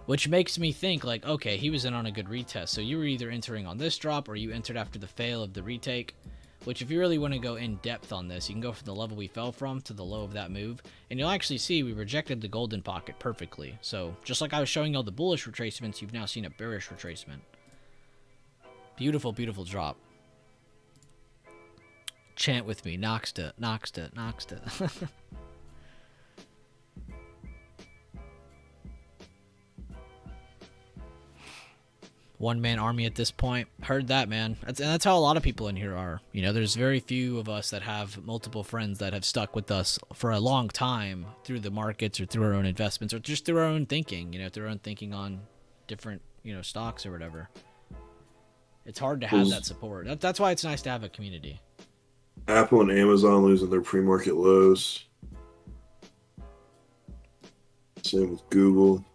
Which makes me think like, okay, he was in on a good retest. So you were either entering on this drop or you entered after the fail of the retake. Which if you really want to go in depth on this, you can go from the level we fell from to the low of that move. And you'll actually see we rejected the golden pocket perfectly. So just like I was showing y'all the bullish retracements, you've now seen a bearish retracement. Beautiful, beautiful drop. Chant with me. Noxta, Noxta, Noxta. One-man army at this point. Heard that, man. That's how a lot of people in here are. You know, there's very few of us that have multiple friends that have stuck with us for a long time through the markets or through our own investments or just through our own thinking, you know, through our own thinking on different, you know, stocks or whatever. It's hard to have that support. That's why it's nice to have a community. Apple and Amazon losing their pre-market lows. Same with Google.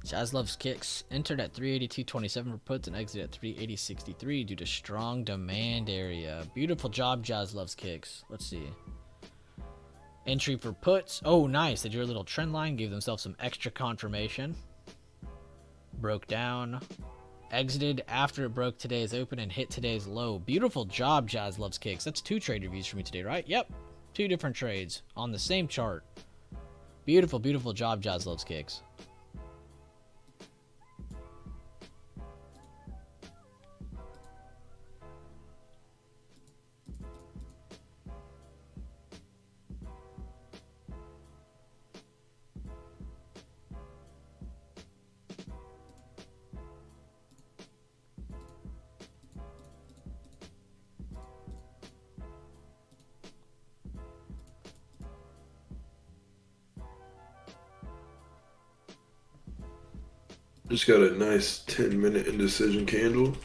Jazz loves kicks. Entered at 382.27 for puts and exit at 380.63 due to strong demand area. Beautiful job, Jazz loves kicks. Let's see. Entry for puts. Oh, nice. They drew a little trend line. Gave themselves some extra confirmation. Broke down. Exited after it broke today's open and hit today's low. Beautiful job, Jazz loves kicks. That's 2 trade reviews for me today, right? Yep. 2 different trades on the same chart. Beautiful, beautiful job, Jazz loves kicks. Just got a nice 10-minute indecision candle.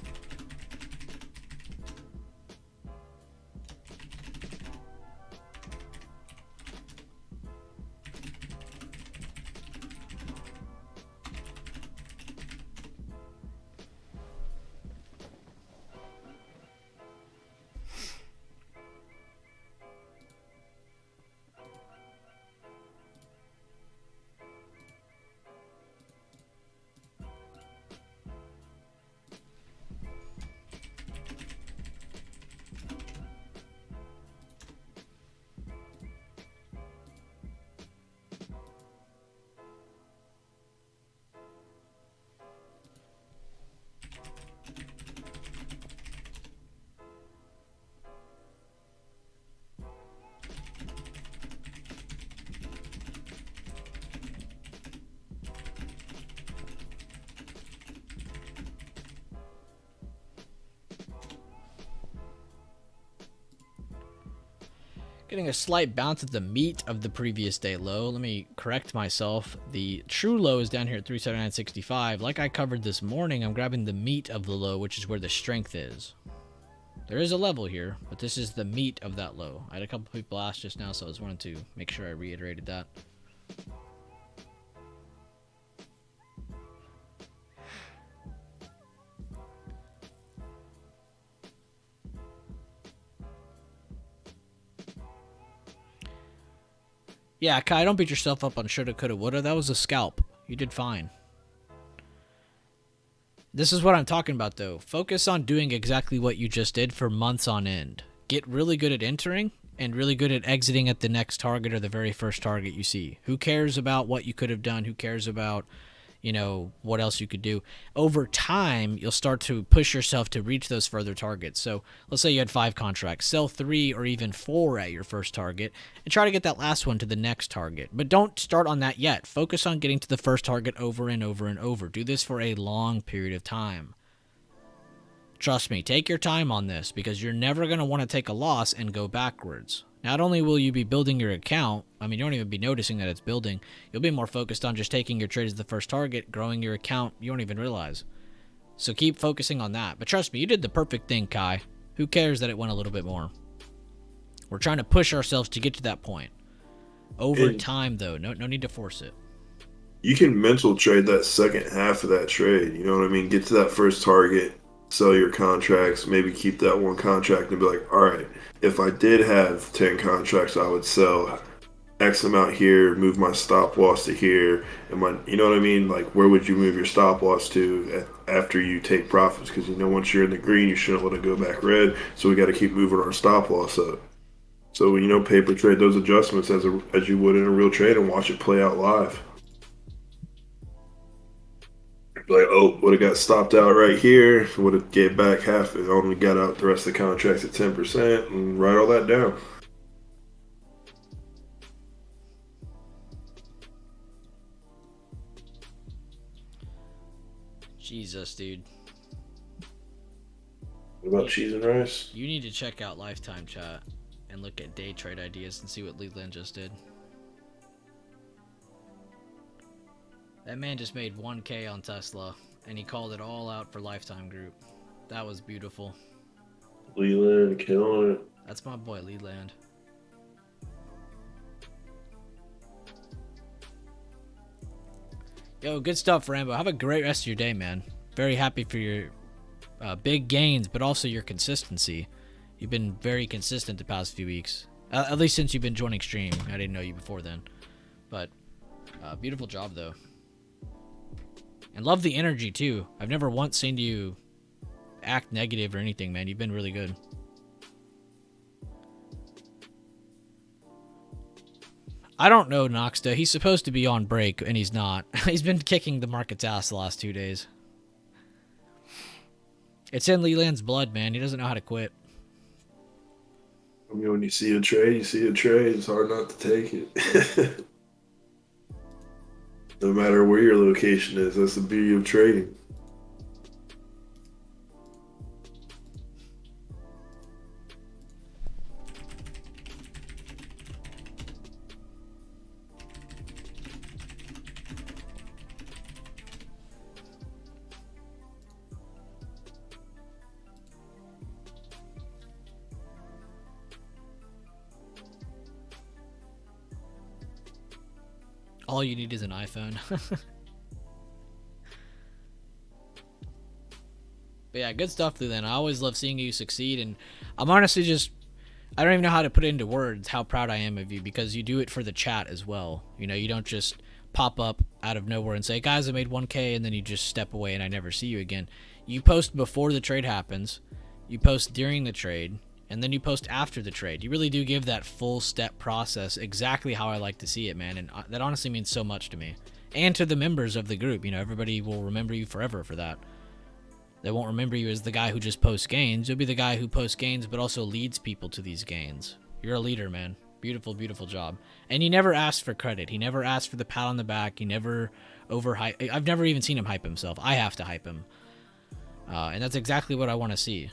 Getting a slight bounce at the meat of the previous day low. Let me correct myself. The true low is down here at 379.65. Like I covered this morning, I'm grabbing the meat of the low, which is where the strength is. There is a level here, but this is the meat of that low. I had a couple people ask just now, so I just wanted to make sure I reiterated that. Yeah, Kai, don't beat yourself up on shoulda, coulda, woulda. That was a scalp. You did fine. This is what I'm talking about, though. Focus on doing exactly what you just did for months on end. Get really good at entering and really good at exiting at the next target or the very first target you see. Who cares about what you could have done? Who cares about, you know, what else you could do? Over time, you'll start to push yourself to reach those further targets. So let's say you had 5 contracts. Sell 3 or even 4 at your first target and try to get that last one to the next target. But don't start on that yet. Focus on getting to the first target over and over and over. Do this for a long period of time. Trust me, take your time on this because you're never going to want to take a loss and go backwards. Not only will you be building your account, I mean, you won't even be noticing that it's building. You'll be more focused on just taking your trades as the first target, growing your account. You don't even realize. So keep focusing on that. But trust me, you did the perfect thing, Kai. Who cares that it went a little bit more? We're trying to push ourselves to get to that point. Over time, though, no need to force it. You can mental trade that second half of that trade. You know what I mean? Get to that first target, sell your contracts, maybe keep that one contract and be like, all right, if I did have 10 contracts, I would sell X amount here, move my stop loss to here, and you know what I mean? Like, where would you move your stop loss to after you take profits? Because you know, once you're in the green, you shouldn't let it go back red. So we got to keep moving our stop loss up. So you know, paper trade those adjustments as you would in a real trade and watch it play out live. Like, oh, would have got stopped out right here, would have gave back half, and only got out the rest of the contracts at 10%, and write all that down. Jesus, dude. What about cheese and rice? You need to check out Lifetime Chat and look at day trade ideas and see what Leland just did. That man just made 1K on Tesla, and he called it all out for Lifetime Group. That was beautiful. Leland killing it. That's my boy, Leland. Yo, good stuff, Rambo. Have a great rest of your day, man. Very happy for your big gains, but also your consistency. You've been very consistent the past few weeks. At least since you've been joining stream. I didn't know you before then. But, beautiful job, though. And love the energy, too. I've never once seen you act negative or anything, man. You've been really good. I don't know, Noxta. He's supposed to be on break, and he's not. He's been kicking the market's ass the last 2 days. It's in Leland's blood, man. He doesn't know how to quit. I mean, when you see a trade, you see a trade. It's hard not to take it. No matter where your location is, that's the beauty of trading. All you need is an iPhone. But yeah, good stuff, Leland. I always love seeing you succeed, and I'm honestly just, I don't even know how to put it into words how proud I am of you, because you do it for the chat as well. You know, you don't just pop up out of nowhere and say, guys, I made 1K, and then you just step away and I never see you again. You post before the trade happens, you post during the trade, and then you post after the trade. You really do give that full step process exactly how I like to see it, man. And that honestly means so much to me. And to the members of the group. You know, everybody will remember you forever for that. They won't remember you as the guy who just posts gains. You'll be the guy who posts gains but also leads people to these gains. You're a leader, man. Beautiful, beautiful job. And he never asked for credit. He never asked for the pat on the back. He never overhype. I've never even seen him hype himself. I have to hype him. And that's exactly what I want to see.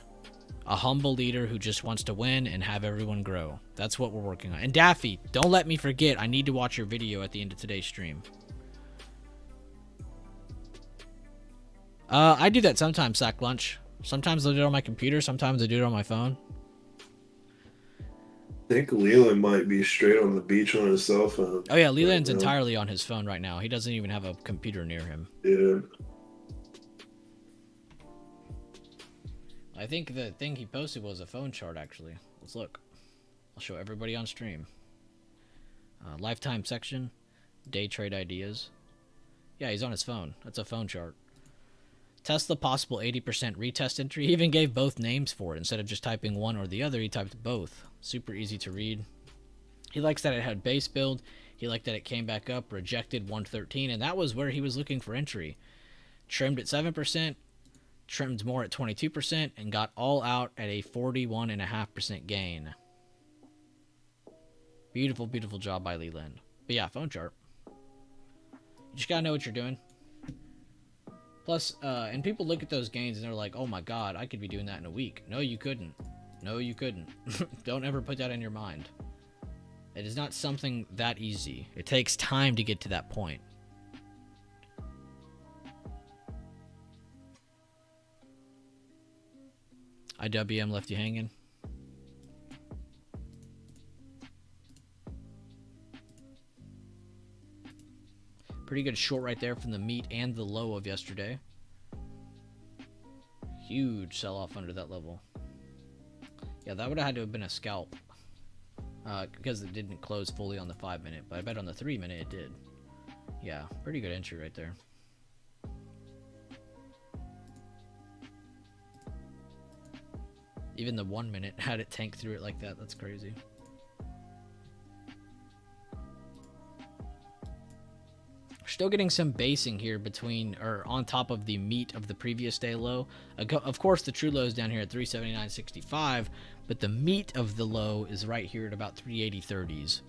A humble leader who just wants to win and have everyone grow. That's what we're working on. And Daffy, don't let me forget, I need to watch your video at the end of today's stream. I do that sometimes, Sack Lunch. Sometimes I do it on my computer, sometimes I do it on my phone. I think Leland might be straight on the beach on his cell phone. Oh yeah, Leland's entirely on his phone right now. He doesn't even have a computer near him. Yeah. I think the thing he posted was a phone chart, actually. Let's look. I'll show everybody on stream. Lifetime section. Day trade ideas. Yeah, he's on his phone. That's a phone chart. Tesla possible 80% retest entry. He even gave both names for it. Instead of just typing one or the other, he typed both. Super easy to read. He likes that it had base build. He liked that it came back up, rejected 113, and that was where he was looking for entry. Trimmed at 7%, trimmed more at 22%, and got all out at a 41.5% gain. Beautiful, beautiful job by Leland. But yeah, phone chart. You just gotta know what you're doing. Plus, and people look at those gains and they're like, oh my god, I could be doing that in a week. No, you couldn't. No, you couldn't. Don't ever put that in your mind. It is not something that easy. It takes time to get to that point. IWM left you hanging. Pretty good short right there from the meet and the low of yesterday. Huge sell-off under that level. Yeah, that would have had to have been a scalp. Because it didn't close fully on the 5-minute. But I bet on the 3-minute it did. Yeah, pretty good entry right there. Even the 1-minute had it tank through it like that. That's crazy. Still getting some basing here between or on top of the meat of the previous day low. Of course, the true low is down here at 379.65, but the meat of the low is right here at about 380.30s.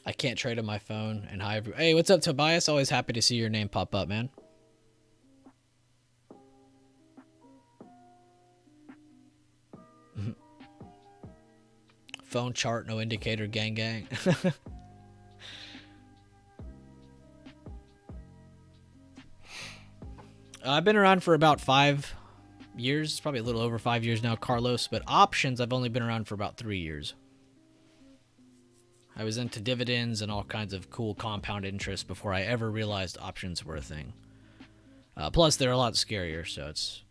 I can't trade on my phone. And hi, everyone. Hey, what's up, Tobias? Always happy to see your name pop up, man. Phone chart, no indicator, gang gang. I've been around for about 5 years, probably a little over 5 years now, Carlos, but options I've only been around for about 3 years. I was into dividends and all kinds of cool compound interest before I ever realized options were a thing. Plus, they're a lot scarier, so it's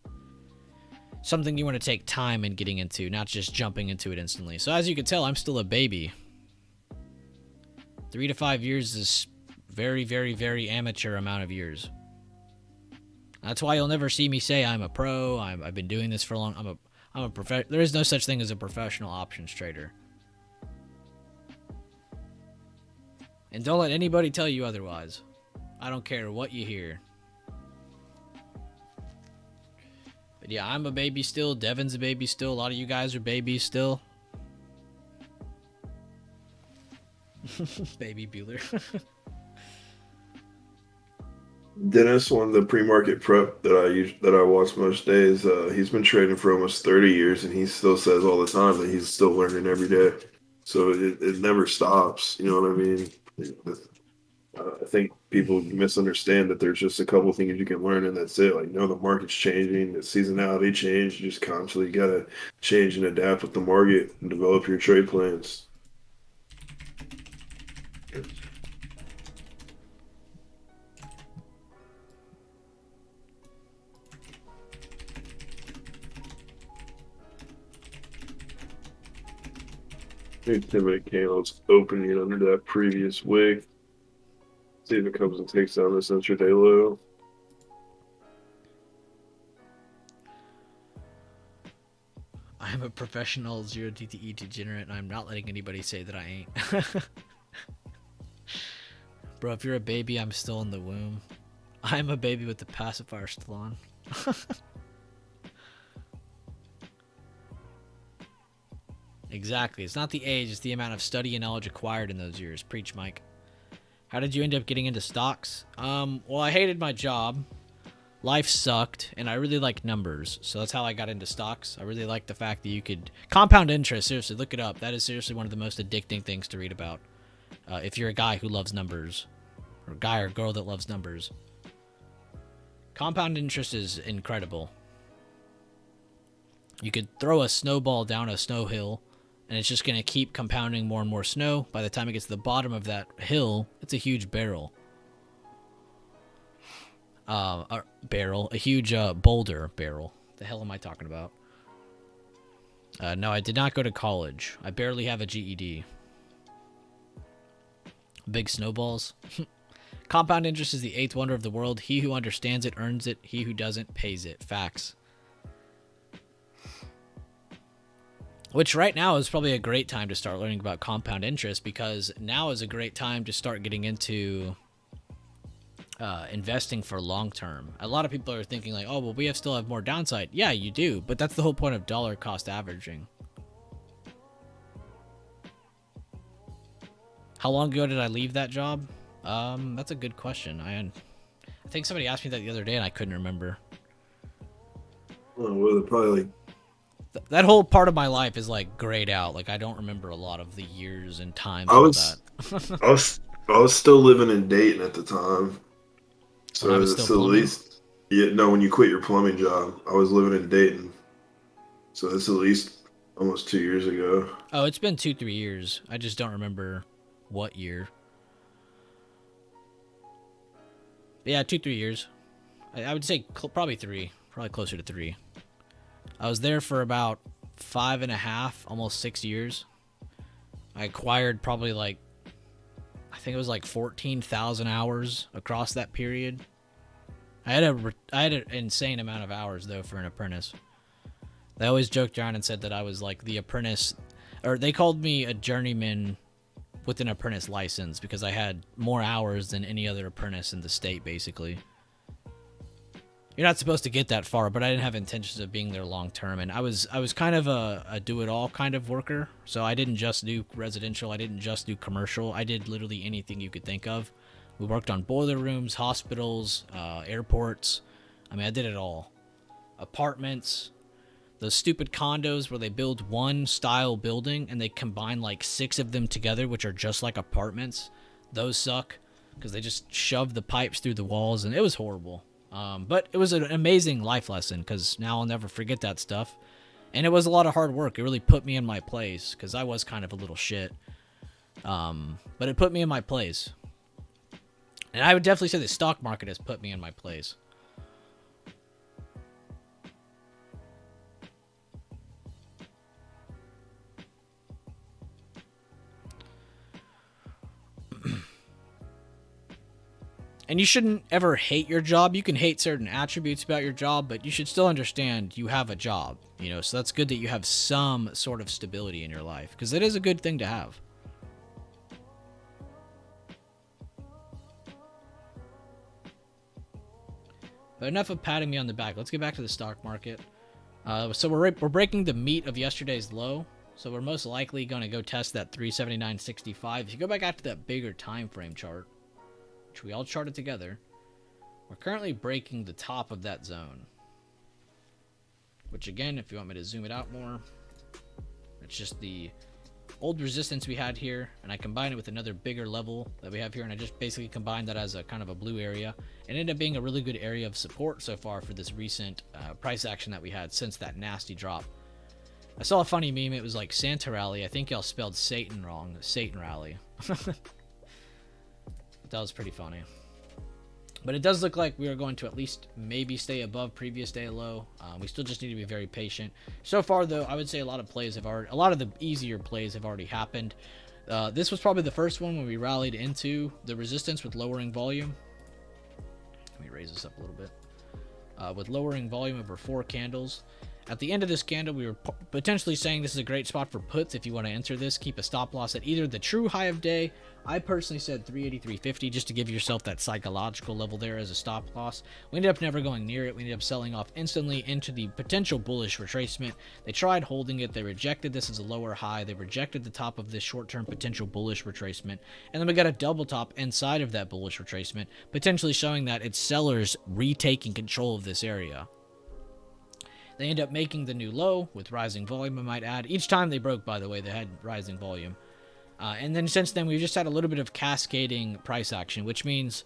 something you want to take time in getting into, not just jumping into it instantly. So as you can tell, I'm still a baby. 3 to 5 years is very, very, very amateur amount of years. That's why you'll never see me say I'm a pro. I've been doing this for a long. I'm a there is no such thing as a professional options trader. And don't let anybody tell you otherwise. I don't care what you hear. But yeah, I'm a baby still. Devin's a baby still. A lot of you guys are babies still. Baby Bueller. Dennis, one of the pre-market prep that I watch most days, he's been trading for almost 30 years, and he still says all the time that he's still learning every day. So it never stops. You know what I mean? I think people misunderstand that there's just a couple things you can learn and that's it. Like, the market's changing, the seasonality change. You just constantly gotta change and adapt with the market and develop your trade plans. Pivot candles opening under that previous wick. See if it comes and takes down this intraday low. I'm a professional 0 DTE degenerate, and I'm not letting anybody say that I ain't. Bro, if you're a baby, I'm still in the womb. I'm a baby with the pacifier still on. Exactly. It's not the age, it's the amount of study and knowledge acquired in those years. Preach, Mike. How did you end up getting into stocks? Well, I hated my job. Life sucked, and I really like numbers, so that's how I got into stocks. I really like the fact that you could compound interest. Seriously, look it up. That is seriously one of the most addicting things to read about. If you're a guy who loves numbers, or a guy or girl that loves numbers, compound interest is incredible. You could throw a snowball down a snow hill, and it's just going to keep compounding more and more snow. By the time it gets to the bottom of that hill, it's a huge barrel. A huge boulder barrel. The hell am I talking about? No, I did not go to college. I barely have a GED. Big snowballs. Compound interest is the eighth wonder of the world. He who understands it earns it. He who doesn't pays it. Facts. Which right now is probably a great time to start learning about compound interest, because now is a great time to start getting into investing for long term. A lot of people are thinking like, oh, well, we still have more downside. Yeah, you do, but that's the whole point of dollar cost averaging. How long ago did I leave that job? That's a good question. I think somebody asked me that the other day and I couldn't remember. Oh, well, probably like that whole part of my life is like grayed out. Like I don't remember a lot of the years and times I of was that. I was still living in Dayton at the time. When I was So still at plumbing? least, yeah, no, when you quit your plumbing job, I was living in Dayton. So that's at least almost 2 years ago. Oh, it's been 2-3 years. I just don't remember what year. But yeah, 2-3 years. I would say probably 3. Probably closer to 3. I was there for about 5.5, almost 6 years. I acquired probably like, I think it was like 14,000 hours across that period. I had an insane amount of hours though for an apprentice. They always joked around and said that I was like the apprentice, or they called me a journeyman with an apprentice license because I had more hours than any other apprentice in the state, basically. You're not supposed to get that far, but I didn't have intentions of being there long term, and I was kind of a do-it-all kind of worker, so I didn't just do residential, I didn't just do commercial, I did literally anything you could think of. We worked on boiler rooms, hospitals, airports. I mean, I did it all. Apartments, those stupid condos where they build one style building and they combine like 6 of them together, which are just like apartments. Those suck because they just shove the pipes through the walls, and it was horrible. But it was an amazing life lesson because now I'll never forget that stuff. And it was a lot of hard work. It really put me in my place because I was kind of a little shit. But it put me in my place. And I would definitely say the stock market has put me in my place. And you shouldn't ever hate your job. You can hate certain attributes about your job, but you should still understand you have a job, you know, so that's good that you have some sort of stability in your life, because it is a good thing to have. But enough of patting me on the back. Let's get back to the stock market. So we're breaking the meat of yesterday's low. So we're most likely going to go test that 379.65. If you go back out to that bigger time frame chart, which we all charted together, we're currently breaking the top of that zone. Which again, if you want me to zoom it out more, it's just the old resistance we had here, and I combined it with another bigger level that we have here, and I just basically combined that as a kind of a blue area. It ended up being a really good area of support so far for this recent price action that we had since that nasty drop. I saw a funny meme. It was like Santa Rally. I think y'all spelled Satan wrong. Satan Rally. That was pretty funny. But it does look like we are going to at least maybe stay above previous day low. We still just need to be very patient. So far, though, I would say a lot of the easier plays have already happened. This was probably the first one when we rallied into the resistance with lowering volume. Let me raise this up a little bit. With lowering volume over 4 candles. At the end of this candle, we were potentially saying this is a great spot for puts. If you want to enter this, keep a stop loss at either the true high of day. I personally said 383.50 just to give yourself that psychological level there as a stop loss. We ended up never going near it. We ended up selling off instantly into the potential bullish retracement. They tried holding it. They rejected this as a lower high. They rejected the top of this short-term potential bullish retracement. And then we got a double top inside of that bullish retracement, potentially showing that it's sellers retaking control of this area. They end up making the new low with rising volume, I might add. Each time they broke, by the way, they had rising volume. And then since then, we've just had a little bit of cascading price action, which means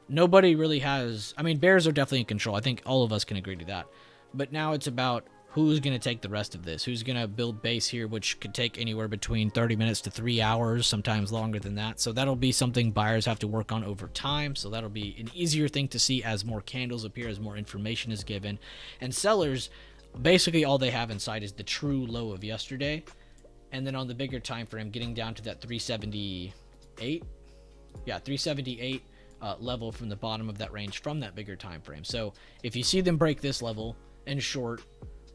nobody really has... I mean, bears are definitely in control. I think all of us can agree to that. But now it's about who's going to take the rest of this. Who's going to build base here, which could take anywhere between 30 minutes to 3 hours, sometimes longer than that. So that'll be something buyers have to work on over time. So that'll be an easier thing to see as more candles appear, as more information is given. And sellers... basically all they have in sight is the true low of yesterday, and then on the bigger time frame getting down to that 378 level from the bottom of that range from that bigger time frame. So if you see them break this level and short,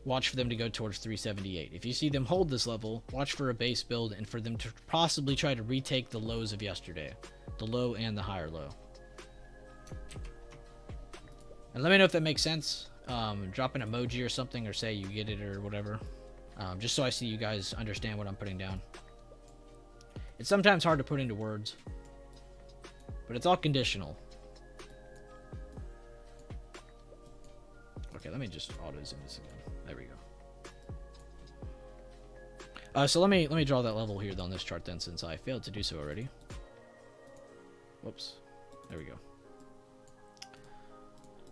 watch for them to go towards 378. If you see them hold this level, watch for a base build and for them to possibly try to retake the lows of yesterday, the low and the higher low. And let me know if that makes sense. Drop an emoji or something, or say you get it or whatever, just so I see you guys understand what I'm putting down. It's sometimes hard to put into words, but it's all conditional. Okay, let me just auto zoom this again. There we go. So let me draw that level here on this chart then, since I failed to do so already. Whoops. There we go.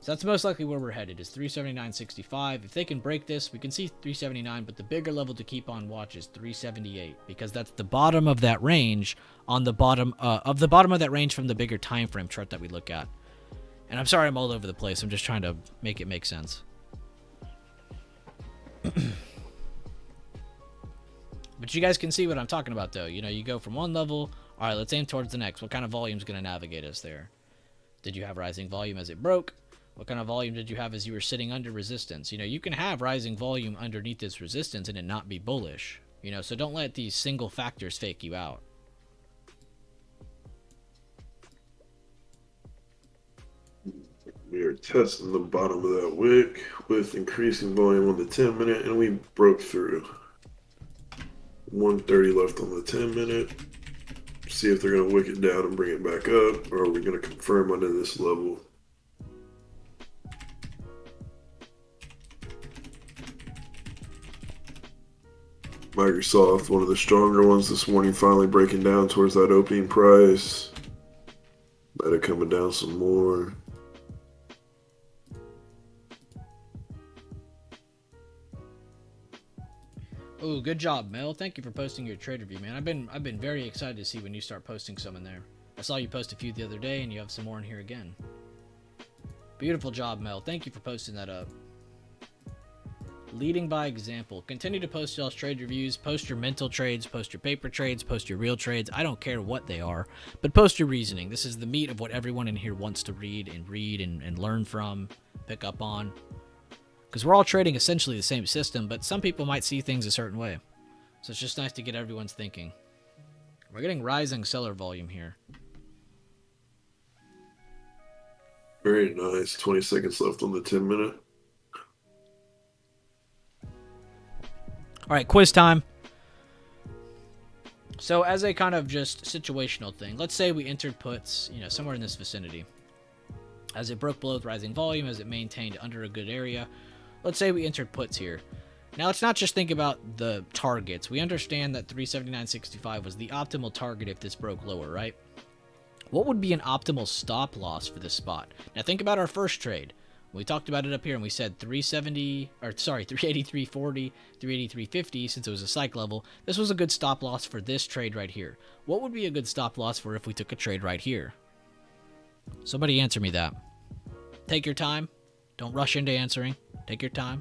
So that's most likely where we're headed, is 379.65. If they can break this, we can see 379, but the bigger level to keep on watch is 378, because that's the bottom of that range on the bottom of that range from the bigger time frame chart that we look at. And I'm sorry I'm all over the place. I'm just trying to make it make sense. But you guys can see what I'm talking about, though. You know, you go from one level, all right, let's aim towards the next. What kind of volume is going to navigate us there? Did you have rising volume as it broke? What kind of volume did you have as you were sitting under resistance? You know, you can have rising volume underneath this resistance and it not be bullish. You know, so don't let these single factors fake you out. We are testing the bottom of that wick with increasing volume on the 10-minute, and we broke through. 130 left on the 10-minute. See if they're going to wick it down and bring it back up, or are we going to confirm under this level? Microsoft, one of the stronger ones this morning, finally breaking down towards that opening price. Meta coming down some more. Oh, good job, Mel. Thank you for posting your trade review, man. I've been very excited to see when you start posting some in there. I saw you post a few the other day, and you have some more in here again. Beautiful job, Mel. Thank you for posting that up. Leading by example. Continue to post y'all's trade reviews. Post your mental trades. Post your paper trades. Post your real trades. I don't care what they are, but post your reasoning. This is the meat of what everyone in here wants to read and learn from, pick up on. Because we're all trading essentially the same system, but some people might see things a certain way. So it's just nice to get everyone's thinking. We're getting rising seller volume here. Very nice. 20 seconds left on the 10-minute. All right, quiz time. So as a kind of just situational thing, let's say we entered puts, you know, somewhere in this vicinity. As it broke below with rising volume, as it maintained under a good area. Let's say we entered puts here. Now let's not just think about the targets. We understand that 379.65 was the optimal target if this broke lower, right? What would be an optimal stop loss for this spot? Now think about our first trade. We talked about it up here and we said 383.40, 383.50 since it was a psych level. This was a good stop loss for this trade right here. What would be a good stop loss for if we took a trade right here? Somebody answer me that. Take your time. Don't rush into answering. Take your time.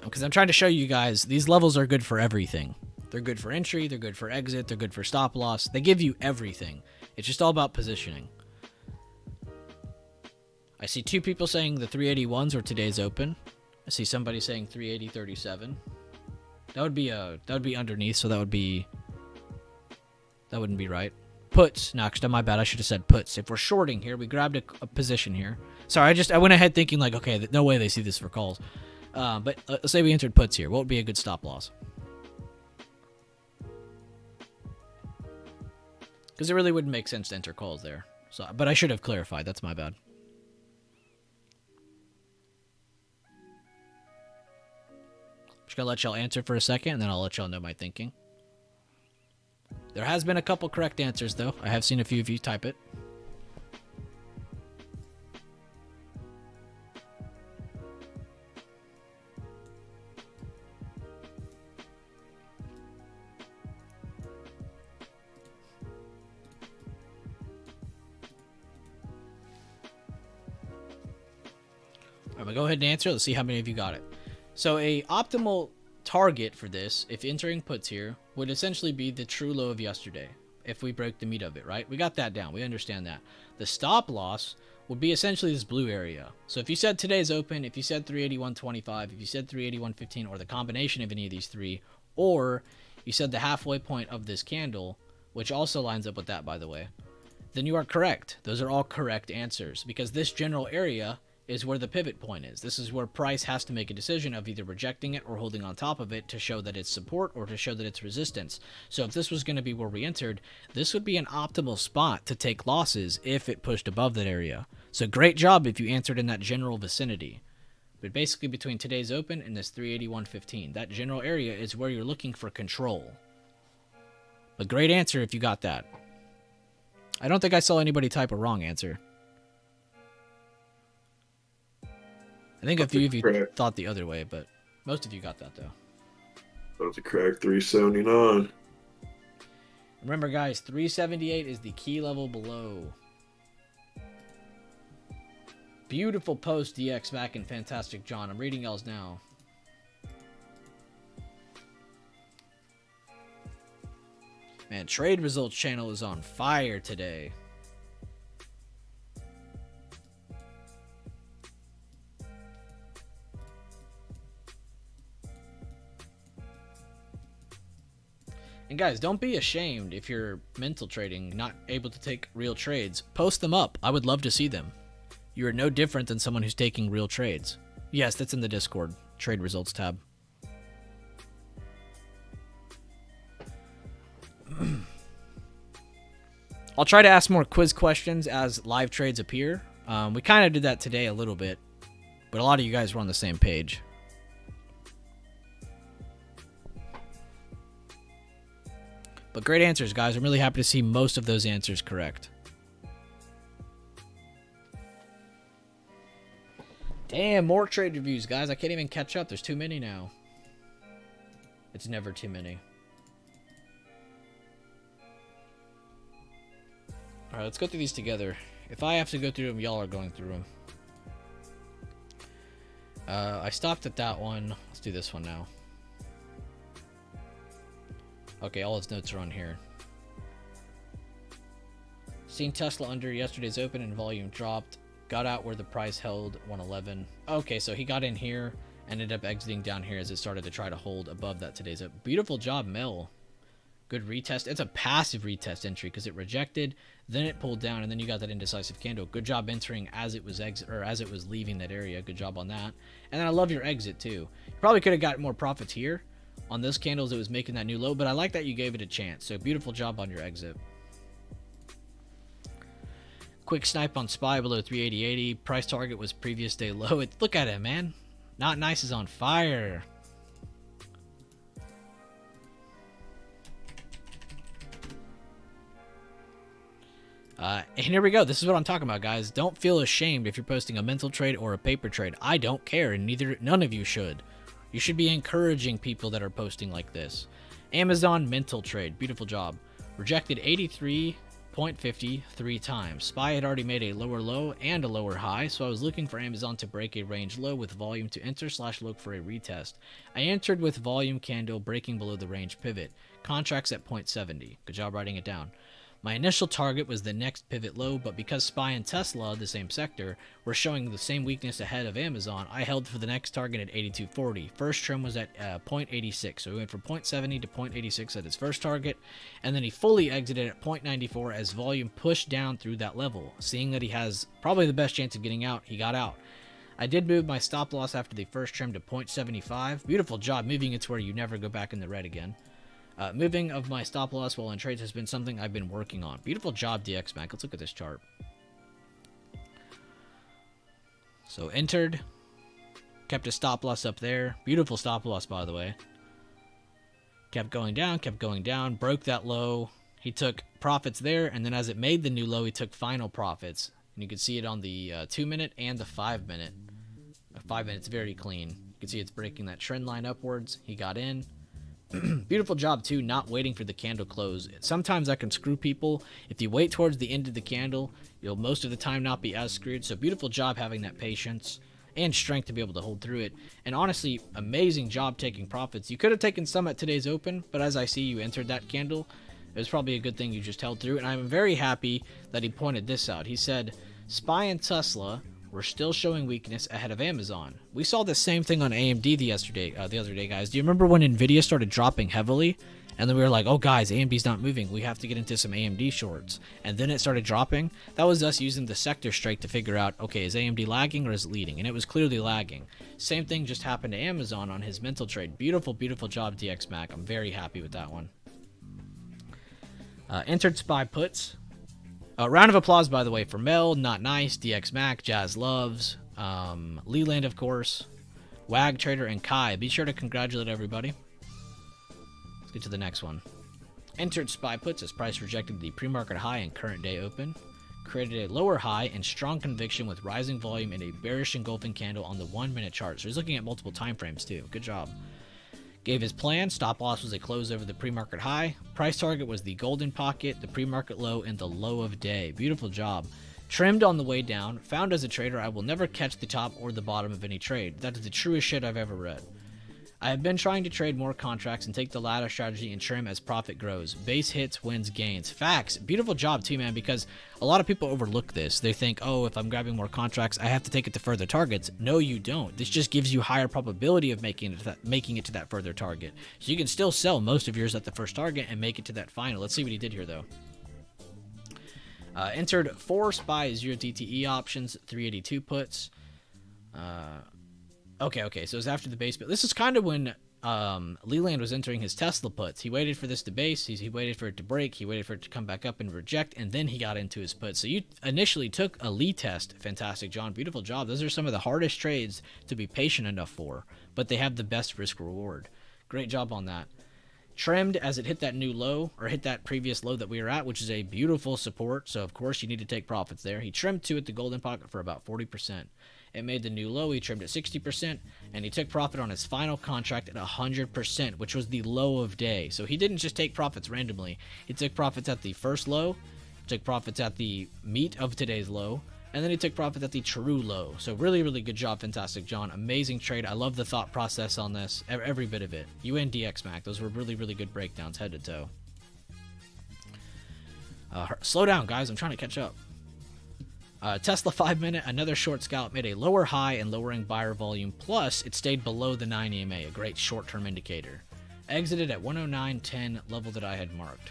Because I'm trying to show you guys, these levels are good for everything. They're good for entry, they're good for exit, they're good for stop loss. They give you everything. It's just all about positioning. I see 2 people saying the 381s are today's open. I see somebody saying 380.37. That would be underneath, so that wouldn't be right. Puts next. My bad. I should have said puts. If we're shorting here, we grabbed a position here. Sorry, I went ahead thinking like, okay, no way they see this for calls. But let's say we entered puts here. What would be a good stop loss? Because it really wouldn't make sense to enter calls there. So, but I should have clarified. That's my bad. Just gonna let y'all answer for a second, and then I'll let y'all know my thinking. There has been a couple correct answers, though. I have seen a few of you type it. I'm gonna go ahead and answer. Let's see how many of you got it. So a optimal target for this, if entering puts here, would essentially be the true low of yesterday, if we break the meat of it, right? We got that down. We understand that. The stop loss would be essentially this blue area. So if you said today's open, if you said 381.25, if you said 381.15, or the combination of any of these three, or you said the halfway point of this candle, which also lines up with that, by the way, then you are correct. Those are all correct answers, because this general area is where the pivot point is. This is where price has to make a decision of either rejecting it or holding on top of it to show that it's support or to show that it's resistance. So if this was going to be where we entered, this would be an optimal spot to take losses if it pushed above that area. So great job if you answered in that general vicinity. But basically between today's open and this 381.15, that general area is where you're looking for control. But great answer if you got that. I don't think I saw anybody type a wrong answer. I think a few of you thought the other way, but most of you got that, though. About to crack 379. Remember, guys, 378 is the key level below. Beautiful post, DX back in Fantastic John. I'm reading y'all's now. Man, Trade Results channel is on fire today. And guys, don't be ashamed if you're mental trading, not able to take real trades. Post them up. I would love to see them. You are no different than someone who's taking real trades. Yes, that's in the Discord. Trade Results tab. I'll try to ask more quiz questions as live trades appear. We kind of did that today a little bit, but a lot of you guys were on the same page. But great answers, guys. I'm really happy to see most of those answers correct. Damn, more trade reviews, guys. I can't even catch up. There's too many now. It's never too many. All right, let's go through these together. If I have to go through them, y'all are going through them. I stopped at that one. Let's do this one now. Okay, all his notes are on here. Seen Tesla under yesterday's open and volume dropped. Got out where the price held 111. Okay, so he got in here, ended up exiting down here as it started to try to hold above that today's open. Beautiful job, Mel. Good retest. It's a passive retest entry because it rejected, then it pulled down, and then you got that indecisive candle. Good job entering as it was as it was leaving that area. Good job on that. And then I love your exit too. You probably could have gotten more profits here on those candles. It was making that new low, but I like that you gave it a chance. So beautiful job on your exit. Quick snipe on SPY below 380.80. Price target was previous day low. Look at it, man. Not nice is on fire. And here we go. This is what I'm talking about, guys. Don't feel ashamed if you're posting a mental trade or a paper trade. I don't care, and none of you should. You should be encouraging people that are posting like this. Amazon mental trade. Beautiful job. Rejected 83. 0.50 3 times. SPY had already made a lower low and a lower high, so I was looking for Amazon to break a range low with volume to enter / look for a retest. I entered with volume candle breaking below the range pivot. Contracts at 0.70. Good job writing it down. My initial target was the next pivot low, but because SPY and Tesla, the same sector, were showing the same weakness ahead of Amazon, I held for the next target at 82.40. First trim was at 0.86, so we went from 0.70 to 0.86 at his first target, and then he fully exited at 0.94 as volume pushed down through that level. Seeing that he has probably the best chance of getting out, he got out. I did move my stop loss after the first trim to 0.75. Beautiful job moving it to where you never go back in the red again. Moving of my stop loss while in trades has been something I've been working on. Beautiful job, DX Mac. Let's look at this chart. So entered, kept a stop loss up there. Beautiful stop loss, by the way. Kept going down, broke that low. He took profits there, and then as it made the new low, he took final profits. And you can see it on the 2-minute and the 5-minute. 5 minutes very clean. You can see it's breaking that trend line upwards. He got in. Beautiful job too, not waiting for the candle close. Sometimes that can screw people. If you wait towards the end of the candle, you'll most of the time not be as screwed. So beautiful job having that patience and strength to be able to hold through it. And honestly, amazing job taking profits. You could have taken some at today's open, but as I see you entered that candle, it was probably a good thing you just held through. And I'm very happy that he pointed this out. He said, SPY and Tesla were still showing weakness ahead of Amazon. We saw the same thing on AMD the other day, guys. Do you remember when Nvidia started dropping heavily? And then we were like, oh, guys, AMD's not moving. We have to get into some AMD shorts. And then it started dropping. That was us using the sector strike to figure out, okay, is AMD lagging or is it leading? And it was clearly lagging. Same thing just happened to Amazon on his mental trade. Beautiful, beautiful job, DX Mac. I'm very happy with that one. Entered SPY puts. Round of applause, by the way, for Mel, Not Nice, DX Mac, Jazz Loves, Leland, of course, Wag Trader, and Kai. Be sure to congratulate everybody. Let's get to the next one. Entered SPY puts as price rejected the pre-market high and current day open. Created a lower high and strong conviction with rising volume in a bearish engulfing candle on the 1-minute chart. So he's looking at multiple time frames too. Good job. Gave his plan. Stop loss was a close over the pre-market high. Price target was the golden pocket, the pre-market low, and the low of day. Beautiful job. Trimmed on the way down. Found as a trader, I will never catch the top or the bottom of any trade. That is the truest shit I've ever read. I have been trying to trade more contracts and take the ladder strategy and trim as profit grows. Base hits, wins, gains. Facts. Beautiful job too, man, because a lot of people overlook this. They think, oh, if I'm grabbing more contracts, I have to take it to further targets. No, you don't. This just gives you higher probability of making it to that further target. So you can still sell most of yours at the first target and make it to that final. Let's see what he did here, though. Entered 4 SPY 0 DTE options, 382 puts. Okay, so it's after the base. But this is kind of when Leland was entering his Tesla puts. He waited for this to base. He waited for it to break. He waited for it to come back up and reject. And then he got into his puts. So you initially took a Lee test. Fantastic, John. Beautiful job. Those are some of the hardest trades to be patient enough for. But they have the best risk reward. Great job on that. Trimmed as it hit that new low, or hit that previous low that we were at, which is a beautiful support. So, of course, you need to take profits there. He trimmed to it the golden pocket for about 40%. It made the new low. He trimmed at 60%, and he took profit on his final contract at 100%, which was the low of day. So he didn't just take profits randomly. He took profits at the first low, took profits at the meat of today's low, and then he took profits at the true low. So really, really good job. Fantastic, John. Amazing trade. I love the thought process on this, every bit of it. You and DX Mac. Those were really, really good breakdowns, head to toe. Slow down, guys. I'm trying to catch up. Tesla 5-minute, another short scalp, made a lower high and lowering buyer volume, plus it stayed below the 9 EMA, a great short-term indicator. Exited at 109.10, level that I had marked.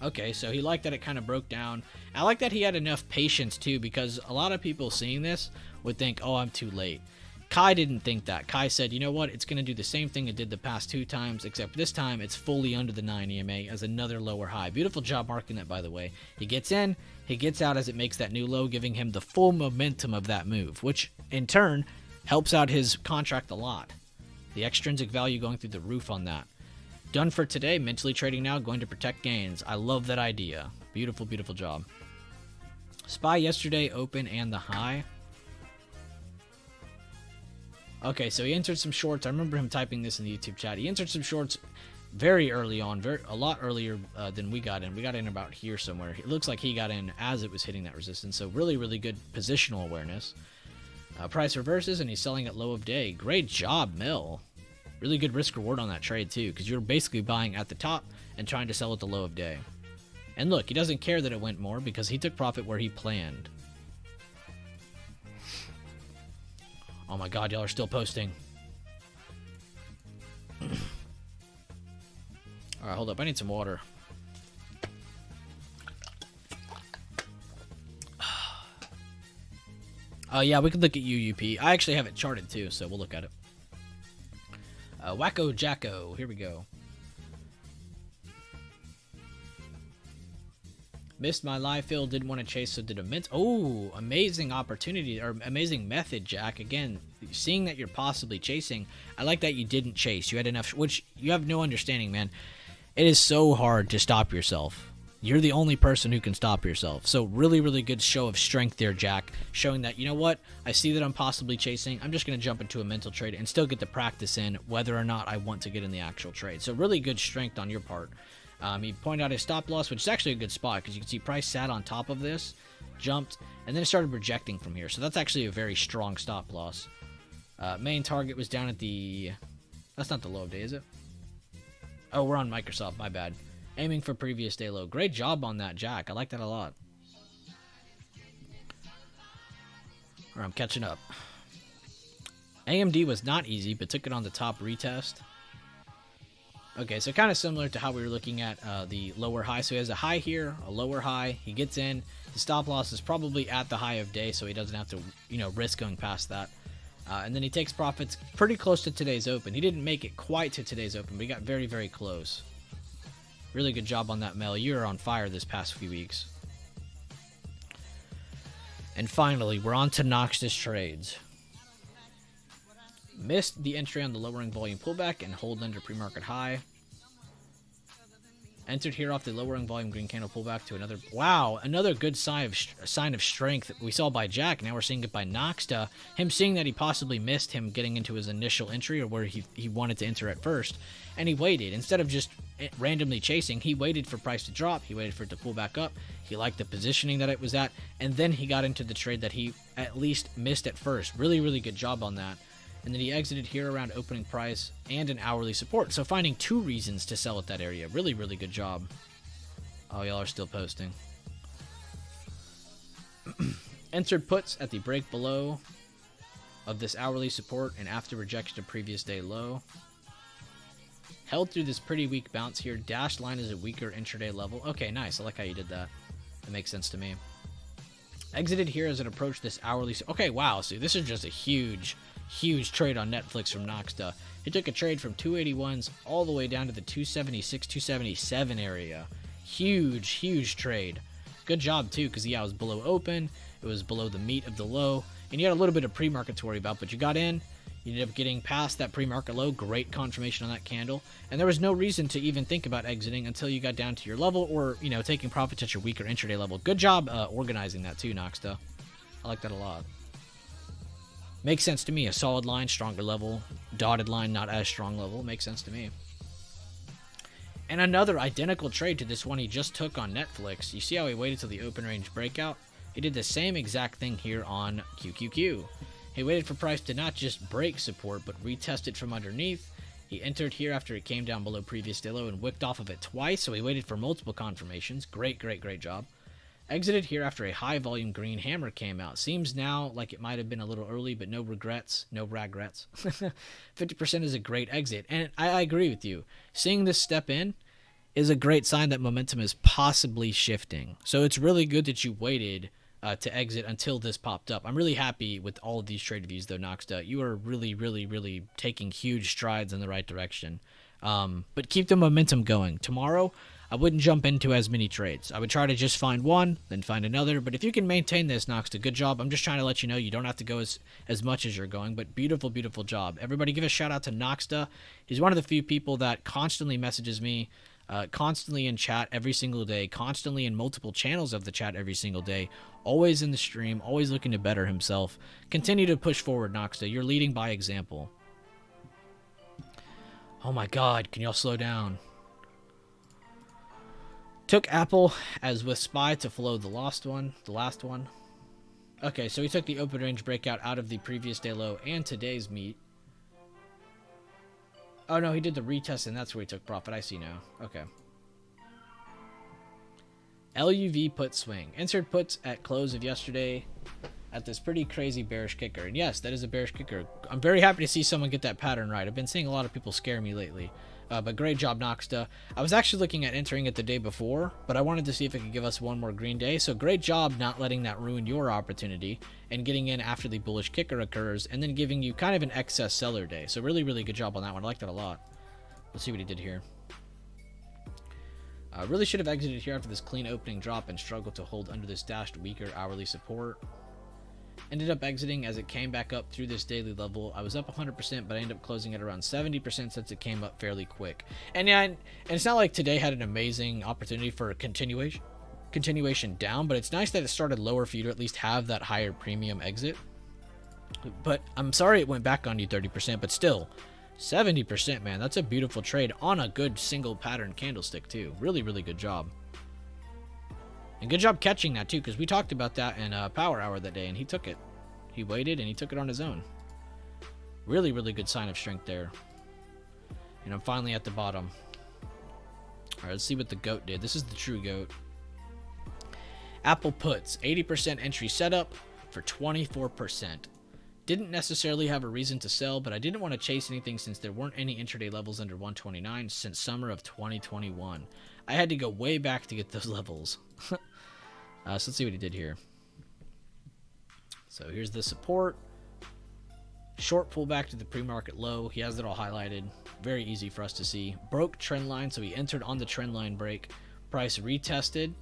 Okay, so he liked that it kind of broke down. I like that he had enough patience too, because a lot of people seeing this would think, oh, I'm too late. Kai didn't think that. Kai said, you know what, it's going to do the same thing it did the past 2 times, except this time it's fully under the 9 EMA as another lower high. Beautiful job marking that, by the way. He gets in, he gets out as it makes that new low, giving him the full momentum of that move, which in turn helps out his contract a lot. The extrinsic value going through the roof on that. Done for today. Mentally trading now, going to protect gains. I love that idea. Beautiful, beautiful job. SPY yesterday, open and the high. Okay, so he entered some shorts. I remember him typing this in the YouTube chat. He entered some shorts very early on, a lot earlier than we got in. We got in about here somewhere. It looks like he got in as it was hitting that resistance. So really, really good positional awareness. Price reverses, and he's selling at low of day. Great job, Mel. Really good risk reward on that trade too, because you're basically buying at the top and trying to sell at the low of day. And look, he doesn't care that it went more because he took profit where he planned. Oh my god, y'all are still posting. Alright, hold up. I need some water. Oh, yeah, we could look at UUP. I actually have it charted, too, so we'll look at it. Wacko Jacko. Here we go. Missed my live fill. Didn't want to chase, so did a mint. Oh, amazing opportunity, or amazing method, Jack. Again, seeing that you're possibly chasing. I like that you didn't chase. You had enough, which you have no understanding, man. It is so hard to stop yourself. You're the only person who can stop yourself. So really, really good show of strength there, Jack. Showing that, you know what? I see that I'm possibly chasing. I'm just going to jump into a mental trade and still get the practice in whether or not I want to get in the actual trade. So really good strength on your part. He pointed out his stop loss, which is actually a good spot because you can see price sat on top of this, jumped, and then it started rejecting from here. So that's actually a very strong stop loss. Main target was down at the... That's not the low of day, is it? Oh, we're on Microsoft. My bad. Aiming for previous day low. Great job on that, Jack. I like that a lot. Or I'm catching up. AMD was not easy, but took it on the top retest. Okay, so kind of similar to how we were looking at the lower high. So he has a high here, a lower high. He gets in. His stop loss is probably at the high of day, so he doesn't have to, risk going past that. And then he takes profits pretty close to today's open. He didn't make it quite to today's open, but he got very, very close. Really good job on that, Mel. You're on fire this past few weeks. And finally, we're on to Noxus trades. Missed the entry on the lowering volume pullback and hold under pre-market high. Entered here off the lowering volume green candle pullback to another... Wow, another good sign of strength that we saw by Jack. Now we're seeing it by Noxta. Him seeing that he possibly missed him getting into his initial entry or where he wanted to enter at first. And he waited. Instead of just randomly chasing, he waited for price to drop. He waited for it to pull back up. He liked the positioning that it was at. And then he got into the trade that he at least missed at first. Really, really good job on that. And then he exited here around opening price and an hourly support. So finding two reasons to sell at that area. Really, really good job. Oh, y'all are still posting. Entered puts at the break below of this hourly support and after rejection of previous day low. Held through this pretty weak bounce here. Dashed line is a weaker intraday level. Okay, nice. I like how you did that. That makes sense to me. Exited here as it approached this hourly... Okay, wow. See, this is just a huge trade on Netflix from Noxta. He took a trade from 281s all the way down to the 276, 277 area. Huge trade. Good job, too, because, yeah, it was below open. It was below the meat of the low. And you had a little bit of pre-market to worry about, but you got in. You ended up getting past that pre-market low. Great confirmation on that candle. And there was no reason to even think about exiting until you got down to your level or, taking profits at your weaker intraday level. Good job organizing that, too, Noxta. I like that a lot. Makes sense to me. A solid line, stronger level. Dotted line, not as strong level. Makes sense to me. And another identical trade to this one he just took on Netflix. You see how he waited till the open range breakout? He did the same exact thing here on QQQ. He waited for price to not just break support, but retest it from underneath. He entered here after it came down below previous day low and wicked off of it twice, so he waited for multiple confirmations. Great job. Exited here after a high volume green hammer came out. Seems now like it might have been a little early, but no regrets. 50% is a great exit. And I agree with you. Seeing this step in is a great sign that momentum is possibly shifting. So it's really good that you waited to exit until this popped up. I'm really happy with all of these trade views, though, Noxta. You are really taking huge strides in the right direction. But keep the momentum going. Tomorrow, I wouldn't jump into as many trades. I would try to just find one, then find another. But if you can maintain this, Noxta, good job. I'm just trying to let you know you don't have to go as much as you're going. But beautiful job. Everybody give a shout out to Noxta. He's one of the few people that constantly messages me, constantly in chat every single day, constantly in multiple channels of the chat every single day, always in the stream, always looking to better himself. Continue to push forward, Noxta. You're leading by example. Oh my god, can y'all slow down? Took Apple as with SPY to follow the last one. Okay, so he took the open range breakout out of the previous day low and today's meet. Oh no, he did the retest and that's where he took profit. I see now. Okay. LUV put swing. Entered puts at close of yesterday at this pretty crazy bearish kicker. And yes, that is a bearish kicker. I'm very happy to see someone get that pattern right. I've been seeing a lot of people scare me lately. But great job, Noxta. I was actually looking at entering it the day before, but I wanted to see if it could give us one more green day. So great job not letting that ruin your opportunity and getting in after the bullish kicker occurs and then giving you kind of an excess seller day. So really, really good job on that one. I like that a lot. Let's see what he did here. Really should have exited here after this clean opening drop and struggled to hold under this dashed weaker hourly support. Ended up exiting as it came back up through this daily level. I was up 100%, but I ended up closing at around 70% since it came up fairly quick. And yeah, and it's not like today had an amazing opportunity for a continuation down, but it's nice that it started lower for you to at least have that higher premium exit. But I'm sorry it went back on you 30%, but still, 70%, man. That's a beautiful trade on a good single pattern candlestick too. Really, really good job. And good job catching that too, because we talked about that in Power Hour that day, and he took it. He waited, and he took it on his own. Really, really good sign of strength there. And I'm finally at the bottom. All right, let's see what the GOAT did. This is the true GOAT. Apple puts 80% entry setup for 24%. Didn't necessarily have a reason to sell, but I didn't want to chase anything since there weren't any intraday levels under 129 since summer of 2021. I had to go way back to get those levels. So let's see what he did here. So here's the support. Short pullback to the pre-market low. He has it all highlighted. Very easy for us to see. Broke trend line, so he entered on the trend line break. Price retested,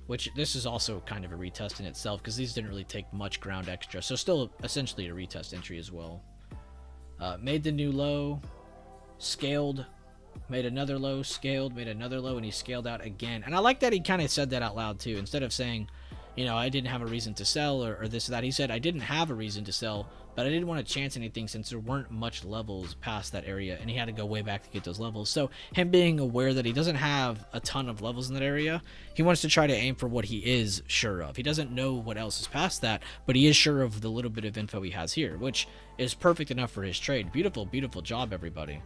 which this is also kind of a retest in itself because these didn't really take much ground extra. So still essentially a retest entry as well. Made the new low. Scaled. Made another low, scaled, made another low, and he scaled out again. And I like that he kind of said that out loud too. Instead of saying, you know, I didn't have a reason to sell or this or that, he said, I didn't have a reason to sell, but I didn't want to chance anything since there weren't much levels past that area, and he had to go way back to get those levels. So him being aware that he doesn't have a ton of levels in that area, he wants to try to aim for what he is sure of. He doesn't know what else is past that, but he is sure of the little bit of info he has here, which is perfect enough for his trade. Beautiful, beautiful job, everybody.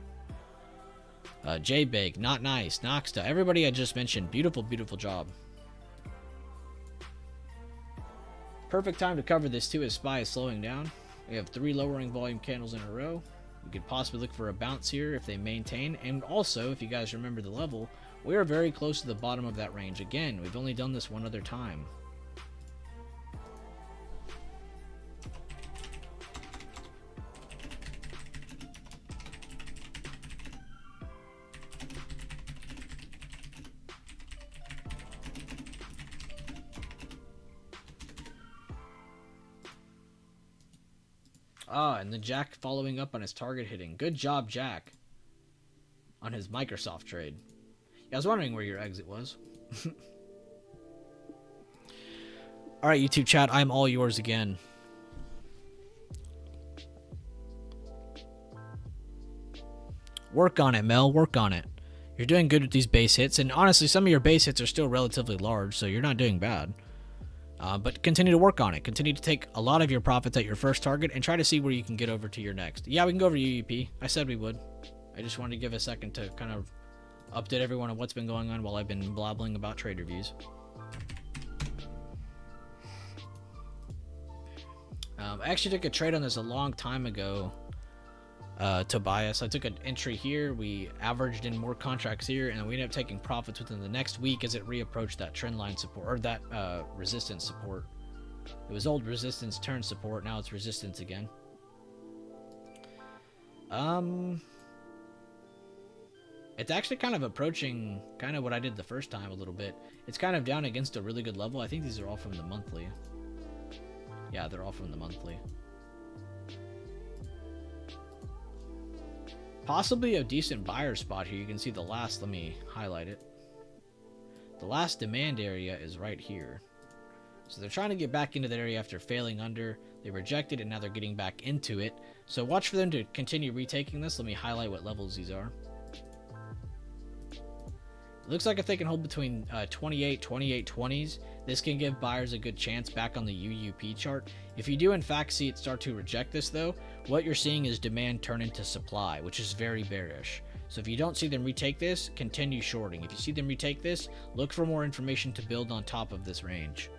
J-Bake, not nice. Noxta, everybody I just mentioned. Beautiful, beautiful job. Perfect time to cover this too as SPY is slowing down. We have 3 lowering volume candles in a row. We could possibly look for a bounce here if they maintain. And also, if you guys remember the level, we are very close to the bottom of that range. Again, we've only done this one other time. Ah, and the Jack following up on his target hitting. Good job, Jack. On his Microsoft trade. Yeah, I was wondering where your exit was. Alright, YouTube chat, I'm all yours again. Work on it, Mel. Work on it. You're doing good with these base hits, and honestly, some of your base hits are still relatively large, so you're not doing bad. But continue to work on it. Continue to take a lot of your profits at your first target and try to see where you can get over to your next. Yeah, we can go over to UEP. I said we would. I just wanted to give a second to kind of update everyone on what's been going on while I've been blabbling about trade reviews. I actually took a trade on this a long time ago, Tobias. I took an entry here. We averaged in more contracts here, and we ended up taking profits within the next week as it reapproached that trend line support, or that resistance support. It was old resistance turned support. Now it's resistance again. It's actually kind of approaching kind of what I did the first time a little bit. It's kind of down against a really good level. I think these are all from the monthly. Yeah, they're all from the monthly. Possibly a decent buyer spot here. You can see the last, let me highlight it. The last demand area is right here. So they're trying to get back into that area after failing under. They rejected it, now they're getting back into it. So watch for them to continue retaking this. Let me highlight what levels these are. It looks like if they can hold between 28.20s, this can give buyers a good chance back on the UUP chart. If you do in fact see it start to reject this though, what you're seeing is demand turn into supply, which is very bearish. So if you don't see them retake this, continue shorting. If you see them retake this, look for more information to build on top of this range.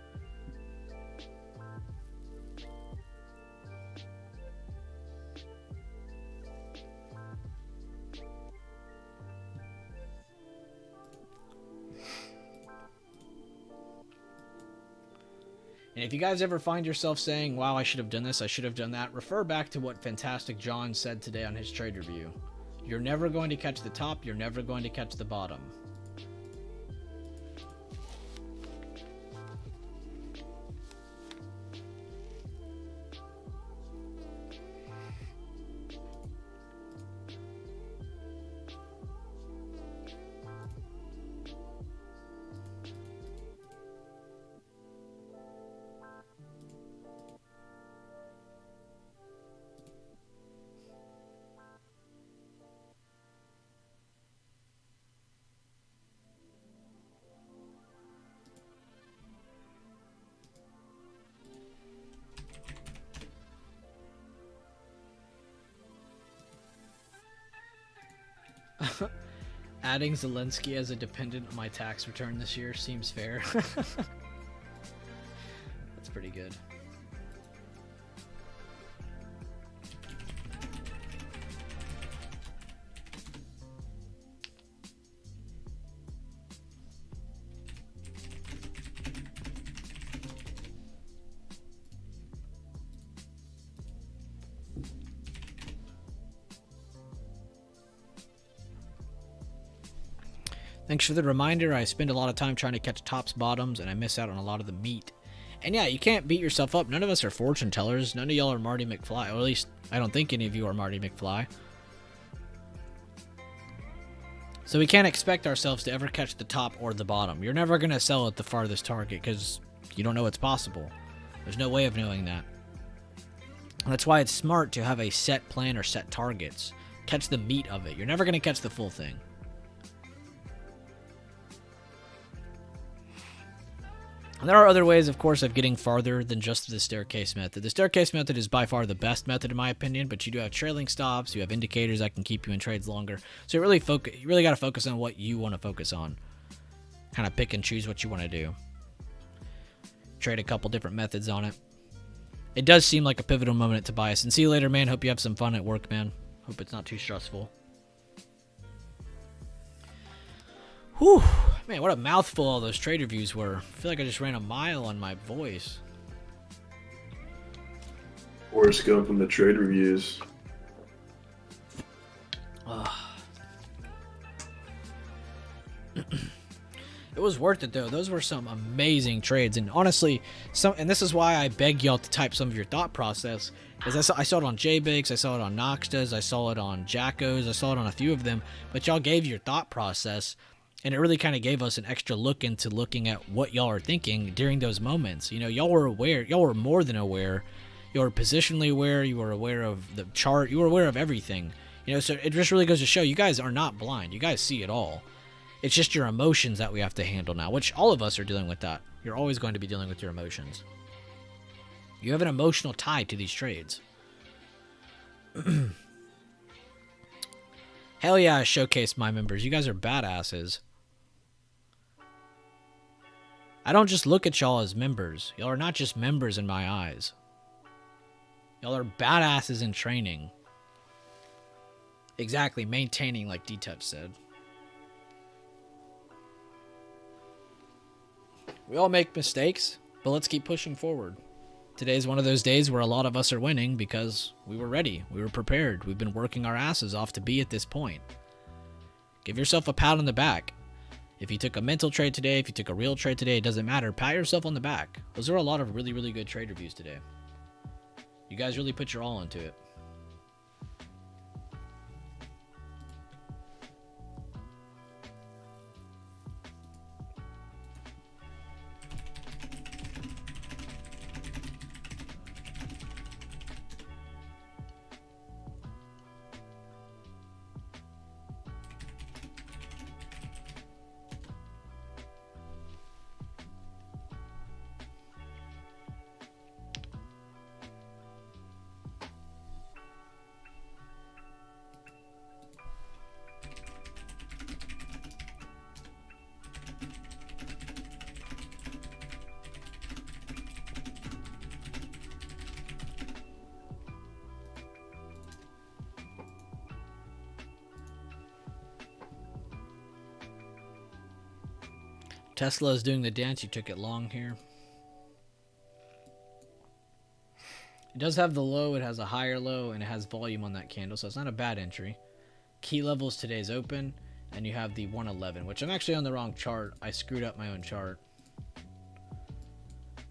And if you guys ever find yourself saying, wow, I should have done this, I should have done that, refer back to what Fantastic John said today on his trade review. You're never going to catch the top, you're never going to catch the bottom. Adding Zelensky as a dependent on my tax return this year seems fair. That's pretty good. Thanks for the reminder. I spend a lot of time trying to catch tops, bottoms, and I miss out on a lot of the meat. And yeah, you can't beat yourself up. None of us are fortune tellers. None of y'all are Marty McFly. Or at least, I don't think any of you are Marty McFly. So we can't expect ourselves to ever catch the top or the bottom. You're never going to sell at the farthest target because you don't know it's possible. There's no way of knowing that. And that's why it's smart to have a set plan or set targets. Catch the meat of it. You're never going to catch the full thing. And there are other ways, of course, of getting farther than just the staircase method. The staircase method is by far the best method in my opinion, but you do have trailing stops, you have indicators that can keep you in trades longer. So you really got to focus on what you want to focus on. Kind of pick and choose what you want to do. Trade a couple different methods on it. It does seem like a pivotal moment to bias. And see you later, man. Hope you have some fun at work, man. Hope it's not too stressful. Whew. Man, what a mouthful all those trade reviews were. I feel like I just ran a mile on my voice. Or scoping the trade reviews. It was worth it, though. Those were some amazing trades. And honestly, and this is why I beg y'all to type some of your thought process. Because I saw it on JBakes, I saw it on Noxtas, I saw it on Jackos, I saw it on a few of them. But y'all gave your thought process. And it really kind of gave us an extra look into looking at what y'all are thinking during those moments. You know, y'all were aware. Y'all were more than aware. You were positionally aware. You were aware of the chart. You were aware of everything. You know, so it just really goes to show you guys are not blind. You guys see it all. It's just your emotions that we have to handle now, which all of us are dealing with that. You're always going to be dealing with your emotions. You have an emotional tie to these trades. Hell yeah, I showcased my members. You guys are badasses. I don't just look at y'all as members. Y'all are not just members in my eyes. Y'all are badasses in training. Exactly, maintaining like D-Touch said. We all make mistakes, but let's keep pushing forward. Today's one of those days where a lot of us are winning because we were ready. We were prepared. We've been working our asses off to be at this point. Give yourself a pat on the back. If you took a mental trade today, if you took a real trade today, it doesn't matter. Pat yourself on the back. Those are a lot of really, really good trade reviews today. You guys really put your all into it. Tesla is doing the dance. You took it long here. It does have the low. It has a higher low, and it has volume on that candle, so it's not a bad entry. Key levels today's open, and you have the 111, which I'm actually on the wrong chart. I screwed up my own chart.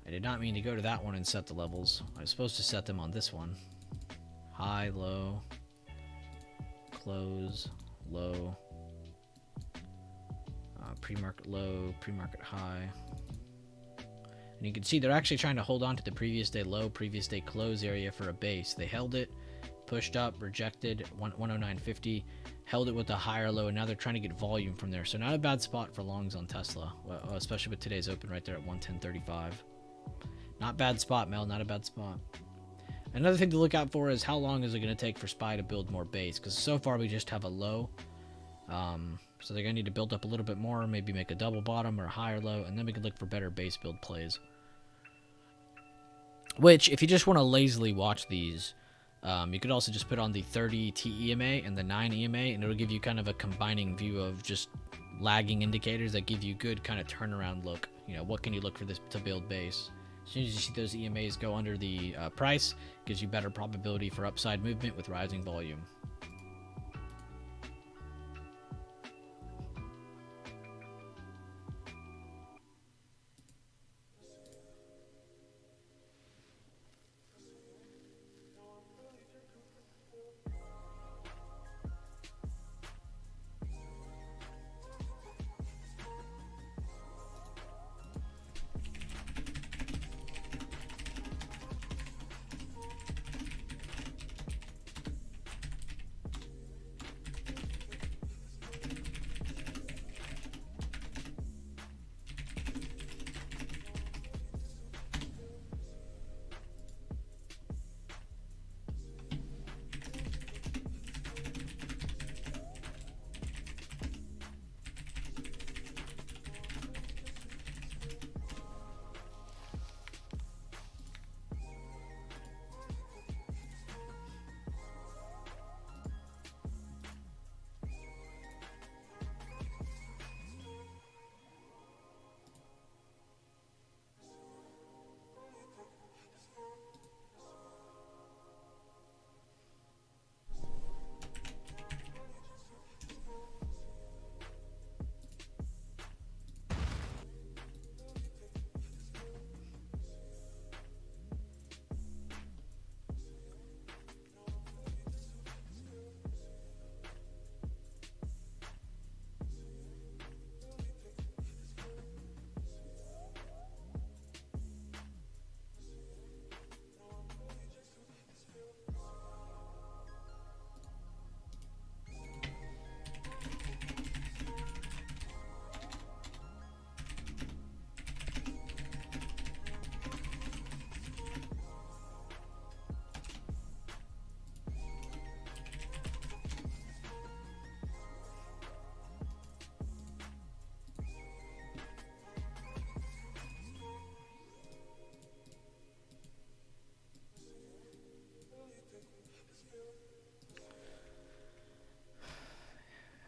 I did not mean to go to that one and set the levels. I was supposed to set them on this one. High, low, close, low, pre-market low, pre-market high. And you can see they're actually trying to hold on to the previous day low, previous day close area for a base. They held it, pushed up, rejected 109.50, held it with a higher low, and now they're trying to get volume from there. So not a bad spot for longs on Tesla, especially with today's open right there at 110.35. Not bad spot, Mel, not a bad spot. Another thing to look out for is how long is it going to take for SPY to build more base, because so far we just have a low. So they're going to need to build up a little bit more, maybe make a double bottom or a higher low, and then we can look for better base build plays. Which, if you just want to lazily watch these, you could also just put on the 30 TEMA and the 9 EMA, and it'll give you kind of a combining view of just lagging indicators that give you good kind of turnaround look. You know, what can you look for this to build base? As soon as you see those EMAs go under the price, gives you better probability for upside movement with rising volume.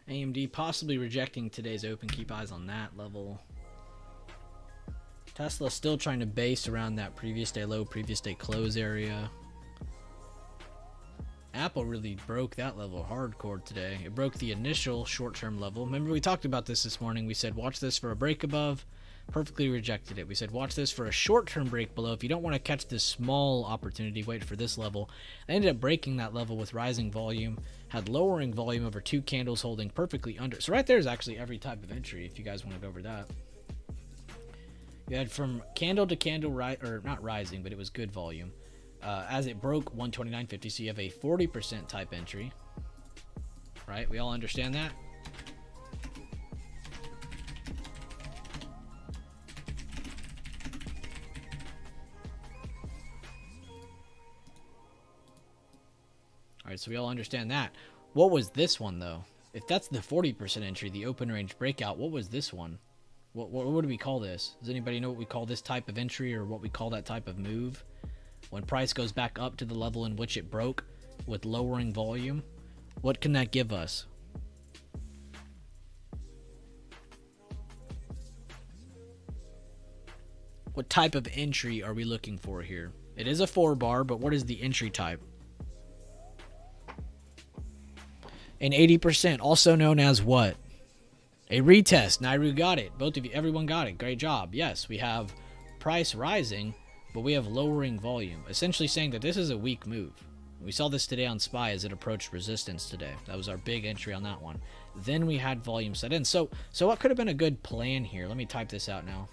AMD possibly rejecting today's open. Keep eyes on that level. Tesla still trying to base around that previous day low, previous day close area. Apple really broke that level hardcore today. It broke the initial short-term level. Remember we talked about this morning. We said watch this for a break above. Perfectly rejected it. We said watch this for a short-term break below. If you don't want to catch this small opportunity, wait for this level. I ended up breaking that level with rising volume. Had lowering volume over 2 candles holding perfectly under. So right there is actually every type of entry if you guys want to go over that. You had from candle to candle, or not rising, but it was good volume. As it broke 129.50, so you have a 40% type entry. Right? We all understand that? Alright, so we all understand that. What was this one, though? If that's the 40% entry, the open range breakout, what was this one? What do we call this? Does anybody know what we call this type of entry, or what we call that type of move? When price goes back up to the level in which it broke with lowering volume, what can that give us? What type of entry are we looking for here? It is a 4-bar, but what is the entry type? An 80%, also known as what? A retest. Nairu got it. Both of you, everyone got it. Great job. Yes, we have price rising, but we have lowering volume. Essentially saying that this is a weak move. We saw this today on SPY as it approached resistance today. That was our big entry on that one. Then we had volume set in. So what could have been a good plan here? Let me type this out now.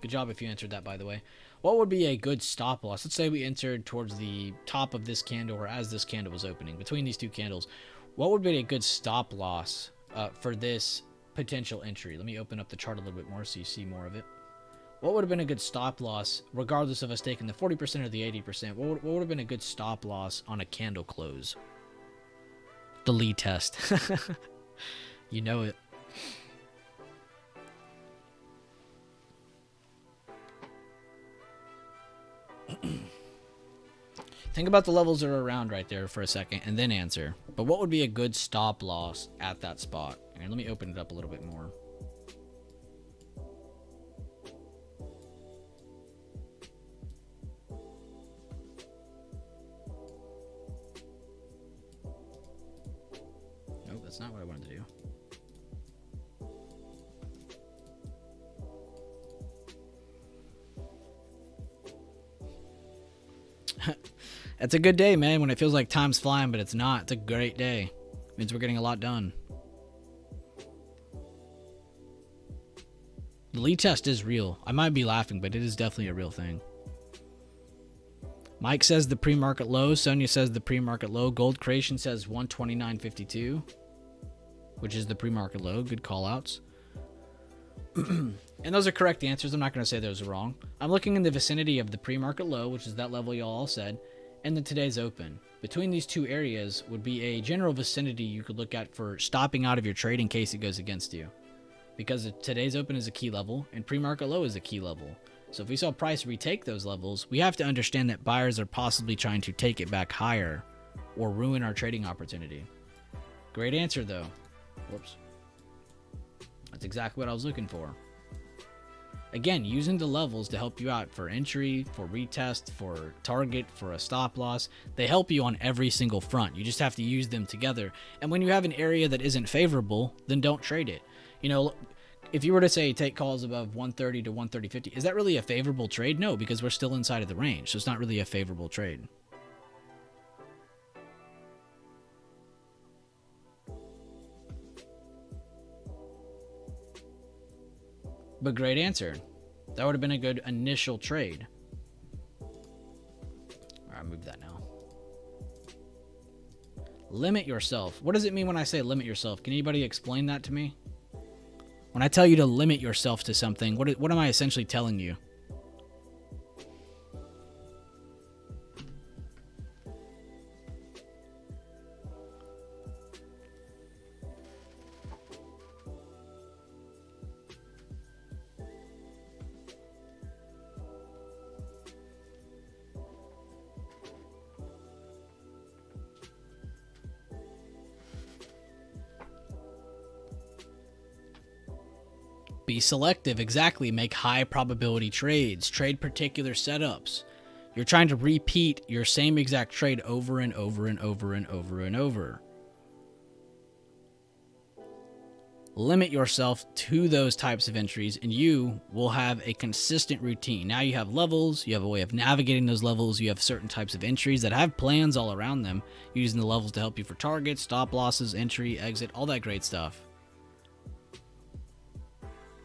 Good job if you answered that, by the way. What would be a good stop loss? Let's say we entered towards the top of this candle or as this candle was opening. Between these two candles, what would be a good stop loss for this potential entry? Let me open up the chart a little bit more so you see more of it. What would have been a good stop loss, regardless of us taking the 40% or the 80%? What would have been a good stop loss on a candle close? The lead test. You know it. Think about the levels that are around right there for a second and then answer. But what would be a good stop loss at that spot? And let me open it up a little bit more. Nope, that's not what I wanted to do. It's a good day, man, when it feels like time's flying, but it's not. It's a great day. It means we're getting a lot done. The lead test is real. I might be laughing, but it is definitely a real thing. Mike says the pre-market low. Sonia says the pre-market low. Gold Creation says 129.52, which is the pre-market low. Good call-outs. And those are correct answers. I'm not going to say those are wrong. I'm looking in the vicinity of the pre-market low, which is that level y'all all said, and then today's open. Between these two areas would be a general vicinity you could look at for stopping out of your trade in case it goes against you. Because today's open is a key level, and pre-market low is a key level. So if we saw price retake those levels, we have to understand that buyers are possibly trying to take it back higher or ruin our trading opportunity. Great answer, though. Whoops. That's exactly what I was looking for. Again, using the levels to help you out for entry, for retest, for target, for a stop loss. They help you on every single front. You just have to use them together. And when you have an area that isn't favorable, then don't trade it. You know, if you were to say take calls above 130 to 130.50, is that really a favorable trade? No, because we're still inside of the range. So it's not really a favorable trade. But great answer. That would have been a good initial trade. All right, move that now. Limit yourself. What does it mean when I say limit yourself? Can anybody explain that to me? When I tell you to limit yourself to something, what am I essentially telling you? Be selective, exactly. Make high probability trades. Trade particular setups. You're trying to repeat your same exact trade over and over and over and over and over. Limit yourself to those types of entries and you will have a consistent routine. Now you have levels, you have a way of navigating those levels, you have certain types of entries that have plans all around them, using the levels to help you for targets, stop losses, entry, exit, all that great stuff.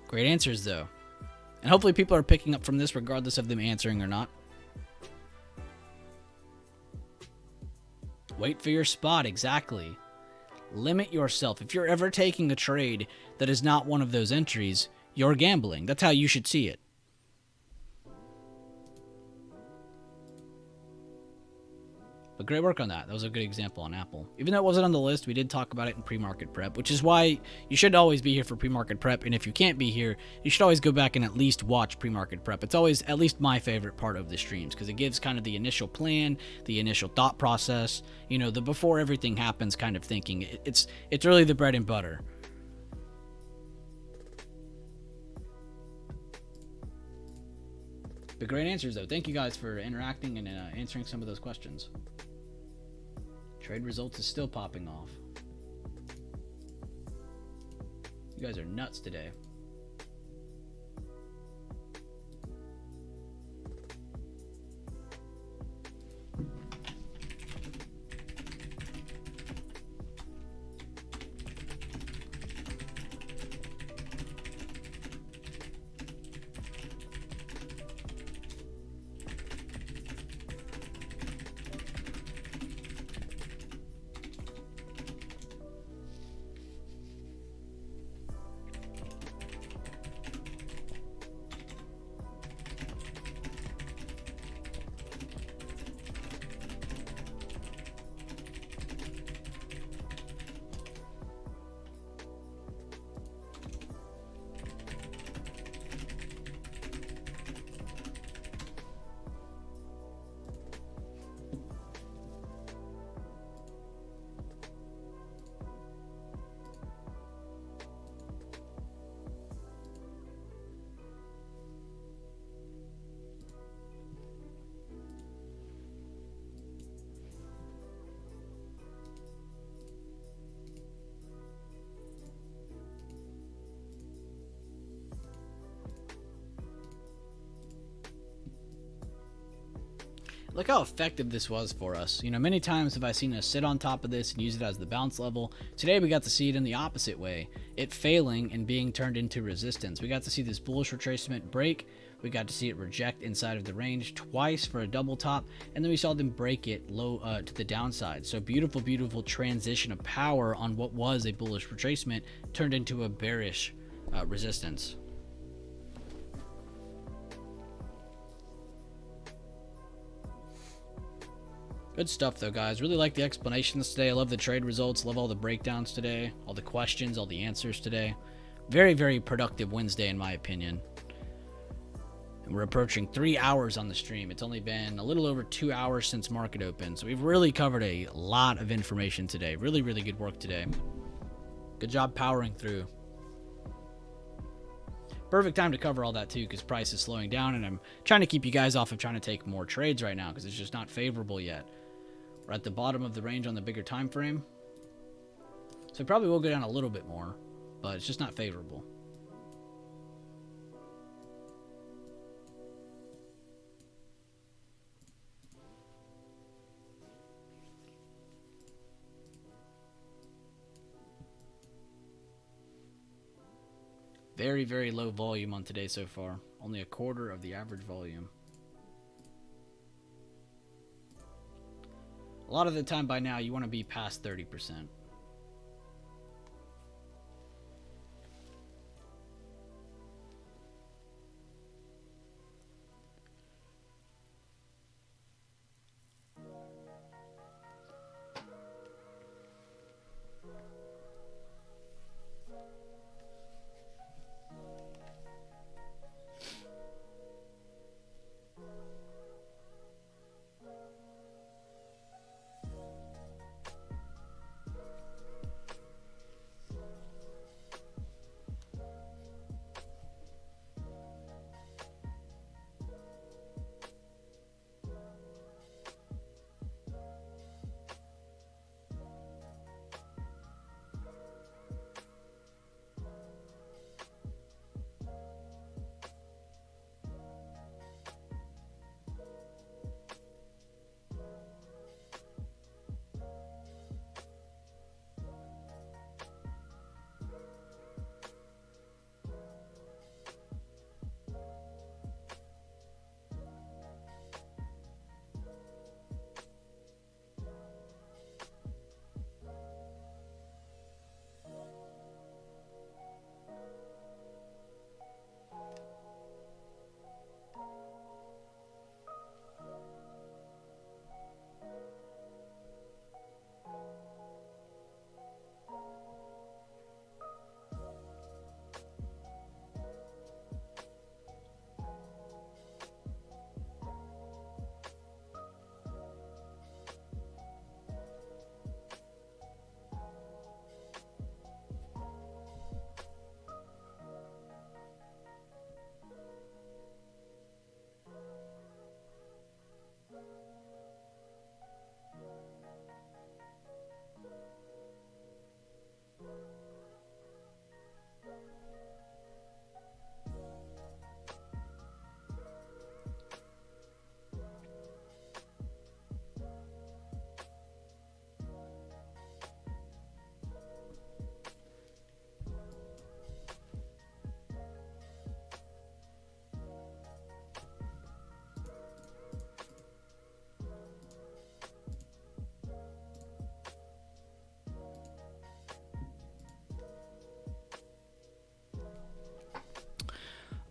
Great answers, though. And hopefully people are picking up from this regardless of them answering or not. Wait for your spot, exactly. Limit yourself. If you're ever taking a trade that is not one of those entries, you're gambling. That's how you should see it. But great work on that. That was a good example on Apple. Even though it wasn't on the list, we did talk about it in pre-market prep, which is why you should always be here for pre-market prep. And if you can't be here, you should always go back and at least watch pre-market prep. It's always at least my favorite part of the streams because it gives kind of the initial plan, the initial thought process, you know, the before everything happens kind of thinking. It's really the bread and butter. But great answers, though. Thank you guys for interacting and answering some of those questions. Trade results is still popping off. You guys are nuts today. Look how effective this was for us. You know, many times have I seen us sit on top of this and use it as the bounce level. Today we got to see it in the opposite way. It failing and being turned into resistance. We got to see this bullish retracement break. We got to see it reject inside of the range twice for a double top. And then we saw them break it low to the downside. So beautiful, beautiful transition of power on what was a bullish retracement turned into a bearish resistance. Good stuff though, guys. Really like the explanations today. I love the trade results. Love all the breakdowns today. All the questions, all the answers today. Very, very productive Wednesday in my opinion. And we're approaching 3 hours on the stream. It's only been a little over 2 hours since market open. So we've really covered a lot of information today. Really, really good work today. Good job powering through. Perfect time to cover all that too because price is slowing down and I'm trying to keep you guys off of trying to take more trades right now because it's just not favorable yet. We're at the bottom of the range on the bigger time frame. So it probably will go down a little bit more, but it's just not favorable. Very, very low volume on today so far. Only a quarter of the average volume. A lot of the time by now, you want to be past 30%.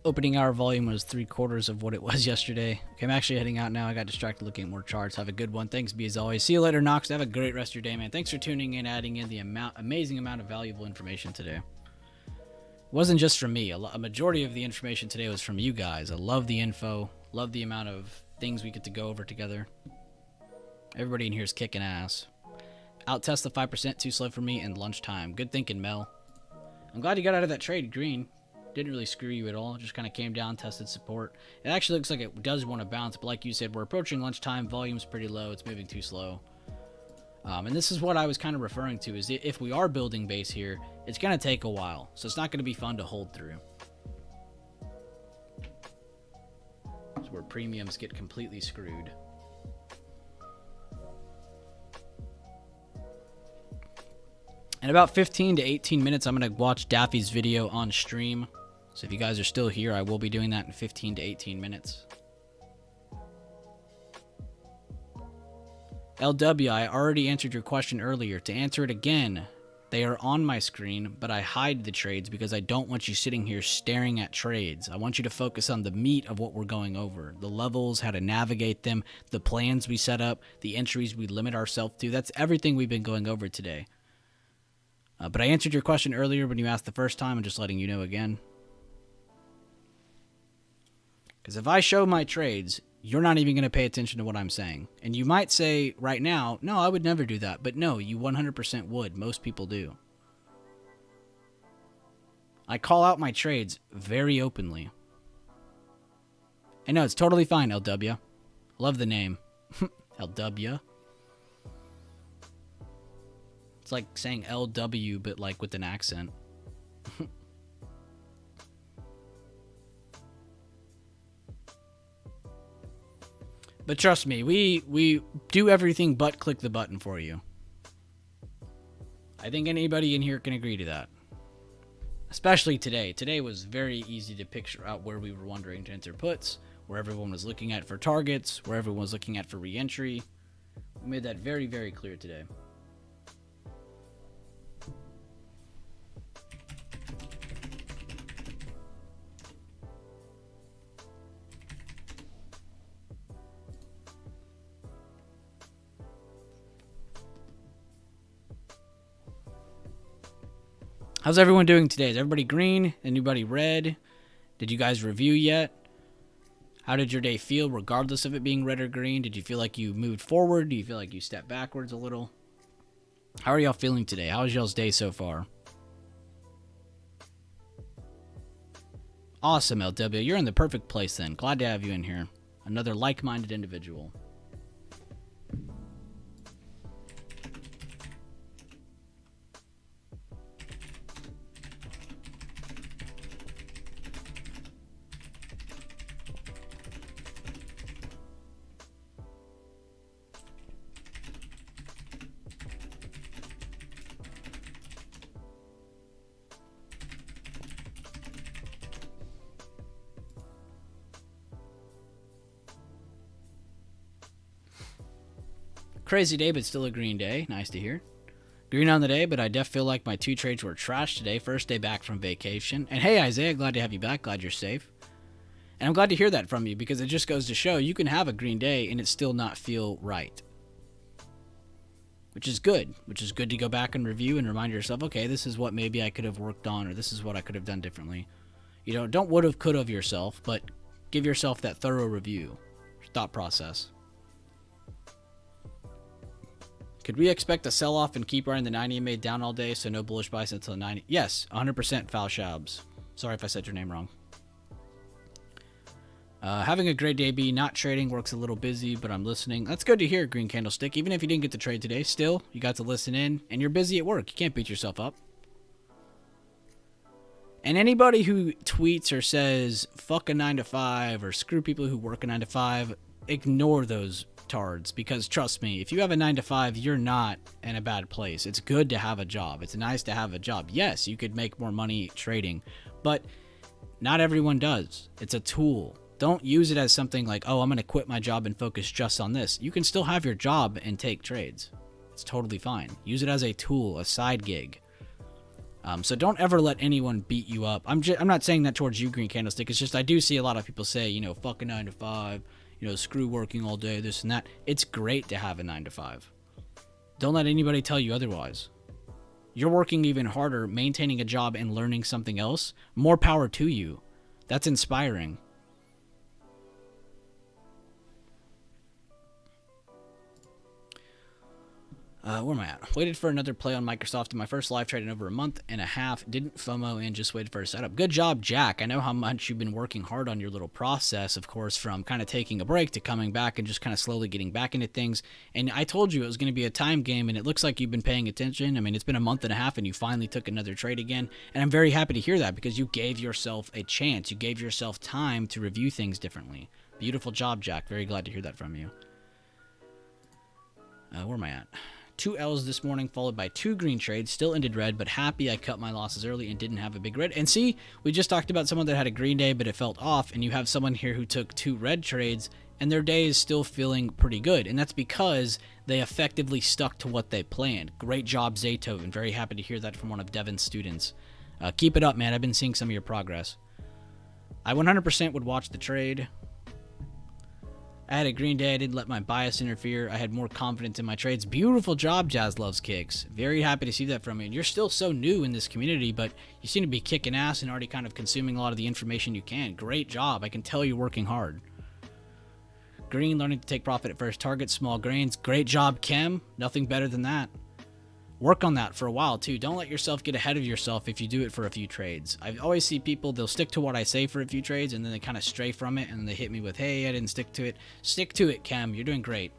Opening hour volume was 3/4 of what it was yesterday. Okay, I'm actually heading out now. I got distracted looking at more charts. Have a good one. Thanks, B, as always. See you later, Knox. Have a great rest of your day, man. Thanks for tuning in, adding in the amazing amount of valuable information today. It wasn't just from me. A majority of the information today was from you guys. I love the info. Love the amount of things we get to go over together. Everybody in here is kicking ass. Outtest the 5%, too slow for me, and lunchtime. Good thinking, Mel. I'm glad you got out of that trade, green. Didn't really screw you at all. Just kind of came down, tested support. It actually looks like it does want to bounce, but like you said, we're approaching lunchtime. Volume's pretty low. It's moving too slow. And this is what I was kind of referring to, is if we are building base here, it's going to take a while. So it's not going to be fun to hold through. It's where premiums get completely screwed. In about 15 to 18 minutes, I'm going to watch Daffy's video on stream. So if you guys are still here, I will be doing that in 15 to 18 minutes. LW, I already answered your question earlier. To answer it again, they are on my screen, but I hide the trades because I don't want you sitting here staring at trades. I want you to focus on the meat of what we're going over. The levels, how to navigate them, the plans we set up, the entries we limit ourselves to. That's everything we've been going over today. But I answered your question earlier when you asked the first time. I'm just letting you know again. Because if I show my trades, you're not even going to pay attention to what I'm saying. And you might say right now, no, I would never do that. But no, you 100% would. Most people do. I call out my trades very openly. And no, it's totally fine, LW. Love the name. LW. It's like saying LW, but like with an accent. But trust me, we do everything but click the button for you. I think anybody in here can agree to that. Especially today. Today was very easy to picture out where we were wondering to enter puts, where everyone was looking at for targets, where everyone was looking at for re-entry. We made that very, very clear today. How's everyone doing today? Is everybody green? Anybody red? Did you guys review yet? How did your day feel regardless of it being red or green? Did you feel like you moved forward? Do you feel like you stepped backwards a little? How are y'all feeling today? How was y'all's day so far? Awesome, LW. You're in the perfect place then. Glad to have you in here. Another like-minded individual. Crazy day, but still a green day. Nice to hear. Green on the day, but I def feel like my 2 trades were trash today. First day back from vacation. And hey, Isaiah, glad to have you back. Glad you're safe. And I'm glad to hear that from you because it just goes to show you can have a green day and it still not feel right. Which is good. Which is good to go back and review and remind yourself, okay, this is what maybe I could have worked on or this is what I could have done differently. You know, don't would have, could have yourself, but give yourself that thorough review. Thought process. Could we expect a sell-off and keep riding the 90 EMA down all day, so no bullish buys until 90? Yes, 100% Foul Shabs. Sorry if I said your name wrong. Having a great day, B. Not trading, work's a little busy, but I'm listening. That's good to hear, Green Candlestick. Even if you didn't get to trade today, still, you got to listen in, and you're busy at work. You can't beat yourself up. And anybody who tweets or says, fuck a 9 to 5, or screw people who work a 9 to 5, ignore those tards, because trust me, if you have a 9 to 5, you're not in a bad place. It's good to have a job. It's nice to have a job. Yes, you could make more money trading, but not everyone does. It's a tool. Don't use it as something like, oh, I'm going to quit my job and focus just on this. You can still have your job and take trades. It's totally fine. Use it as a tool, a side gig. So don't ever let anyone beat you up. I'm not saying that towards you, Green Candlestick. It's just I do see a lot of people say, you know, fuck a 9 to 5, you know, screw working all day, this and that. It's great to have a 9 to 5. Don't let anybody tell you otherwise. You're working even harder, maintaining a job and learning something else. More power to you. That's inspiring. Where am I at? Waited for another play on Microsoft in my first live trade in over a month and a half. Didn't FOMO and just waited for a setup. Good job, Jack. I know how much you've been working hard on your little process, of course, from kind of taking a break to coming back and just kind of slowly getting back into things. And I told you it was going to be a time game, and it looks like you've been paying attention. I mean, it's been a month and a half, and you finally took another trade again. And I'm very happy to hear that because you gave yourself a chance. You gave yourself time to review things differently. Beautiful job, Jack. Very glad to hear that from you. Where am I at? 2 L's this morning, followed by 2 green trades. Still ended red, but happy I cut my losses early and didn't have a big red. And see, we just talked about someone that had a green day, but it felt off. And you have someone here who took 2 red trades, and their day is still feeling pretty good. And that's because they effectively stuck to what they planned. Great job, Zaytoven. Very happy to hear that from one of Devin's students. Keep it up, man. I've been seeing some of your progress. I 100% would watch the trade. I had a green day. I didn't let my bias interfere. I had more confidence in my trades. Beautiful job, Jazz Loves Kicks. Very happy to see that from you. And you're still so new in this community, but you seem to be kicking ass and already kind of consuming a lot of the information you can. Great job. I can tell you're working hard. Green, learning to take profit at first target, small grains. Great job, Kem. Nothing better than that. Work on that for a while, too. Don't let yourself get ahead of yourself if you do it for a few trades. I always see people, they'll stick to what I say for a few trades, and then they kind of stray from it, and they hit me with, hey, I didn't stick to it. Stick to it, Kem. You're doing great.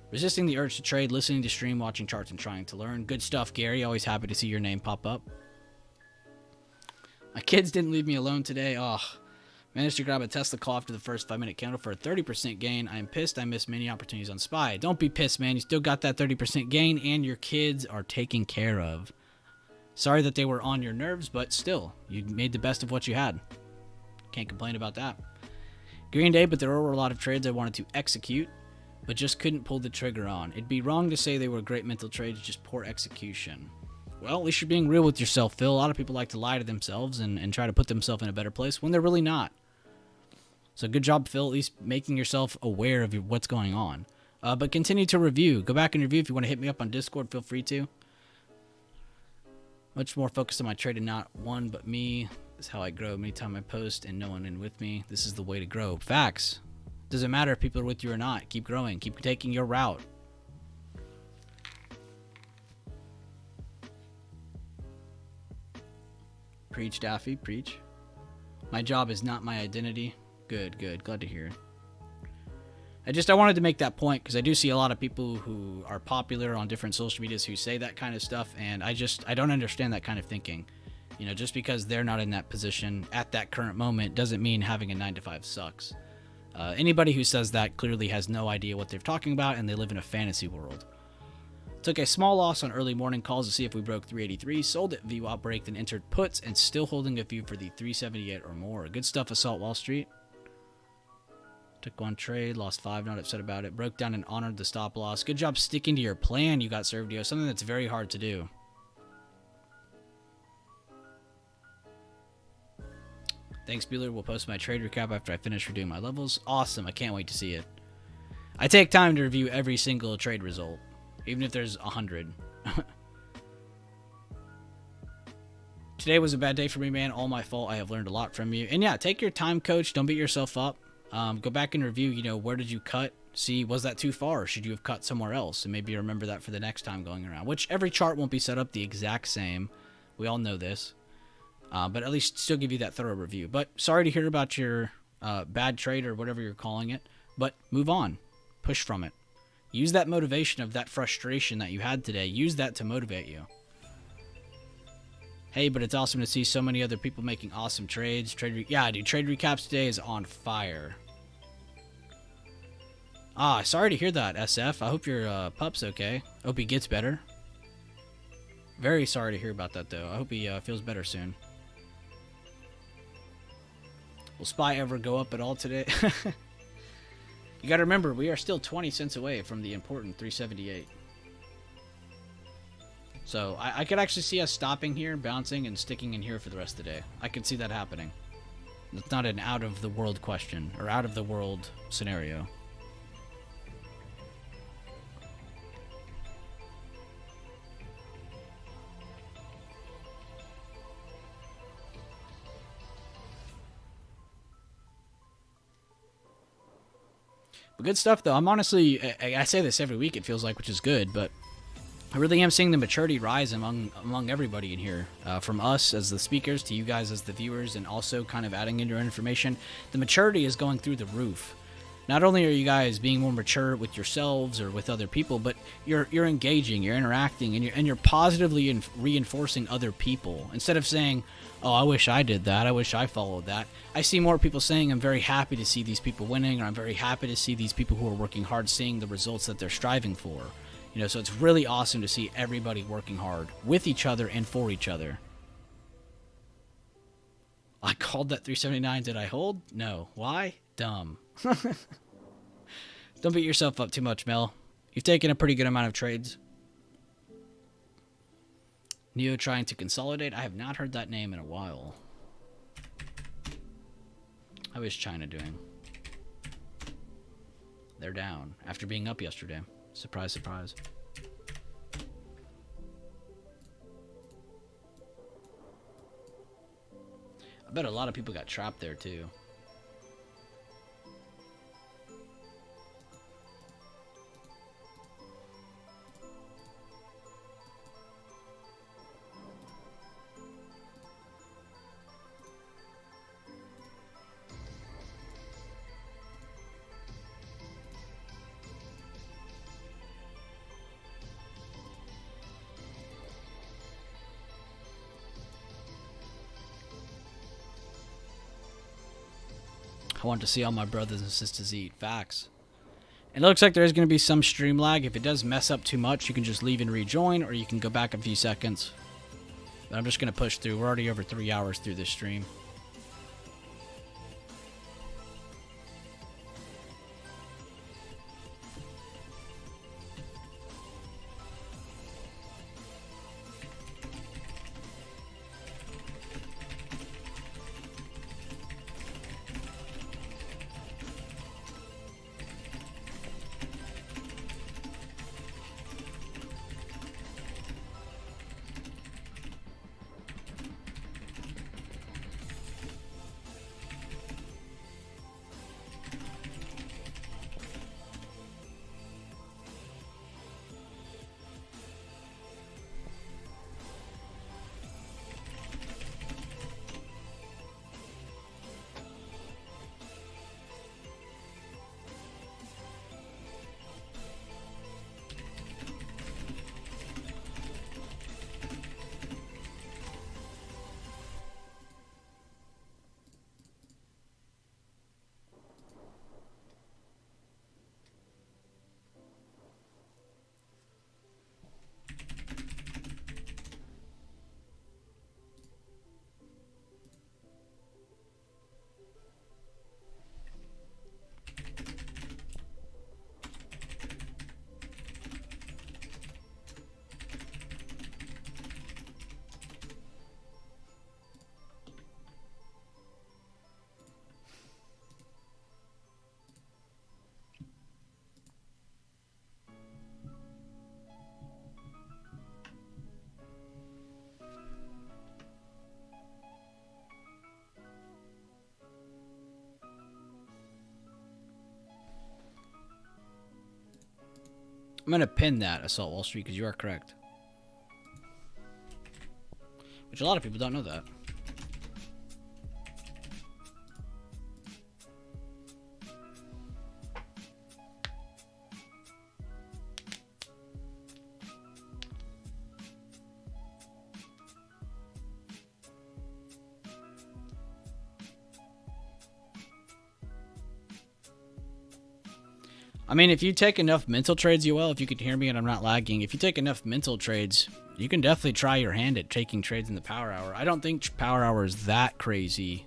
Resisting the urge to trade, listening to stream, watching charts, and trying to learn. Good stuff, Gary. Always happy to see your name pop up. My kids didn't leave me alone today. Oh, managed to grab a Tesla call after the first 5-minute candle for a 30% gain. I'm pissed I missed many opportunities on SPY. Don't be pissed, man. You still got that 30% gain, and your kids are taken care of. Sorry that they were on your nerves, but still, you made the best of what you had. Can't complain about that. Green day, but there were a lot of trades I wanted to execute, but just couldn't pull the trigger on. It'd be wrong to say they were great mental trades, just poor execution. Well, at least you're being real with yourself, Phil. A lot of people like to lie to themselves and try to put themselves in a better place when they're really not. So good job, Phil, at least making yourself aware of what's going on. But continue to review. Go back and review. If you want to hit me up on Discord, feel free to. Much more focused on my trade and not one but me. This is how I grow. Anytime I post and no one in with me, this is the way to grow. Facts. Doesn't matter if people are with you or not. Keep growing. Keep taking your route. Preach, Daffy. Preach. My job is not my identity. Good, good. Glad to hear. I wanted to make that point because I do see a lot of people who are popular on different social medias who say that kind of stuff, and I don't understand that kind of thinking. You know, just because they're not in that position at that current moment doesn't mean having a 9-to-5 sucks. Anybody who says that clearly has no idea what they're talking about, and they live in a fantasy world. Took a small loss on early morning calls to see if we broke 383. Sold at VWAP break, then entered puts, and still holding a few for the 378 or more. Good stuff, Assault Wall Street. Took one trade, lost 5, not upset about it. Broke down and honored the stop loss. Good job sticking to your plan, you got Servdio. Something that's very hard to do. Thanks, Bueller. We'll post my trade recap after I finish redoing my levels. Awesome. I can't wait to see it. I take time to review every single trade result, even if there's 100. Today was a bad day for me, man. All my fault. I have learned a lot from you. And yeah, take your time, coach. Don't beat yourself up. Go back and review, you know, where did you cut? See, was that too far? Should you have cut somewhere else? And maybe remember that for the next time going around. Which every chart won't be set up the exact same. We all know this. But at least still give you that thorough review. But sorry to hear about your bad trade or whatever you're calling it. But move on. Push from it. Use that motivation of that frustration that you had today. Use that to motivate you. Hey, but it's awesome to see so many other people making awesome trades. Yeah, dude, trade recaps today is on fire. Sorry to hear that, SF. I hope your pup's okay. I hope he gets better. Very sorry to hear about that, though. I hope he feels better soon. Will SPY ever go up at all today? You gotta remember, we are still 20 cents away from the important 378. So I could actually see us stopping here, bouncing, and sticking in here for the rest of the day. I could see that happening. It's not an out-of-the-world question, or out-of-the-world scenario. But good stuff, though. I'm honestly, I say this every week, it feels like, which is good, but I really am seeing the maturity rise among everybody in here, from us as the speakers to you guys as the viewers, and also kind of adding in your information. The maturity is going through the roof. Not only are you guys being more mature with yourselves or with other people, but you're engaging, you're interacting, and you're positively reinforcing other people. Instead of saying, "Oh, I wish I did that. I wish I followed that." I see more people saying, "I'm very happy to see these people winning," or "I'm very happy to see these people who are working hard seeing the results that they're striving for." You know, so it's really awesome to see everybody working hard with each other and for each other. I called that 379. Did I hold? No. Why? Dumb. Don't beat yourself up too much, Mel. You've taken a pretty good amount of trades. Neo trying to consolidate. I have not heard that name in a while. How is China doing? They're down after being up yesterday. Surprise, surprise. I bet a lot of people got trapped there too. I want to see all my brothers and sisters eat. Facts. It looks like there is going to be some stream lag. If it does mess up too much, you can just leave and rejoin, or you can go back a few seconds. But I'm just going to push through. We're already over 3 hours through this stream. I'm going to pin that, Assault Wall Street, because you are correct. Which a lot of people don't know that. I mean, if you take enough mental trades, if you can hear me and I'm not lagging, if you take enough mental trades, you can definitely try your hand at taking trades in the power hour. I don't think power hour is that crazy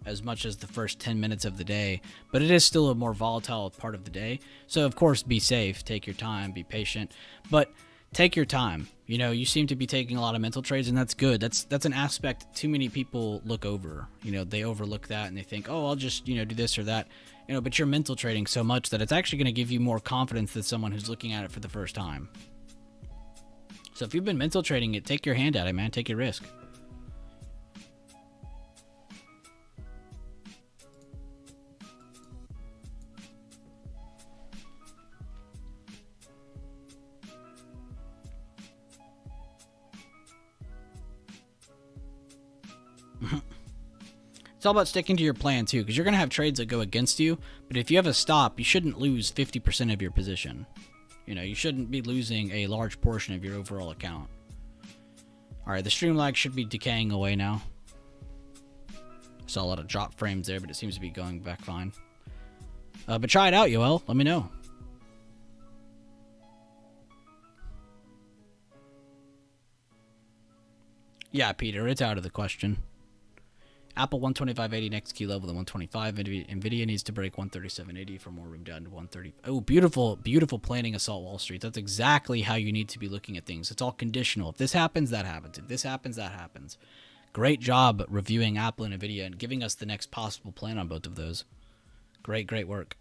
as much as the first 10 minutes of the day, but it is still a more volatile part of the day. So, of course, be safe, take your time, be patient. But take your time. You know, you seem to be taking a lot of mental trades, and that's good. That's an aspect too many people look over. You know, they overlook that and they think, oh, I'll just, you know, do this or that. You know, but you're mental trading so much that it's actually going to give you more confidence than someone who's looking at it for the first time. So if you've been mental trading it, take your hand at it, man. Take your risk. It's all about sticking to your plan too, because you're going to have trades that go against you, but if you have a stop, you shouldn't lose 50% of your position. You know, you shouldn't be losing a large portion of your overall account. Alright, the stream lag should be decaying away now. Saw a lot of drop frames there, but it seems to be going back fine. But try it out, Yoel. Let me know. Yeah, Peter, it's out of the question. Apple 125.80 next key level than 125. Nvidia needs to break 137.80 for more room down to 130. Oh, beautiful, beautiful planning, Assault Wall Street. That's exactly how you need to be looking at things. It's all conditional. If this happens, that happens. If this happens, that happens. Great job reviewing Apple and Nvidia and giving us the next possible plan on both of those. Great, great work.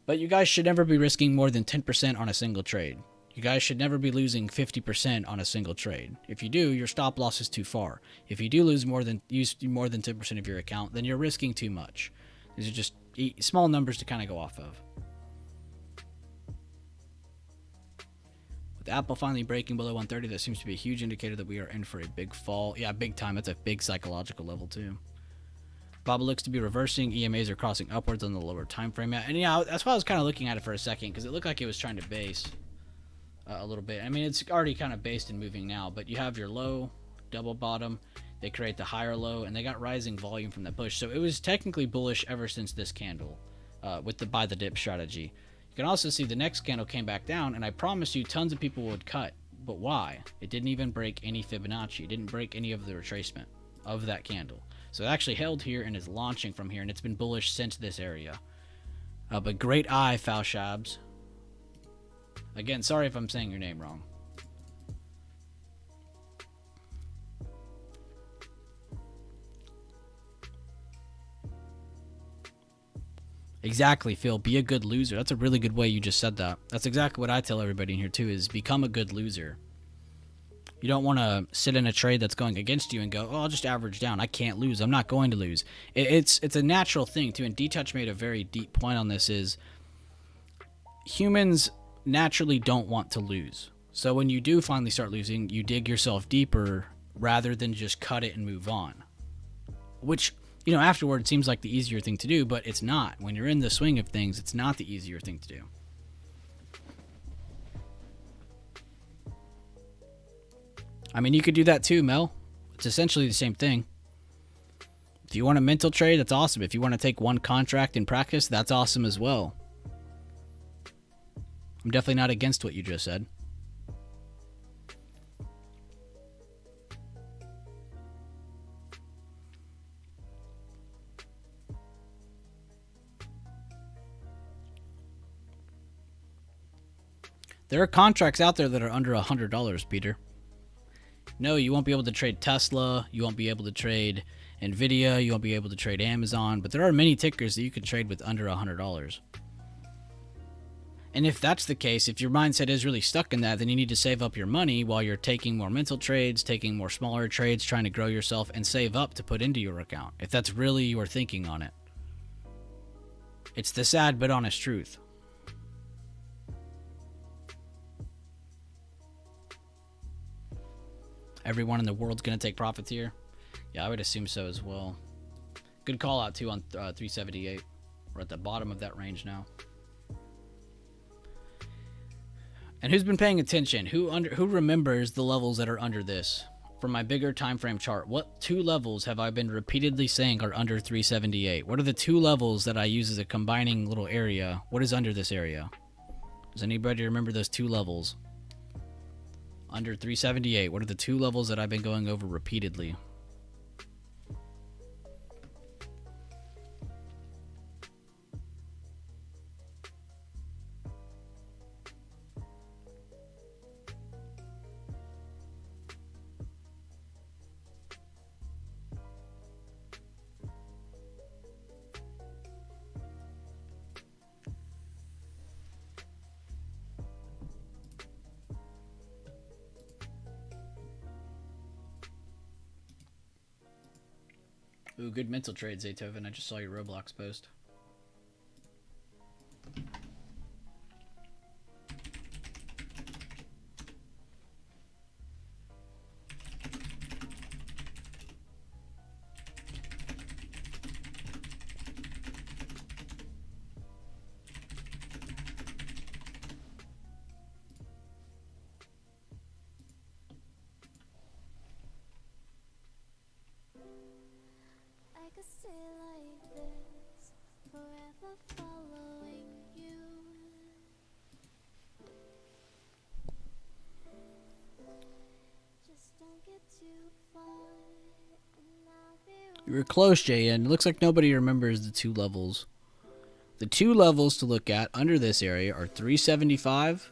But you guys should never be risking more than 10% on a single trade. You guys should never be losing 50% on a single trade. If you do, your stop loss is too far. If you do lose more than 10% of your account, then you're risking too much. These are just small numbers to kind of go off of. With Apple finally breaking below 130, that seems to be a huge indicator that we are in for a big fall. Yeah, big time. That's a big psychological level too. Bob looks to be reversing. EMAs are crossing upwards on the lower time frame. And yeah, that's why I was kind of looking at it for a second, because it looked like it was trying to base a little bit. I mean, it's already kind of based and moving now, but you have your low, double bottom. They create the higher low, and they got rising volume from that push. So it was technically bullish ever since this candle with the buy the dip strategy. You can also see the next candle came back down, and I promise you tons of people would cut. But why? It didn't even break any Fibonacci. It didn't break any of the retracement of that candle. So it actually held here and is launching from here, and it's been bullish since this area. But great eye, Falshabs. Again, sorry if I'm saying your name wrong. Exactly, Phil. Be a good loser. That's a really good way you just said that. That's exactly what I tell everybody in here too, is become a good loser. You don't want to sit in a trade that's going against you and go, oh, I'll just average down. I can't lose. I'm not going to lose. It's a natural thing too, and D-Touch made a very deep point on this, is humans naturally don't want to lose. So when you do finally start losing, you dig yourself deeper rather than just cut it and move on. Which, you know, afterward seems like the easier thing to do, but it's not. When you're in the swing of things, it's not the easier thing to do. I mean, you could do that too, Mel. It's essentially the same thing. If you want a mental trade, that's awesome. If you want to take one contract in practice, that's awesome as well. I'm definitely not against what you just said. There are contracts out there that are under $100, Peter. No, you won't be able to trade Tesla. You won't be able to trade Nvidia. You won't be able to trade Amazon. But there are many tickers that you can trade with under $100. And if that's the case, if your mindset is really stuck in that, then you need to save up your money while you're taking more mental trades, taking more smaller trades, trying to grow yourself, and save up to put into your account, if that's really your thinking on it. It's the sad but honest truth. Everyone in the world's going to take profits here? Yeah, I would assume so as well. Good call out, too, on 378. We're at the bottom of that range now. And who's been paying attention? Who remembers the levels that are under this? From my bigger time frame chart, what two levels have I been repeatedly saying are under 378? What are the two levels that I use as a combining little area? What is under this area? Does anybody remember those two levels? Under 378, what are the two levels that I've been going over repeatedly? Ooh, good mental trade, Zaytoven. I just saw your Roblox post. You were close, JN. It looks like nobody remembers the two levels. The two levels to look at under this area are 375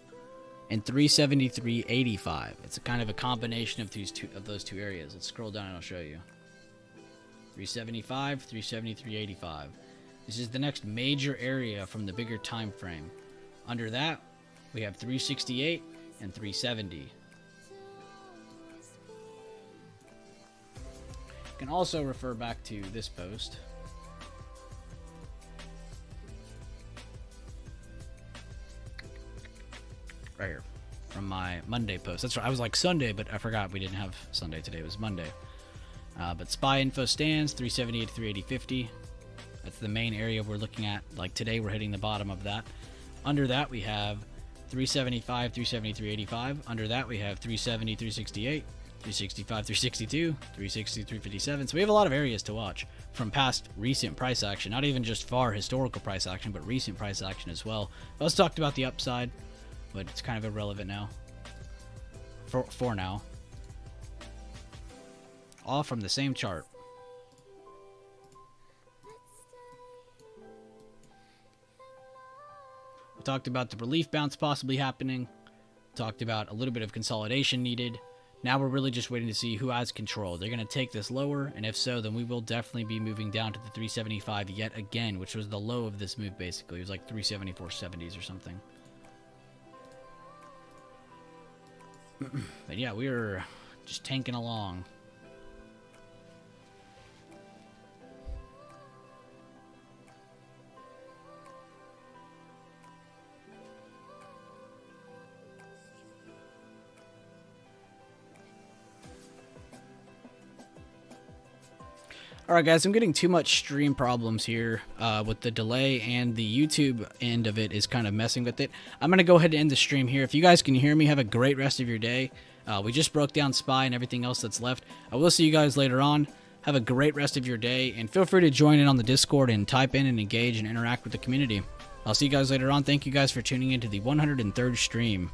and 373.85. It's a kind of a combination of those two areas. Let's scroll down and I'll show you. 375, 373.85. This is the next major area from the bigger time frame. Under that, we have 368 and 370. You can also refer back to this post. Right here, from my Monday post. That's right, I was like Sunday, but I forgot we didn't have Sunday today. It was Monday. But SPY info stands 378 to 380.50. That's the main area we're looking at. Like today, we're hitting the bottom of that. Under that, we have 375, 373.85. Under that, we have 370, 368, 365, 362, 360, 357. So we have a lot of areas to watch from past recent price action. Not even just far historical price action, but recent price action as well. I was talked about the upside, but it's kind of irrelevant now. For now. All from the same chart. We talked about the relief bounce possibly happening. Talked about a little bit of consolidation needed. Now we're really just waiting to see who has control. They're going to take this lower, and if so, then we will definitely be moving down to the 375 yet again, which was the low of this move basically. It was like 374.70s or something. But yeah, we were just tanking along. Alright guys, I'm getting too much stream problems here with the delay, and the YouTube end of it is kind of messing with it. I'm going to go ahead and end the stream here. If you guys can hear me, have a great rest of your day. We just broke down SPY and everything else that's left. I will see you guys later on. Have a great rest of your day, and feel free to join in on the Discord and type in and engage and interact with the community. I'll see you guys later on. Thank you guys for tuning in to the 103rd stream.